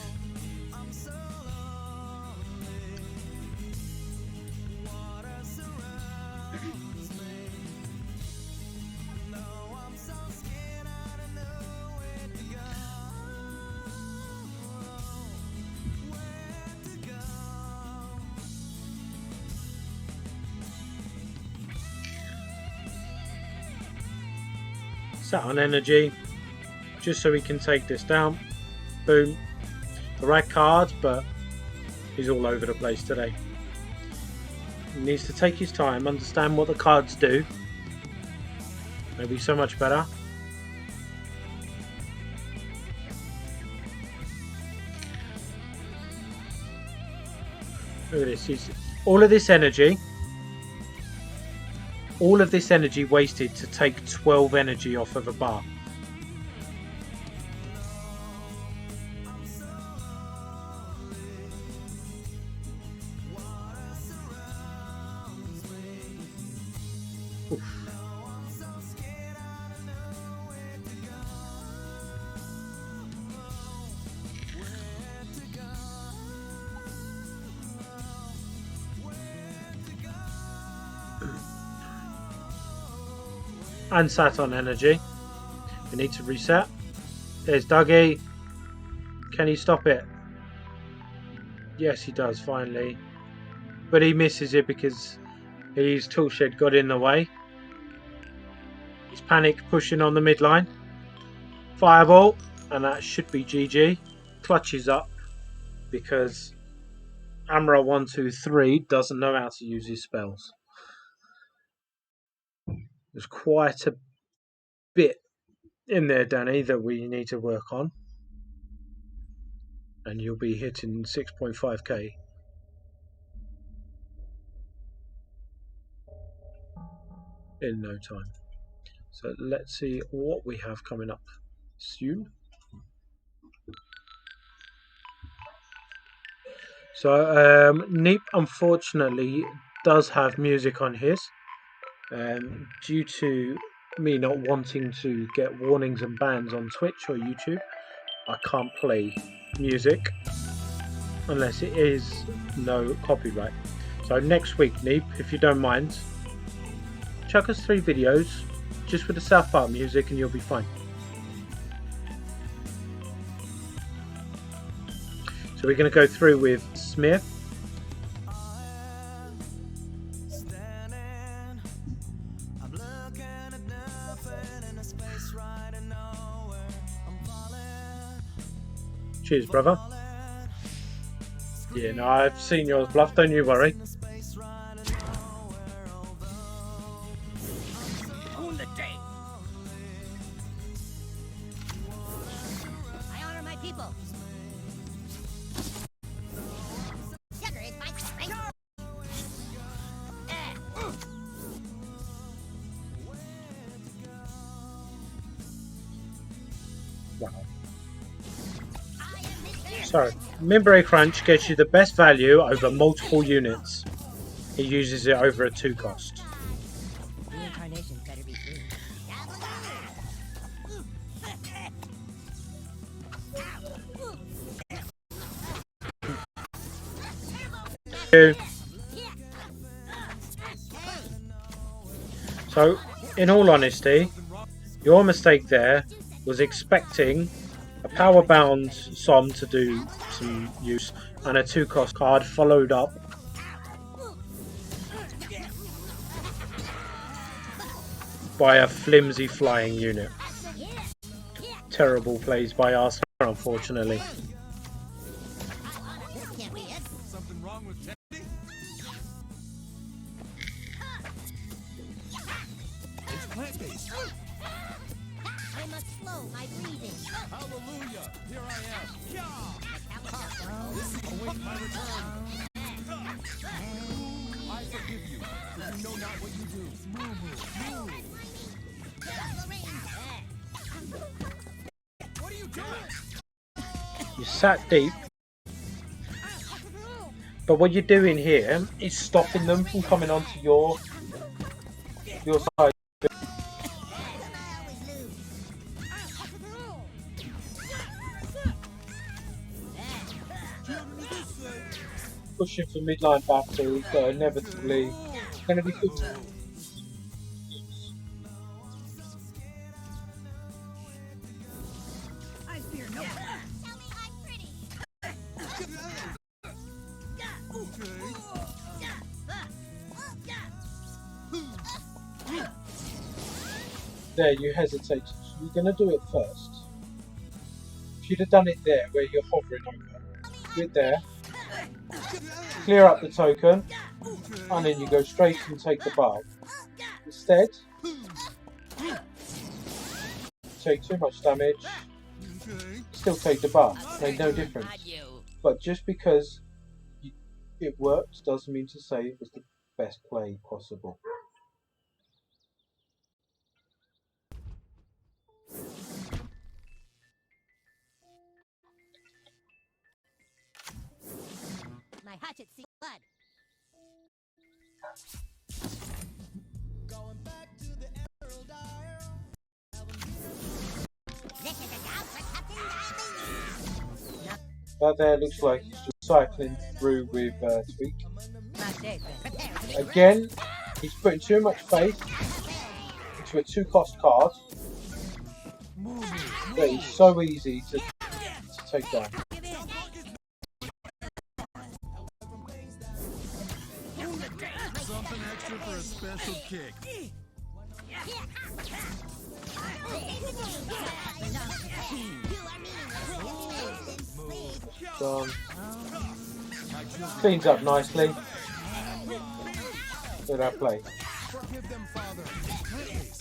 Sat on energy. just so we can take this down. Boom. The right card, but he's all over the place today. He needs to take his time, understand what the cards do. Maybe so much better. Look at this. All of this energy wasted to take 12 energy off of a bar. Oof. And sat on energy. We need to reset. There's Dougie. Can he stop it? Yes, he does, finally. But he misses it because his toolshed got in the way. He's panic pushing on the midline. Fireball. And that should be GG. Clutches up because Amra123 doesn't know how to use his spells. There's quite a bit in there, Danny, that we need to work on. And you'll be hitting 6.5k. In no time. So let's see what we have coming up soon. So Neep unfortunately does have music on his. Due to me not wanting to get warnings and bans on Twitch or YouTube, I can't play music unless it is no copyright. So next week, Neep, if you don't mind, chuck us 3 videos just with the South Park music and you'll be fine. So we're going to go through with Smith. Cheers, brother. Yeah, no, I've seen yours, Bluff, don't you worry. I honor my people. Sugar is my strength. Wow. So, Mimbre Crunch gets you the best value over multiple units. He uses it over a 2 cost. Reincarnation better be free. So, in all honesty, your mistake there was expecting a power bound Som to do some use and a 2 cost card followed up by a flimsy flying unit. Terrible plays by us, unfortunately. Something wrong with Teddy? It's plant-based. I must slow my breathing. Hallelujah! Here I am. This awaits my return. I forgive you, for you know not what you do. Move. What are you doing? You sat deep, but what you're doing here is stopping them from coming onto your side. Pushing for midline battles that are inevitably going to be good. I fear no one. Tell me I'm pretty. There, you hesitated. You're going to do it first. you'd have done it there, where you're hovering over, do it there, clear up the token, and then you go straight and take the buff. Instead, take too much damage, still take the buff, made no difference. But just because it worked doesn't mean to say it was the best play possible. My hatchet sees blood. Going back to the Emerald Isle. This is a job for Captain Diabetes. That there looks like he's just cycling through with Tweak. My day, prepare to be Again, he's putting too much faith into a 2-cost card that is so easy to take down. Something extra for a special kick. Done. Cleans up nicely. Look at that play.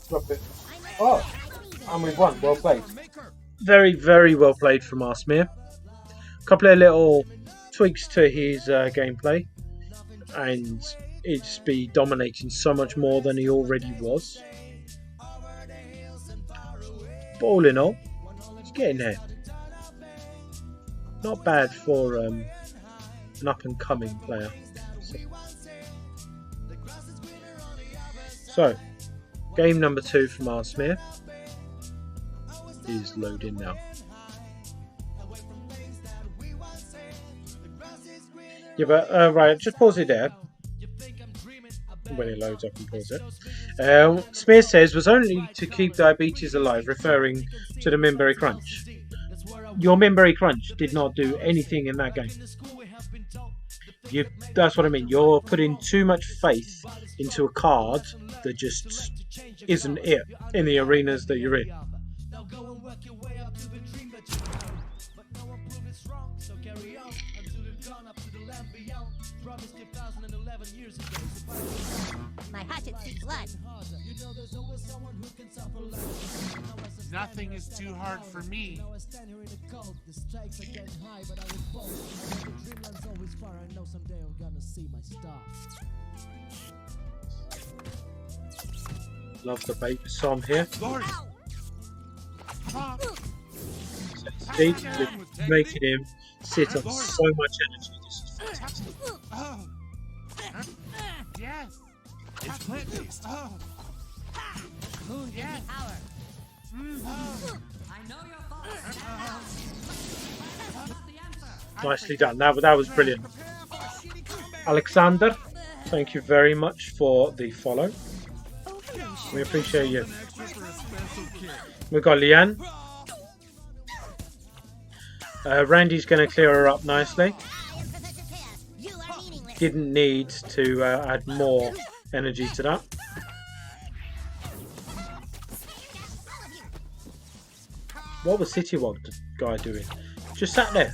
Drop it. Oh, and we've won. Well played. Very, very well played from our Smear. A couple of little tweaks to his gameplay, and he'd just be dominating so much more than he already was. But all in all, he's getting there. Not bad for an up-and-coming player. So, game number 2 from our Smear is loading now. Yeah, but right, just pause it there. When it loads up and pause it. Smear says was only to keep diabetes alive, referring to the Minberry Crunch. Your Minberry Crunch did not do anything in that game. That's what I mean. You're putting too much faith into a card that just isn't it in the arenas that you're in. my hatchet sees blood. Nothing is too hard for me. Love the baby Som here. Lord. Deep with making him sit on so much energy. This is fantastic. Oh. Yes. It's plant-based. Oh. Moon Yes. power. I know your fault. Nicely done. That was brilliant. Alexander, thank you very much for the follow. We appreciate you. We've got Leanne. Randy's going to clear her up nicely. Didn't need to add more energy to that. What was Citywog guy doing? Just sat there.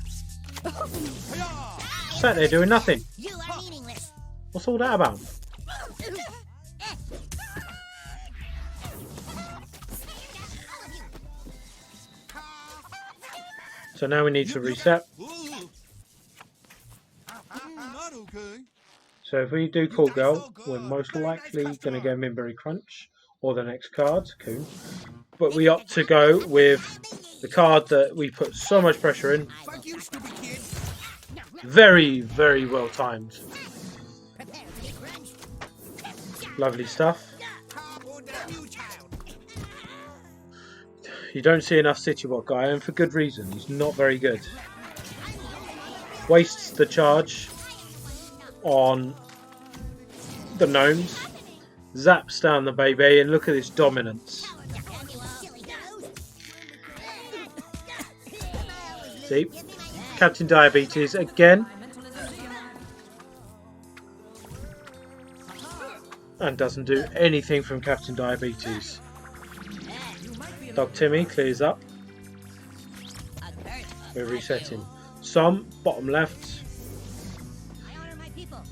Just sat there doing nothing. What's all that about? So now we need to reset. So if we do Call Girl, we're most likely going to go Minberry Crunch or the next card, Coon. But we opt to go with the card that we put so much pressure in. Very, very well timed. Lovely stuff. You don't see enough Citywalk guy, and for good reason. He's not very good. Wastes the charge on the gnomes. Zaps down the baby, and look at this dominance. See? Captain Diabetes again. And doesn't do anything from Captain Diabetes. Dog Timmy clears up. We're resetting. Some, bottom left. I honor my people.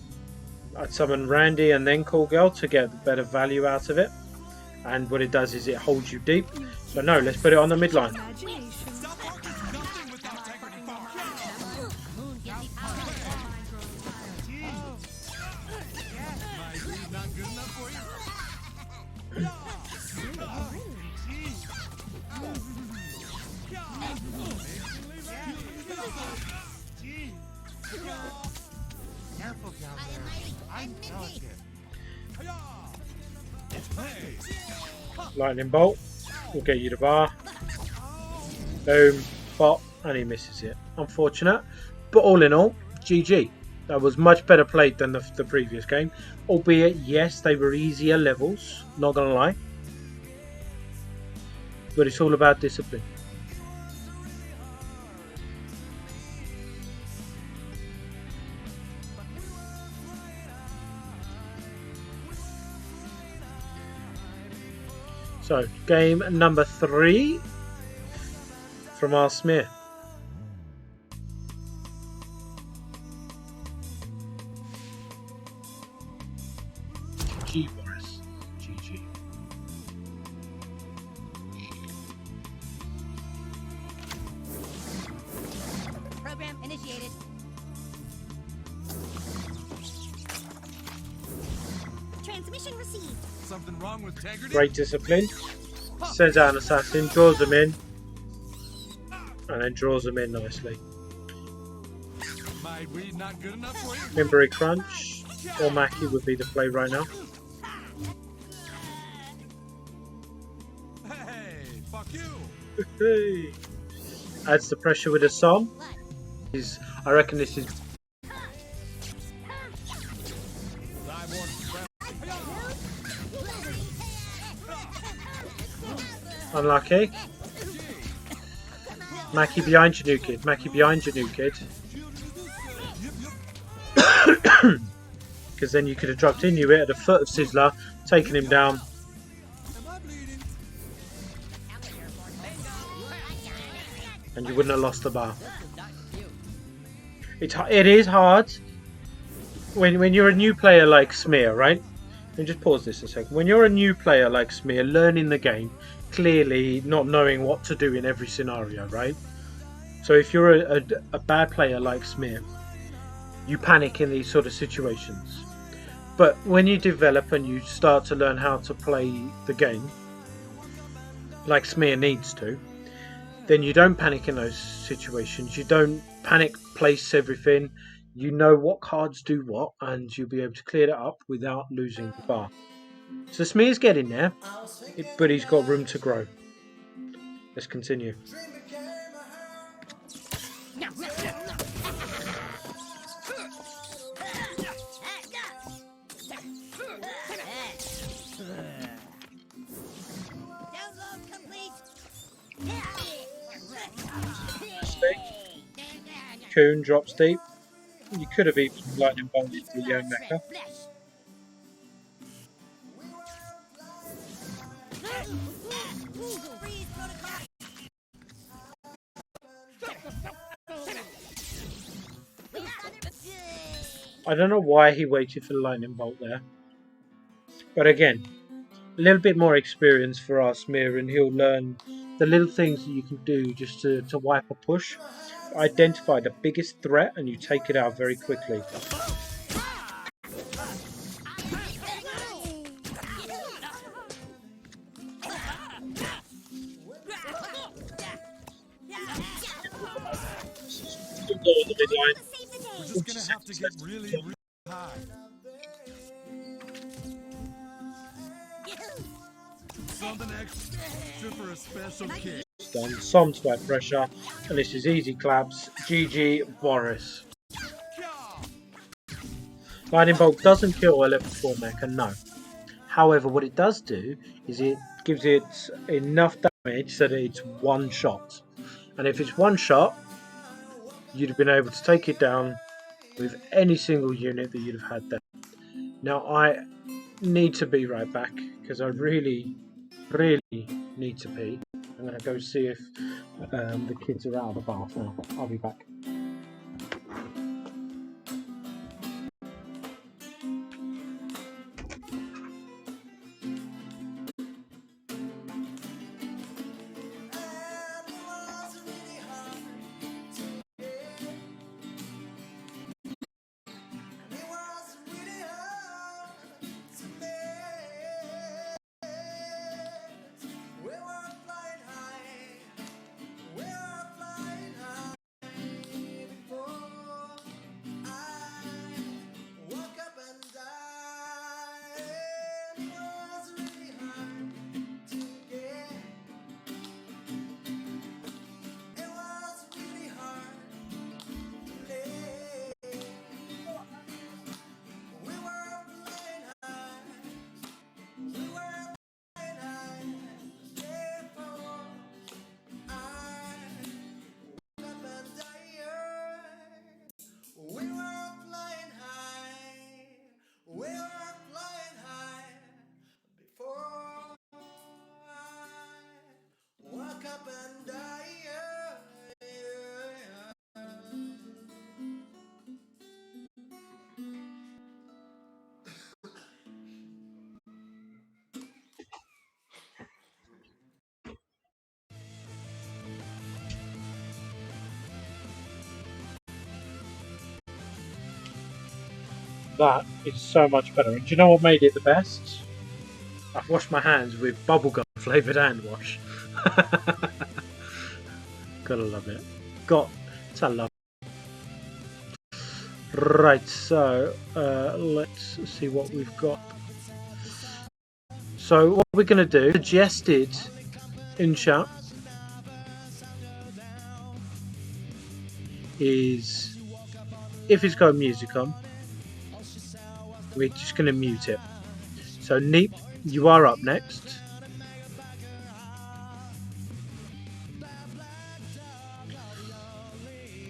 I'd summon Randy and then Call Girl to get the better value out of it. And what it does is it holds you deep. So no, let's put it on the midline. Moon gives me power. Careful down there. I'm delicate. Lightning Bolt will get you the bar. Boom, pop, and he misses it. Unfortunate. But all in all, GG. That was much better played than the previous game. Albeit, yes, they were easier levels. Not gonna lie. But it's all about discipline. So, game number 3 from our smear. GG, Boris. GG. Program initiated. Transmission received. Something wrong with integrity? Great discipline. Sends out an assassin, draws them in, and then draws them in nicely. My weed not good enough for you? Mimbery Crunch or Mackie would be the play right now. Hey, fuck you. Hey. Adds the pressure with a Psalm. I reckon this is unlucky. Mackie behind you, new kid. Mackie behind you, new kid. Because then you could have dropped in you at the foot of Sizzler, taken him down. And you wouldn't have lost the bar. It is hard when you're a new player like Smear, right? Let me just pause this a second. When you're a new player like Smear, learning the game, clearly not knowing what to do in every scenario, right? So if you're a bad player like Smear, you panic in these sort of situations. But when you develop and you start to learn how to play the game, like Smear needs to, then you don't panic in those situations. You don't panic place everything. You know what cards do what, and you'll be able to clear it up without losing the bar. So Smear's getting there, but he's got room to grow. Let's continue. Download complete. Coon drops deep. You could have even lightning bolted the Mecha. I don't know why he waited for the lightning bolt there. But again, a little bit more experience for our Smear, and he'll learn the little things that you can do just to wipe a push. Identify the biggest threat and you take it out very quickly. We're just gonna have to get really high. Something extra for a special kick. Done. Some sweat pressure, and this is easy claps. GG Boris. Lightning Bolt doesn't kill a level 4 mecha, no. However, what it does do is it gives it enough damage so that it's one shot. And if it's one shot, you'd have been able to take it down with any single unit that you'd have had there. Now I need to be right back because I really need to pee. I'm going to go see if the kids are out of the bath now. I'll be back. That is so much better. And do you know what made it the best? I've washed my hands with bubblegum flavoured hand wash. Gotta love it. Got to love it. Right, so let's see what we've got. So what we're going to do, suggested in chat, is if it's got music on, we're just going to mute it. So Neep, you are up next.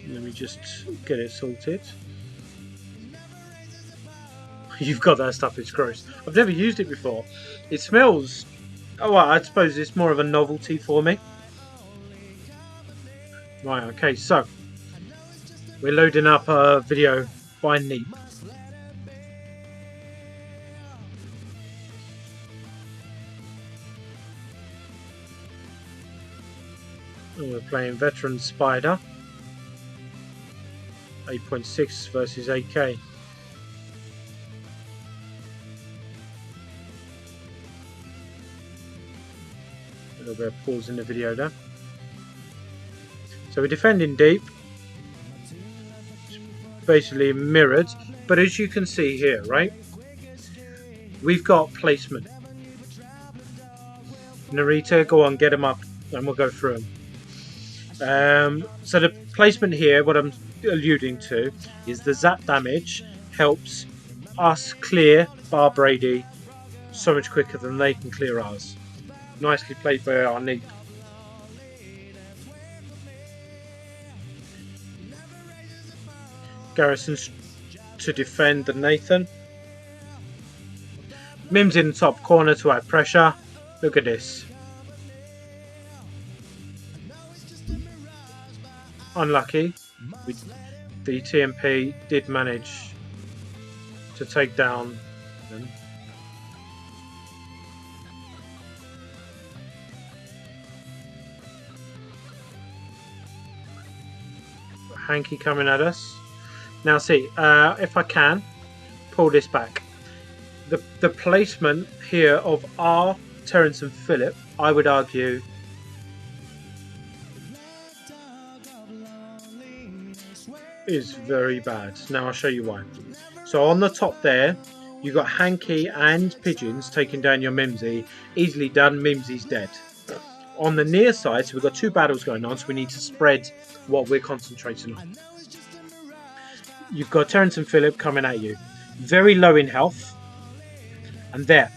Let me just get it sorted. You've got that stuff, it's gross. I've never used it before. It smells... Oh, well, I suppose it's more of a novelty for me. Right, okay, so we're loading up a video by Neep. And we're playing Veteran Spider. 8.6 versus 8K. A little bit of pause in the video there. So we're defending deep. It's basically mirrored. But as you can see here, right? We've got placement. Narita, go on, get them up and we'll go through them. So the placement here, what I'm alluding to, is the zap damage helps us clear Bar Brady so much quicker than they can clear ours. Nicely played by our Neep. Garrison's to defend the Nathan. Mim's in the top corner to add pressure. Look at this. Unlucky. The TMP did manage to take down them. Hanky coming at us. Now see, if I can pull this back. The placement here of R, Terence and Philip, I would argue is very bad. Now I'll show you why. So on the top there, you've got Hanky and Pigeons taking down your Mimsy. Easily done, Mimsy's dead. On the near side, so we've got two battles going on, so we need to spread what we're concentrating on. You've got Terence and Philip coming at you. Very low in health. And there.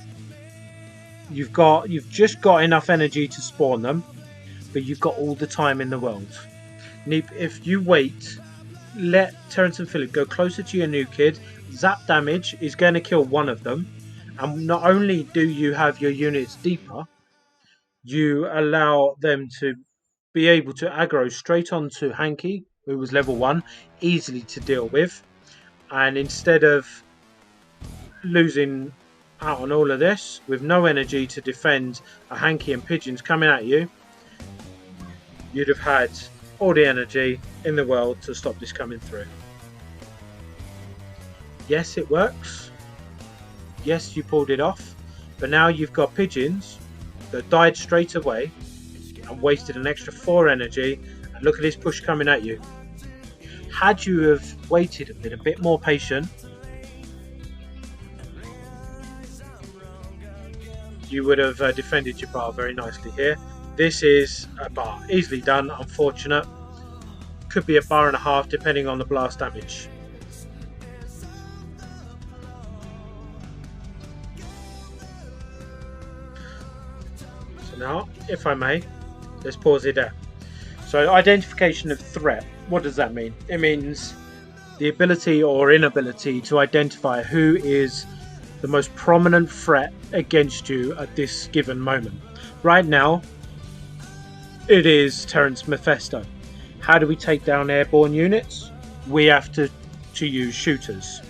You've just got enough energy to spawn them, but you've got all the time in the world. Neep, if you wait, let Terence and Philip go closer to your new kid. Zap damage is going to kill one of them. And not only do you have your units deeper, you allow them to be able to aggro straight onto Hanky, who was level 1, easily to deal with. And instead of losing out on all of this, with no energy to defend a Hanky and pigeons coming at you, you'd have had all the energy in the world to stop this coming through. Yes, it works. Yes, you pulled it off. But now you've got pigeons that died straight away and wasted an extra 4 energy. And look at this push coming at you. Had you have waited and been a bit more patient, you would have defended your bar very nicely here. This is a bar. Easily done, unfortunate. Could be a bar and a half depending on the blast damage. So now, if I may, let's pause it there. So identification of threat, what does that mean? It means the ability or inability to identify who is the most prominent threat against you at this given moment. Right now, it is Terence Mephisto. How do we take down airborne units? We have to use shooters.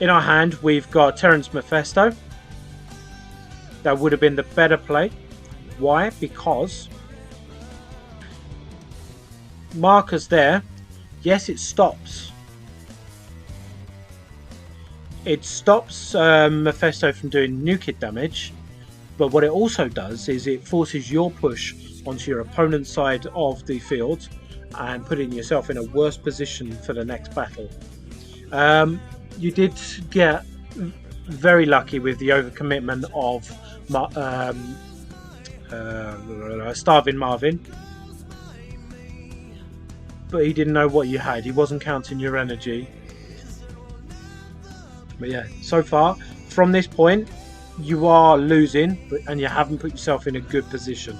In our hand, we've got Terence Mephisto. That would have been the better play. Why? Because markers there, yes, it stops. It stops Mephisto from doing new kit damage, but what it also does is it forces your push onto your opponent's side of the field and putting yourself in a worse position for the next battle. You did get very lucky with the overcommitment of Starving Marvin, but he didn't know what you had. He wasn't counting your energy. But yeah, so far from this point you are losing, and you haven't put yourself in a good position.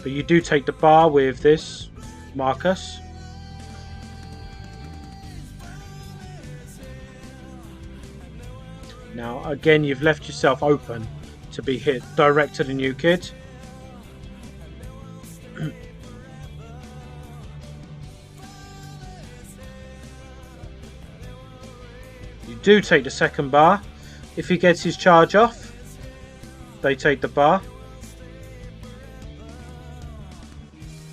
But you do take the bar with this Marcus. Now again, you've left yourself open to be hit direct to the new kid. You do take the second bar. If he gets his charge off, they take the bar.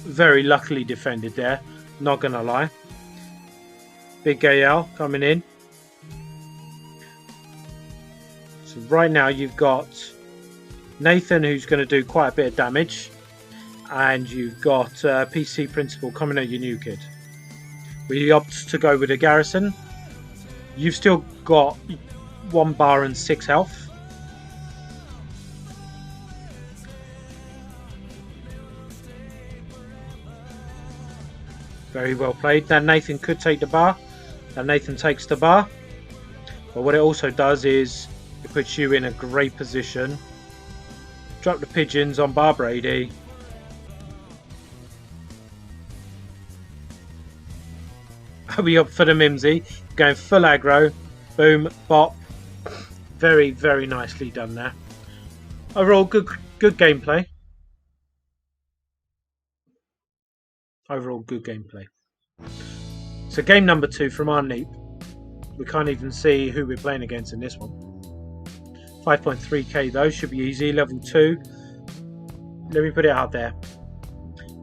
Very luckily defended there, not gonna lie. Big Gael coming in. So right now you've got Nathan, who's going to do quite a bit of damage, and you've got PC Principal coming at your new kid. We opt to go with a garrison. You've still got 1 bar and 6 health. Very well played. Now Nathan could take the bar. Now Nathan takes the bar. But what it also does is it puts you in a great position. Drop the pigeons on Bar Brady. Are we up for the Mimsy? Going full aggro. Boom, bop. Very, very nicely done there. Overall, good gameplay. Overall, good gameplay. So game number 2 from our Neep. We can't even see who we're playing against in this one. 5.3k though, should be easy. Level 2. Let me put it out there.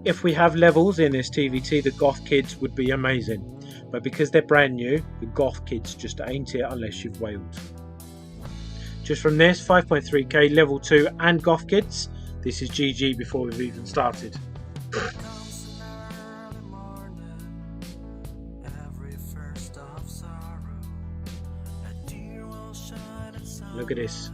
If we have levels in this TVT, the Goth Kids would be amazing. But because they're brand new, the Goth Kids just ain't it unless you've whaled. Just from this, 5.3k, level 2 and Goth Kids. This is GG before we've even started. Look at this.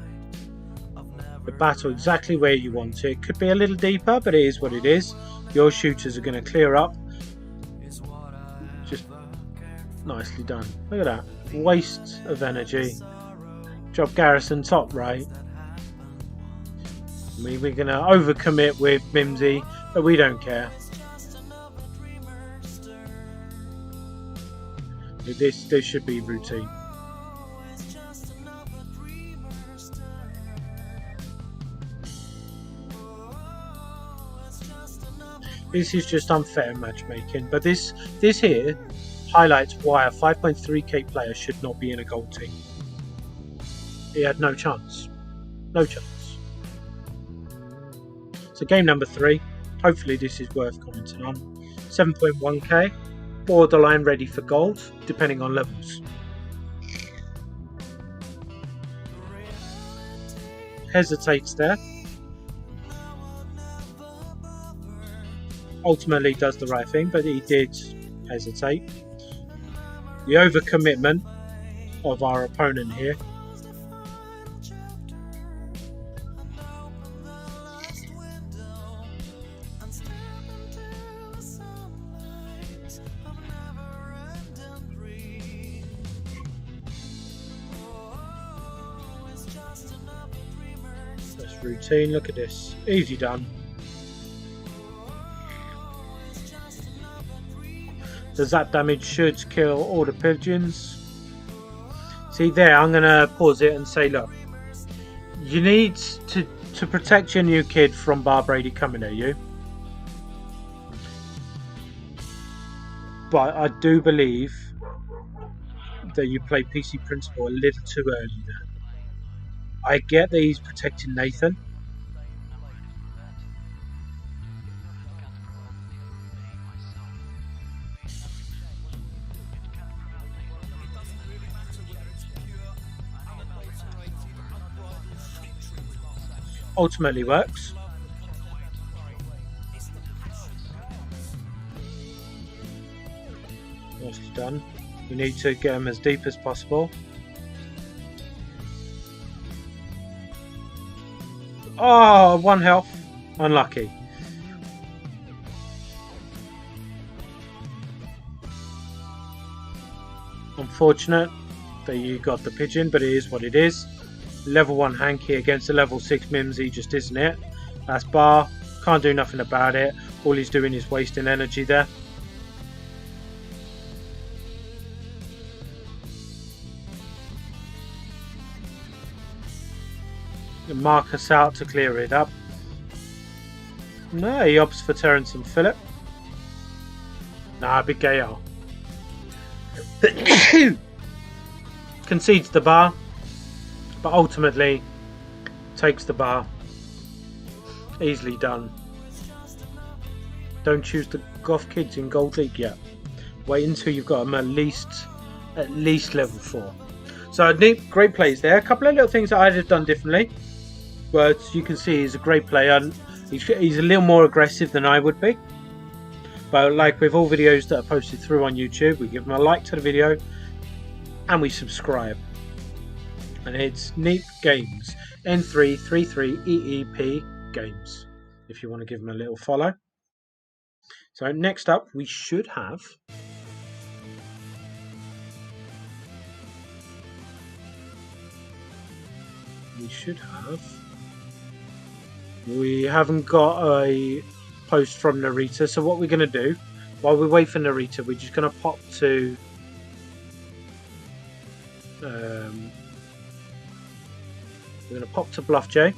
The battle exactly where you want it. Could be a little deeper, but it is what it is. Your shooters are going to clear up. Just nicely done. Look at that. Waste of energy. Drop garrison top right. I mean, we're going to overcommit with Mimsy, but we don't care. This should be routine. This is just unfair matchmaking, but this here highlights why a 5.3k player should not be in a gold team. He had no chance. No chance. So game number 3. Hopefully this is worth commenting on. 7.1k. Borderline ready for gold, depending on levels. Hesitates there. Ultimately does the right thing, but he did hesitate. The overcommitment of our opponent here. That's routine, look at this. Easy done. Does that damage should kill all the pigeons? See there, I'm going to pause it and say, look, you need to protect your new kid from Bar Brady coming at you. But I do believe that you play PC Principle a little too early there. I get that he's protecting Nathan. Ultimately works. Nicely done. We need to get him as deep as possible. Oh, 1 health. Unlucky. Unfortunate that you got the pigeon, but it is what it is. Level 1 Hanky against a level 6 Mimsy just isn't it. That's Bar. Can't do nothing about it. All he's doing is wasting energy there. Mark us out to clear it up. No, he opts for Terence and Philip. Nah, big Gale. Concedes the bar, but ultimately takes the bar. Easily done. Don't choose the Goth kids in Gold League yet. Wait until you've got them at least level 4. So neat, great plays there. A couple of little things that I'd have done differently. But you can see he's a great player. He's a little more aggressive than I would be. But like with all videos that are posted through on YouTube, we give them a like to the video and we subscribe. And it's Neat Games, N333EEP Games, if you want to give them a little follow. So next up we should have we haven't got a post from Narita, so what we're going to do while we wait for Narita, we're just going to pop to Bluff J.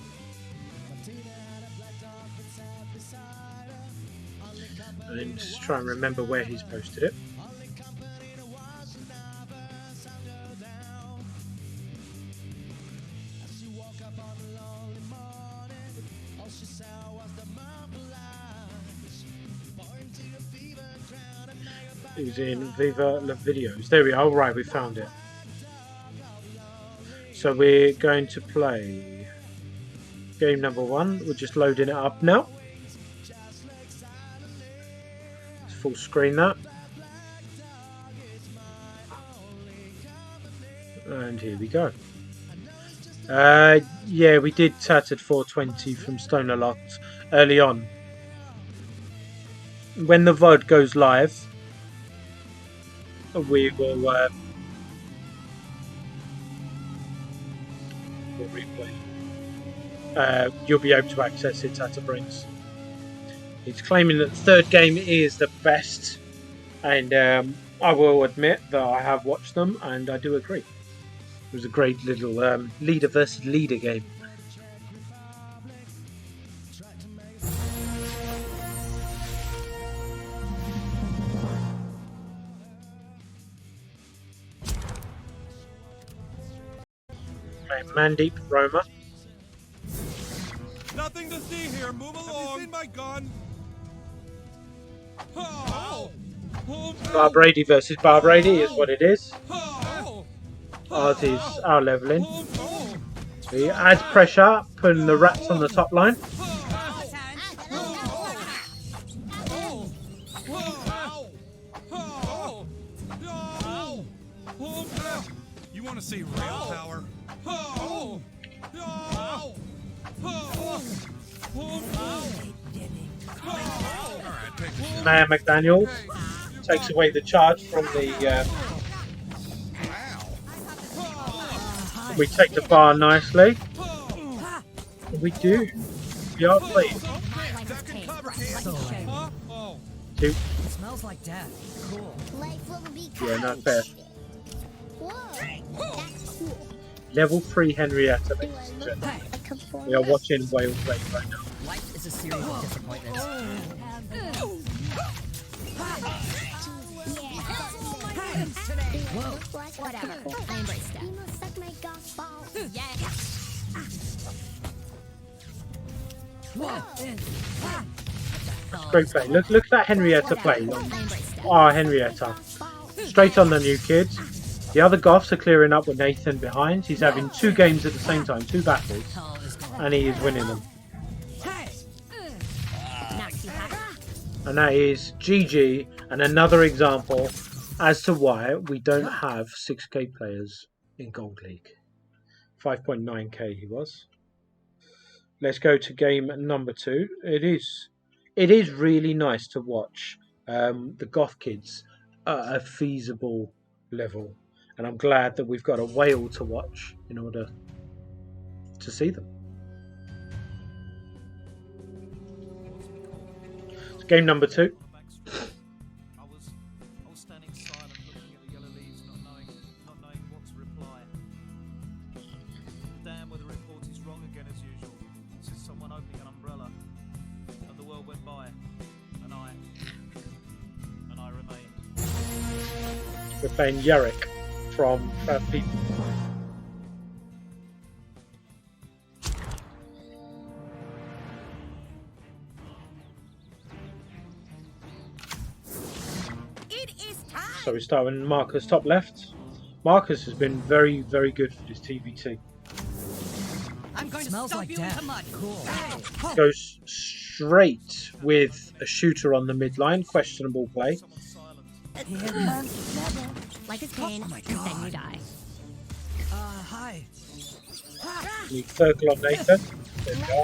And just try and remember where he's posted it. He's in Viva La Videos. There we are. Right, we found it. So we're going to play game number 1. We're just loading it up now. Let's full screen that. And here we go. Yeah, we did Tattered 420 from Stoner Locked early on. When the VOD goes live, we will replay. You'll be able to access it at a brings. He's claiming that the third game is the best, and I will admit that I have watched them and I do agree. It was a great little leader versus leader game. playing Mandeep Roma. Nothing to see here. Move along. Have you seen my gun? Oh. Bar Brady versus Bar Brady is what it is. Ours is our leveling. He adds pressure, putting the rats on the top line. You want to see real power? Mayor McDaniels takes away the charge from the. We take the bar nicely. We do. We are playing. Two. Smells like death. Cool. Yeah, not fair. Whoa, that's cool. Level 3 Henrietta, ladies and gentlemen. We are watching Wales play right now. Life is a series of disappointments. Whatever. I embrace that. You must suck my golf ball. Yeah. Great play. Look at that Henrietta play. I embrace that. Ah, Henrietta. Straight on the new kids. The other Goths are clearing up with Nathan behind. He's having 2 games at the same time, 2 battles, and he is winning them. Not too hot. And that is GG, and another example as to why we don't have 6k players in Gold League. 5.9k he was. Let's go to game number 2. It is really nice to watch the Goth kids at a feasible level, and I'm glad that we've got a whale to watch in order to see them. So game number 2. I was standing silent, looking at the yellow leaves, not knowing what to reply. Damn, whether the report is wrong again as usual. It's just someone opening an umbrella, and the world went by, and I remained. We're playing Yarick from People. So we start with Marcus top left. Marcus has been very, very good for this TVT. I'm going to stop you into mud. Cool. Goes straight with a shooter on the midline. Questionable play. Life is pain, and then you die. Hi. Need Circle on Nathan. There we go.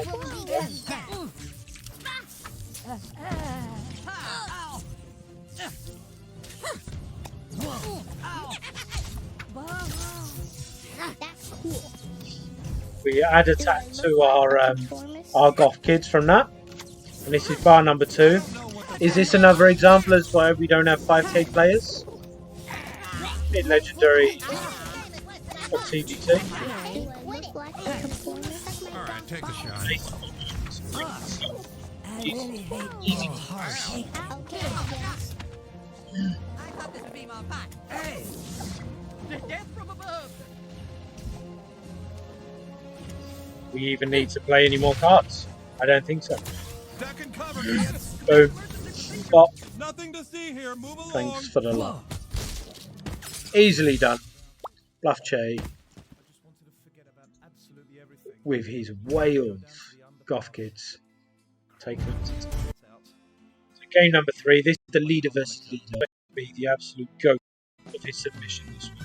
That's cool. We add attack to our Goth kids from that. And this is bar number 2. Is this another example as why we don't have 5k players in Legendary or TVT? Alright, take a shot. Easy. I thought this would be my pack. Hey. Death from above. We even need to play any more cards? I don't think so. Duck and cover, kids. Boom. Bop. Nothing to see here. Move along. Thanks for the love. Easily done. Bluff Che I just wanted to forget about absolutely everything. with his Wales Goth kids. Taking it. So game number 3. This is the leader versus leader. Be the absolute goat of his submission this week.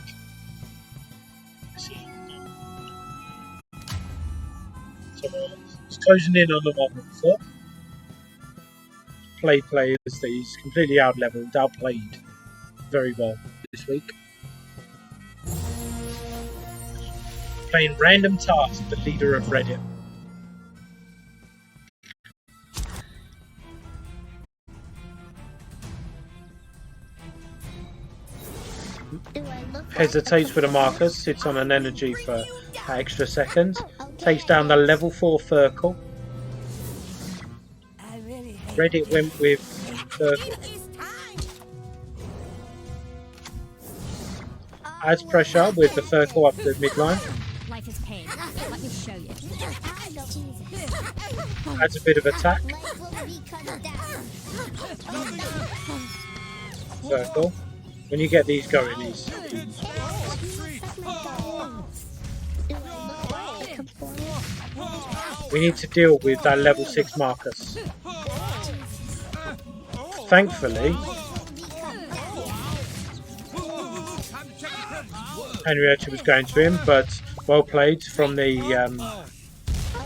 So he's closing in on the 1-4. Players that he's completely out-leveled, outplayed very well this week. Playing random tasks, the leader of Reddit. Hesitates with a Marcus, sits on an energy for an extra second, takes down the level 4 Furkle. Reddit went with Furkle. Adds pressure with the Furkle up the midline. Life is pain, adds a bit of attack. Circle. When you get these going, we need to deal with that level 6 Marcus. Thankfully, Henrietta was going to him, but well played from the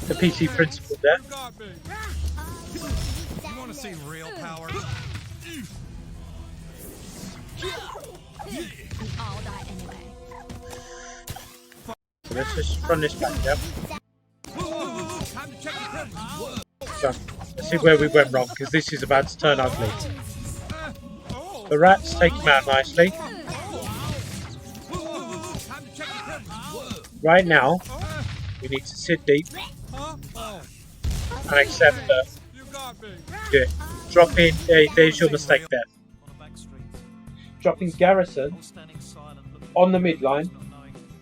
PC principal there. You want to see real power? All die anyway. So let's just run this back down. So let's see where we went wrong, because this is about to turn ugly. The rats take him out nicely. Right now, we need to sit deep and accept that. Good. Drop in. There's your mistake there. Dropping Garrison on the midline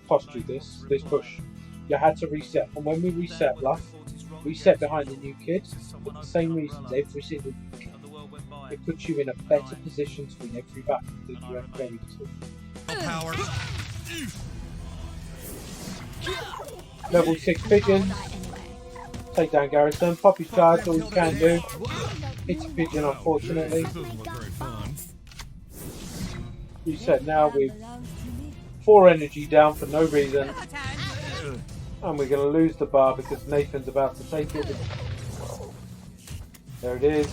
cost you this push. You had to reset, and when we reset, reset behind the new kid for the same reasons every single week. It puts you in a better position to win every battle than you ever going to. Power. Level 6 pigeons. Take down Garrison. Poppy's charge, all you can do. Hits a pigeon, unfortunately. Reset now with 4 energy down for no reason. And we're going to lose the bar because Nathan's about to take it. There it is.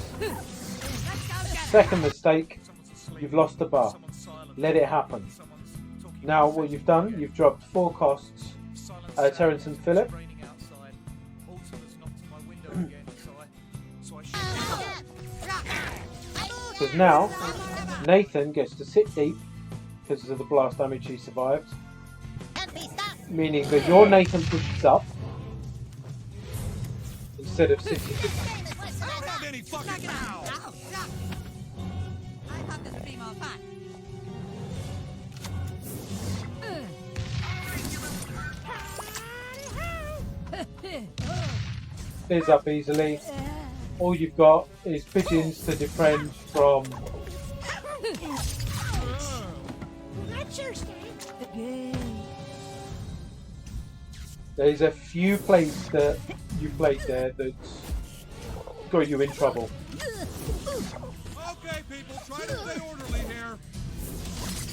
Second mistake. You've lost the bar. Let it happen. Now what you've done, you've dropped 4 costs. Terence and Philip. Because now Nathan gets to sit deep because of the blast damage he survived. Meaning that your Nathan pushes up instead of sitting. I have this female pack. Clears up easily. All you've got is pigeons to defend from. There's a few plays that you played there that's got you in trouble. Okay, people, try to stay orderly here.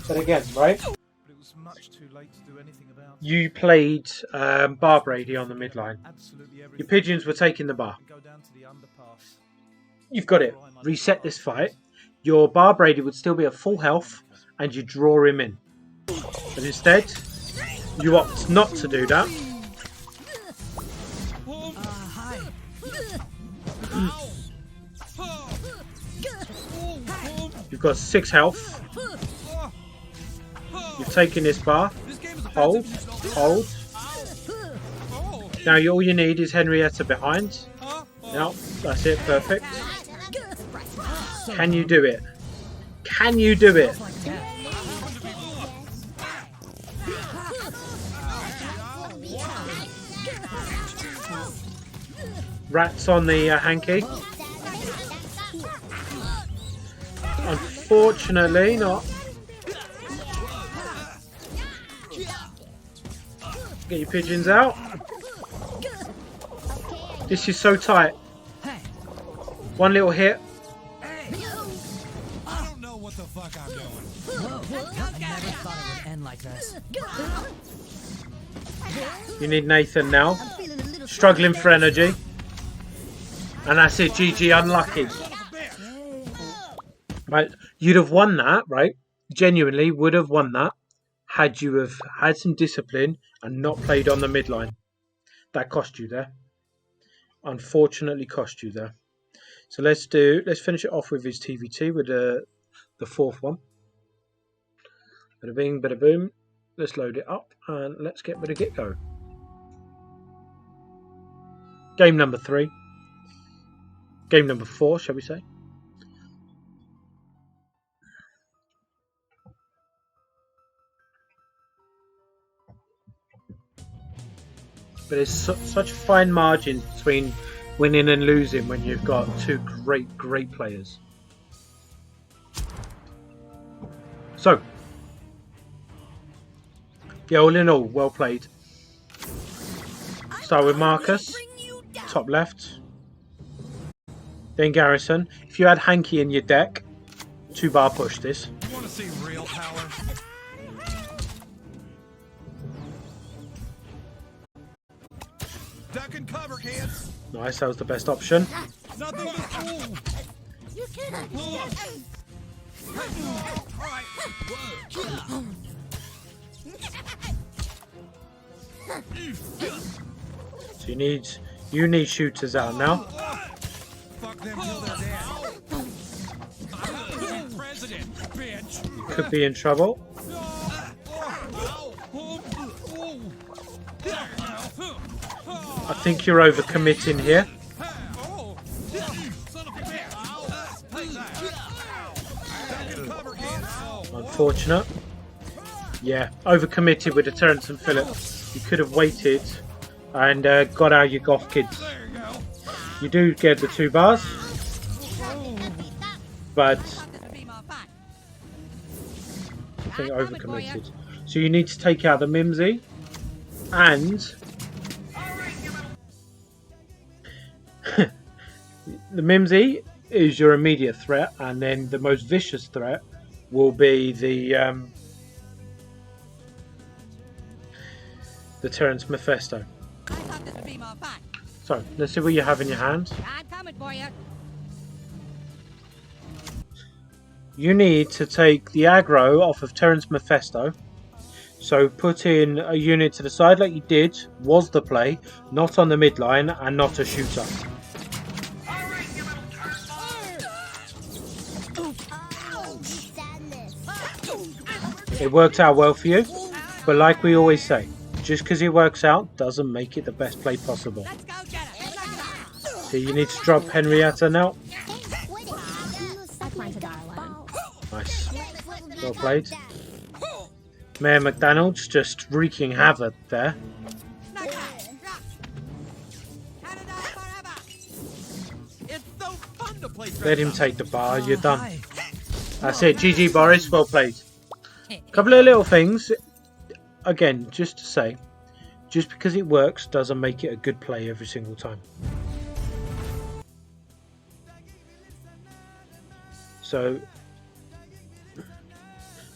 But again, right? But it was much too late to do anything about it. You played Bar Brady on the midline. Absolutely everything. Your pigeons were taking the bar. Go down to the underpass. You've got it. Reset this fight. Your Bar Brady would still be at full health, and you draw him in. But instead, you opt not to do that. You've got 6 health. You've taken this bar. Hold. Hold. Now all you need is Henrietta behind. Now, that's it. Perfect. Can you do it? Can you do it? Rats on the hanky. Unfortunately not. Get your pigeons out. This is so tight. One little hit. I don't know what the fuck I'm doing. Never thought it would end like this. You need Nathan now. Struggling for energy. And that's it, GG, unlucky. Right, you'd have won that, right? Genuinely would have won that had you have had some discipline and not played on the midline. That cost you there. Unfortunately cost you there. So let's finish it off with his TVT with the 4th one. Bada bing, bada boom. Let's load it up and let's get ready to get go. Game number 3. Game number 4, shall we say? But there's such a fine margin between winning and losing when you've got two great players. So, yeah, all in all, well played. Start with Marcus, top left. Then Garrison. If you had Hanky in your deck, 2-bar push this. You want to see real power? Duck and cover, kids. Nice, that was the best option. Nothing but fool. You can. All right. So you need shooters out now. Fuck them till they're dead. I'm the president, bitch. You could be in trouble. I think you're overcommitting here. Unfortunate. Yeah, overcommitted with the Terrence and Phillip. You could have waited and got out your goth kids. You do get the 2 bars, but I think overcommitted. So you need to take out the Mimsy and the Mimsy is your immediate threat, and then the most vicious threat will be the Terrence Mephisto. I thought this would be more fun. So let's see what you have in your hand. I'm coming for you. You need to take the aggro off of Terrence Mephisto. So put in a unit to the side like you did, was the play, not on the midline and not a shooter. It worked out well for you, but like we always say, just because it works out doesn't make it the best play possible. Let's go get it. So you need to drop Henrietta now. Nice. Well played. Mayor McDonald's just wreaking havoc there. It's so fun to play. Let him take the bar, you're done. That's it, GG Boris, well played. Couple of little things. Again, just to say, just because it works doesn't make it a good play every single time. So,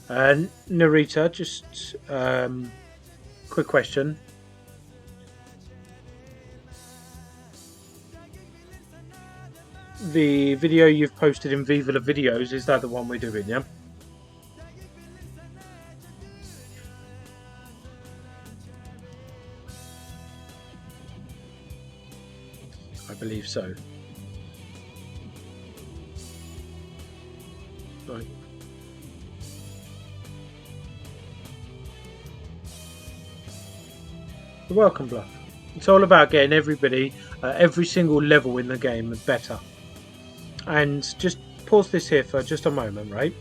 Narita, just quick question. The video you've posted in Viva the videos, is that the one we're doing, yeah? I believe so. Right. You're welcome, Bluff. It's all about getting everybody every single level in the game better. And just pause this here for just a moment, right?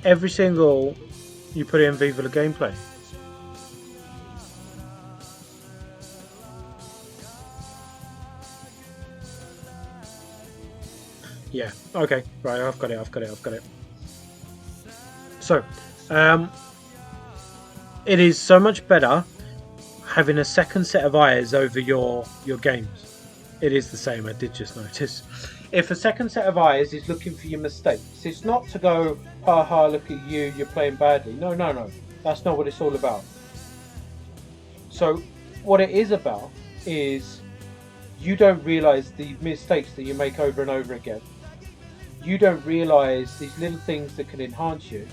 Every single you put in Viva the gameplay. Yeah, okay, right, I've got it. So, it is so much better having a second set of eyes over your games. It is the same, I did just notice. If a second set of eyes is looking for your mistakes, it's not to go, haha, look at you, you're playing badly. No, that's not what it's all about. So, what it is about is you don't realise the mistakes that you make over and over again. You don't realise these little things that can enhance you,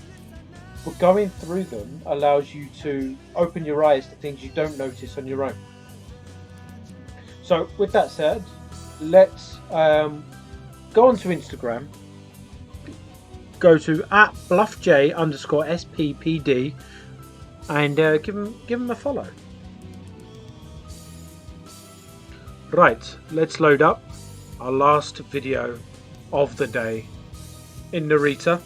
but going through them allows you to open your eyes to things you don't notice on your own. So with that said, let's go onto Instagram, go to @bluffj_SPPD and give him a follow. Right, let's load up our last video of the day in Narita.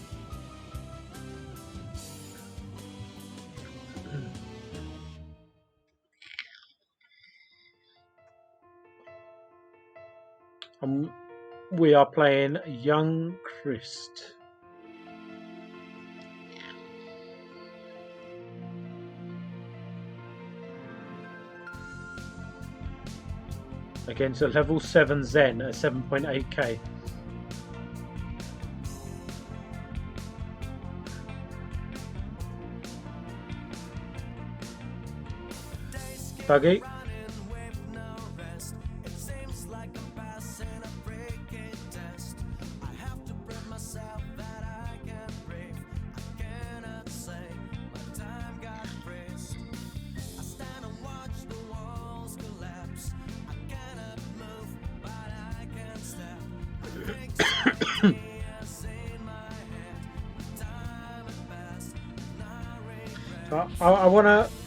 We are playing Young Christ. Against a level 7 Zen at 7.8k. Dougie.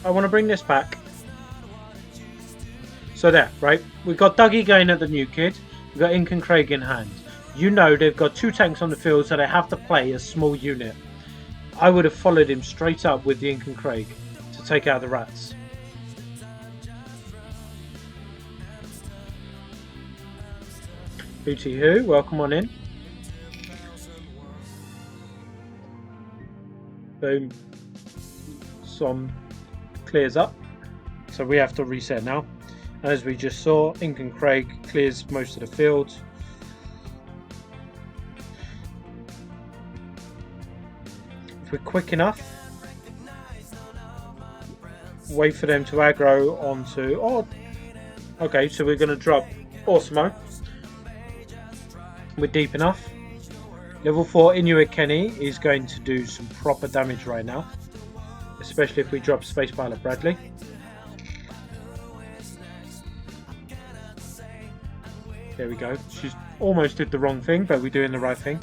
I wanna bring this back. So there, right? We've got Dougie going at the new kid. We've got Ink and Craig in hand. You know they've got 2 tanks on the field, so they have to play a small unit. I would have followed him straight up with the Ink and Craig to take out the rats. Booty Who, welcome on in. Boom. Som clears up. So we have to reset now. As we just saw, Ink and Craig clears most of the field. If we're quick enough, wait for them to aggro onto... Oh, okay, so we're going to drop Osmo. We're deep enough. Level 4 Inuit Kenny is going to do some proper damage right now. Especially if we drop Space Pilot Bradley. There we go. She's almost did the wrong thing, but we're doing the right thing.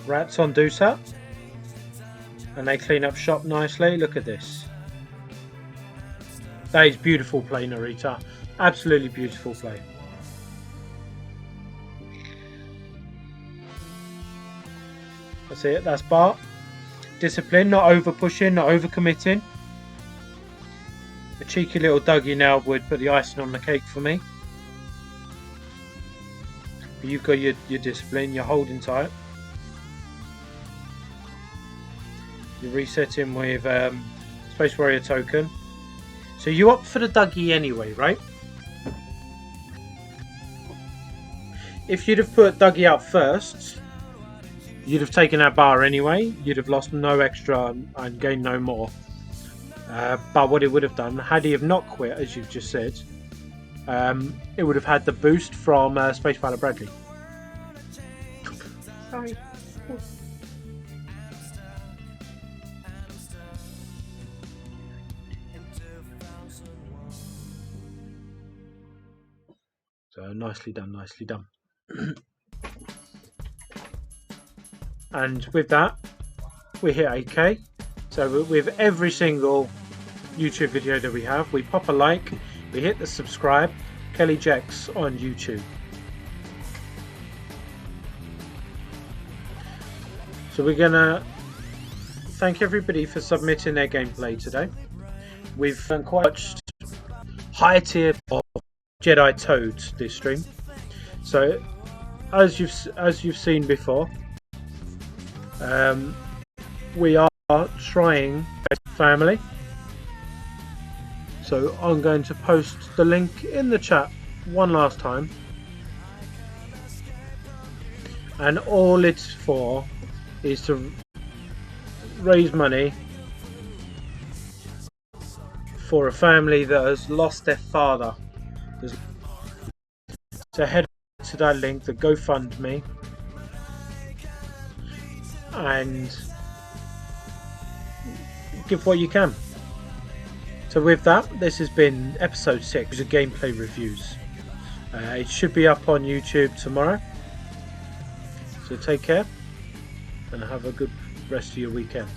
Rats on Doosa. And they clean up shop nicely. Look at this. That is beautiful play, Narita. Absolutely beautiful play. That's it. That's Bart. Discipline, not over pushing, not over committing. A cheeky little Dougie now would put the icing on the cake for me. But you've got your discipline. You're holding tight. You're resetting with Space Warrior token. So you opt for the Dougie anyway, right? If you'd have put Dougie out first, you'd have taken that bar anyway. You'd have lost no extra and gained no more. But what it would have done, had he have not quit, as you've just said, it would have had the boost from Space Pilot Bradley. Sorry. So nicely done, nicely done. And with that, we hit 8k. So with every single YouTube video that we have, we pop a like, we hit the subscribe. Kelly Jacks on YouTube. So we're gonna thank everybody for submitting their gameplay today. We've watched high tier of Jedi Toads this stream. So as you've seen before, we are trying family. So I'm going to post the link in the chat one last time, and all it's for is to raise money for a family that has lost their father. So head to that link, the GoFundMe, and give what you can. So with that, this has been episode 6 of gameplay reviews. It should be up on YouTube tomorrow. So take care and have a good rest of your weekend.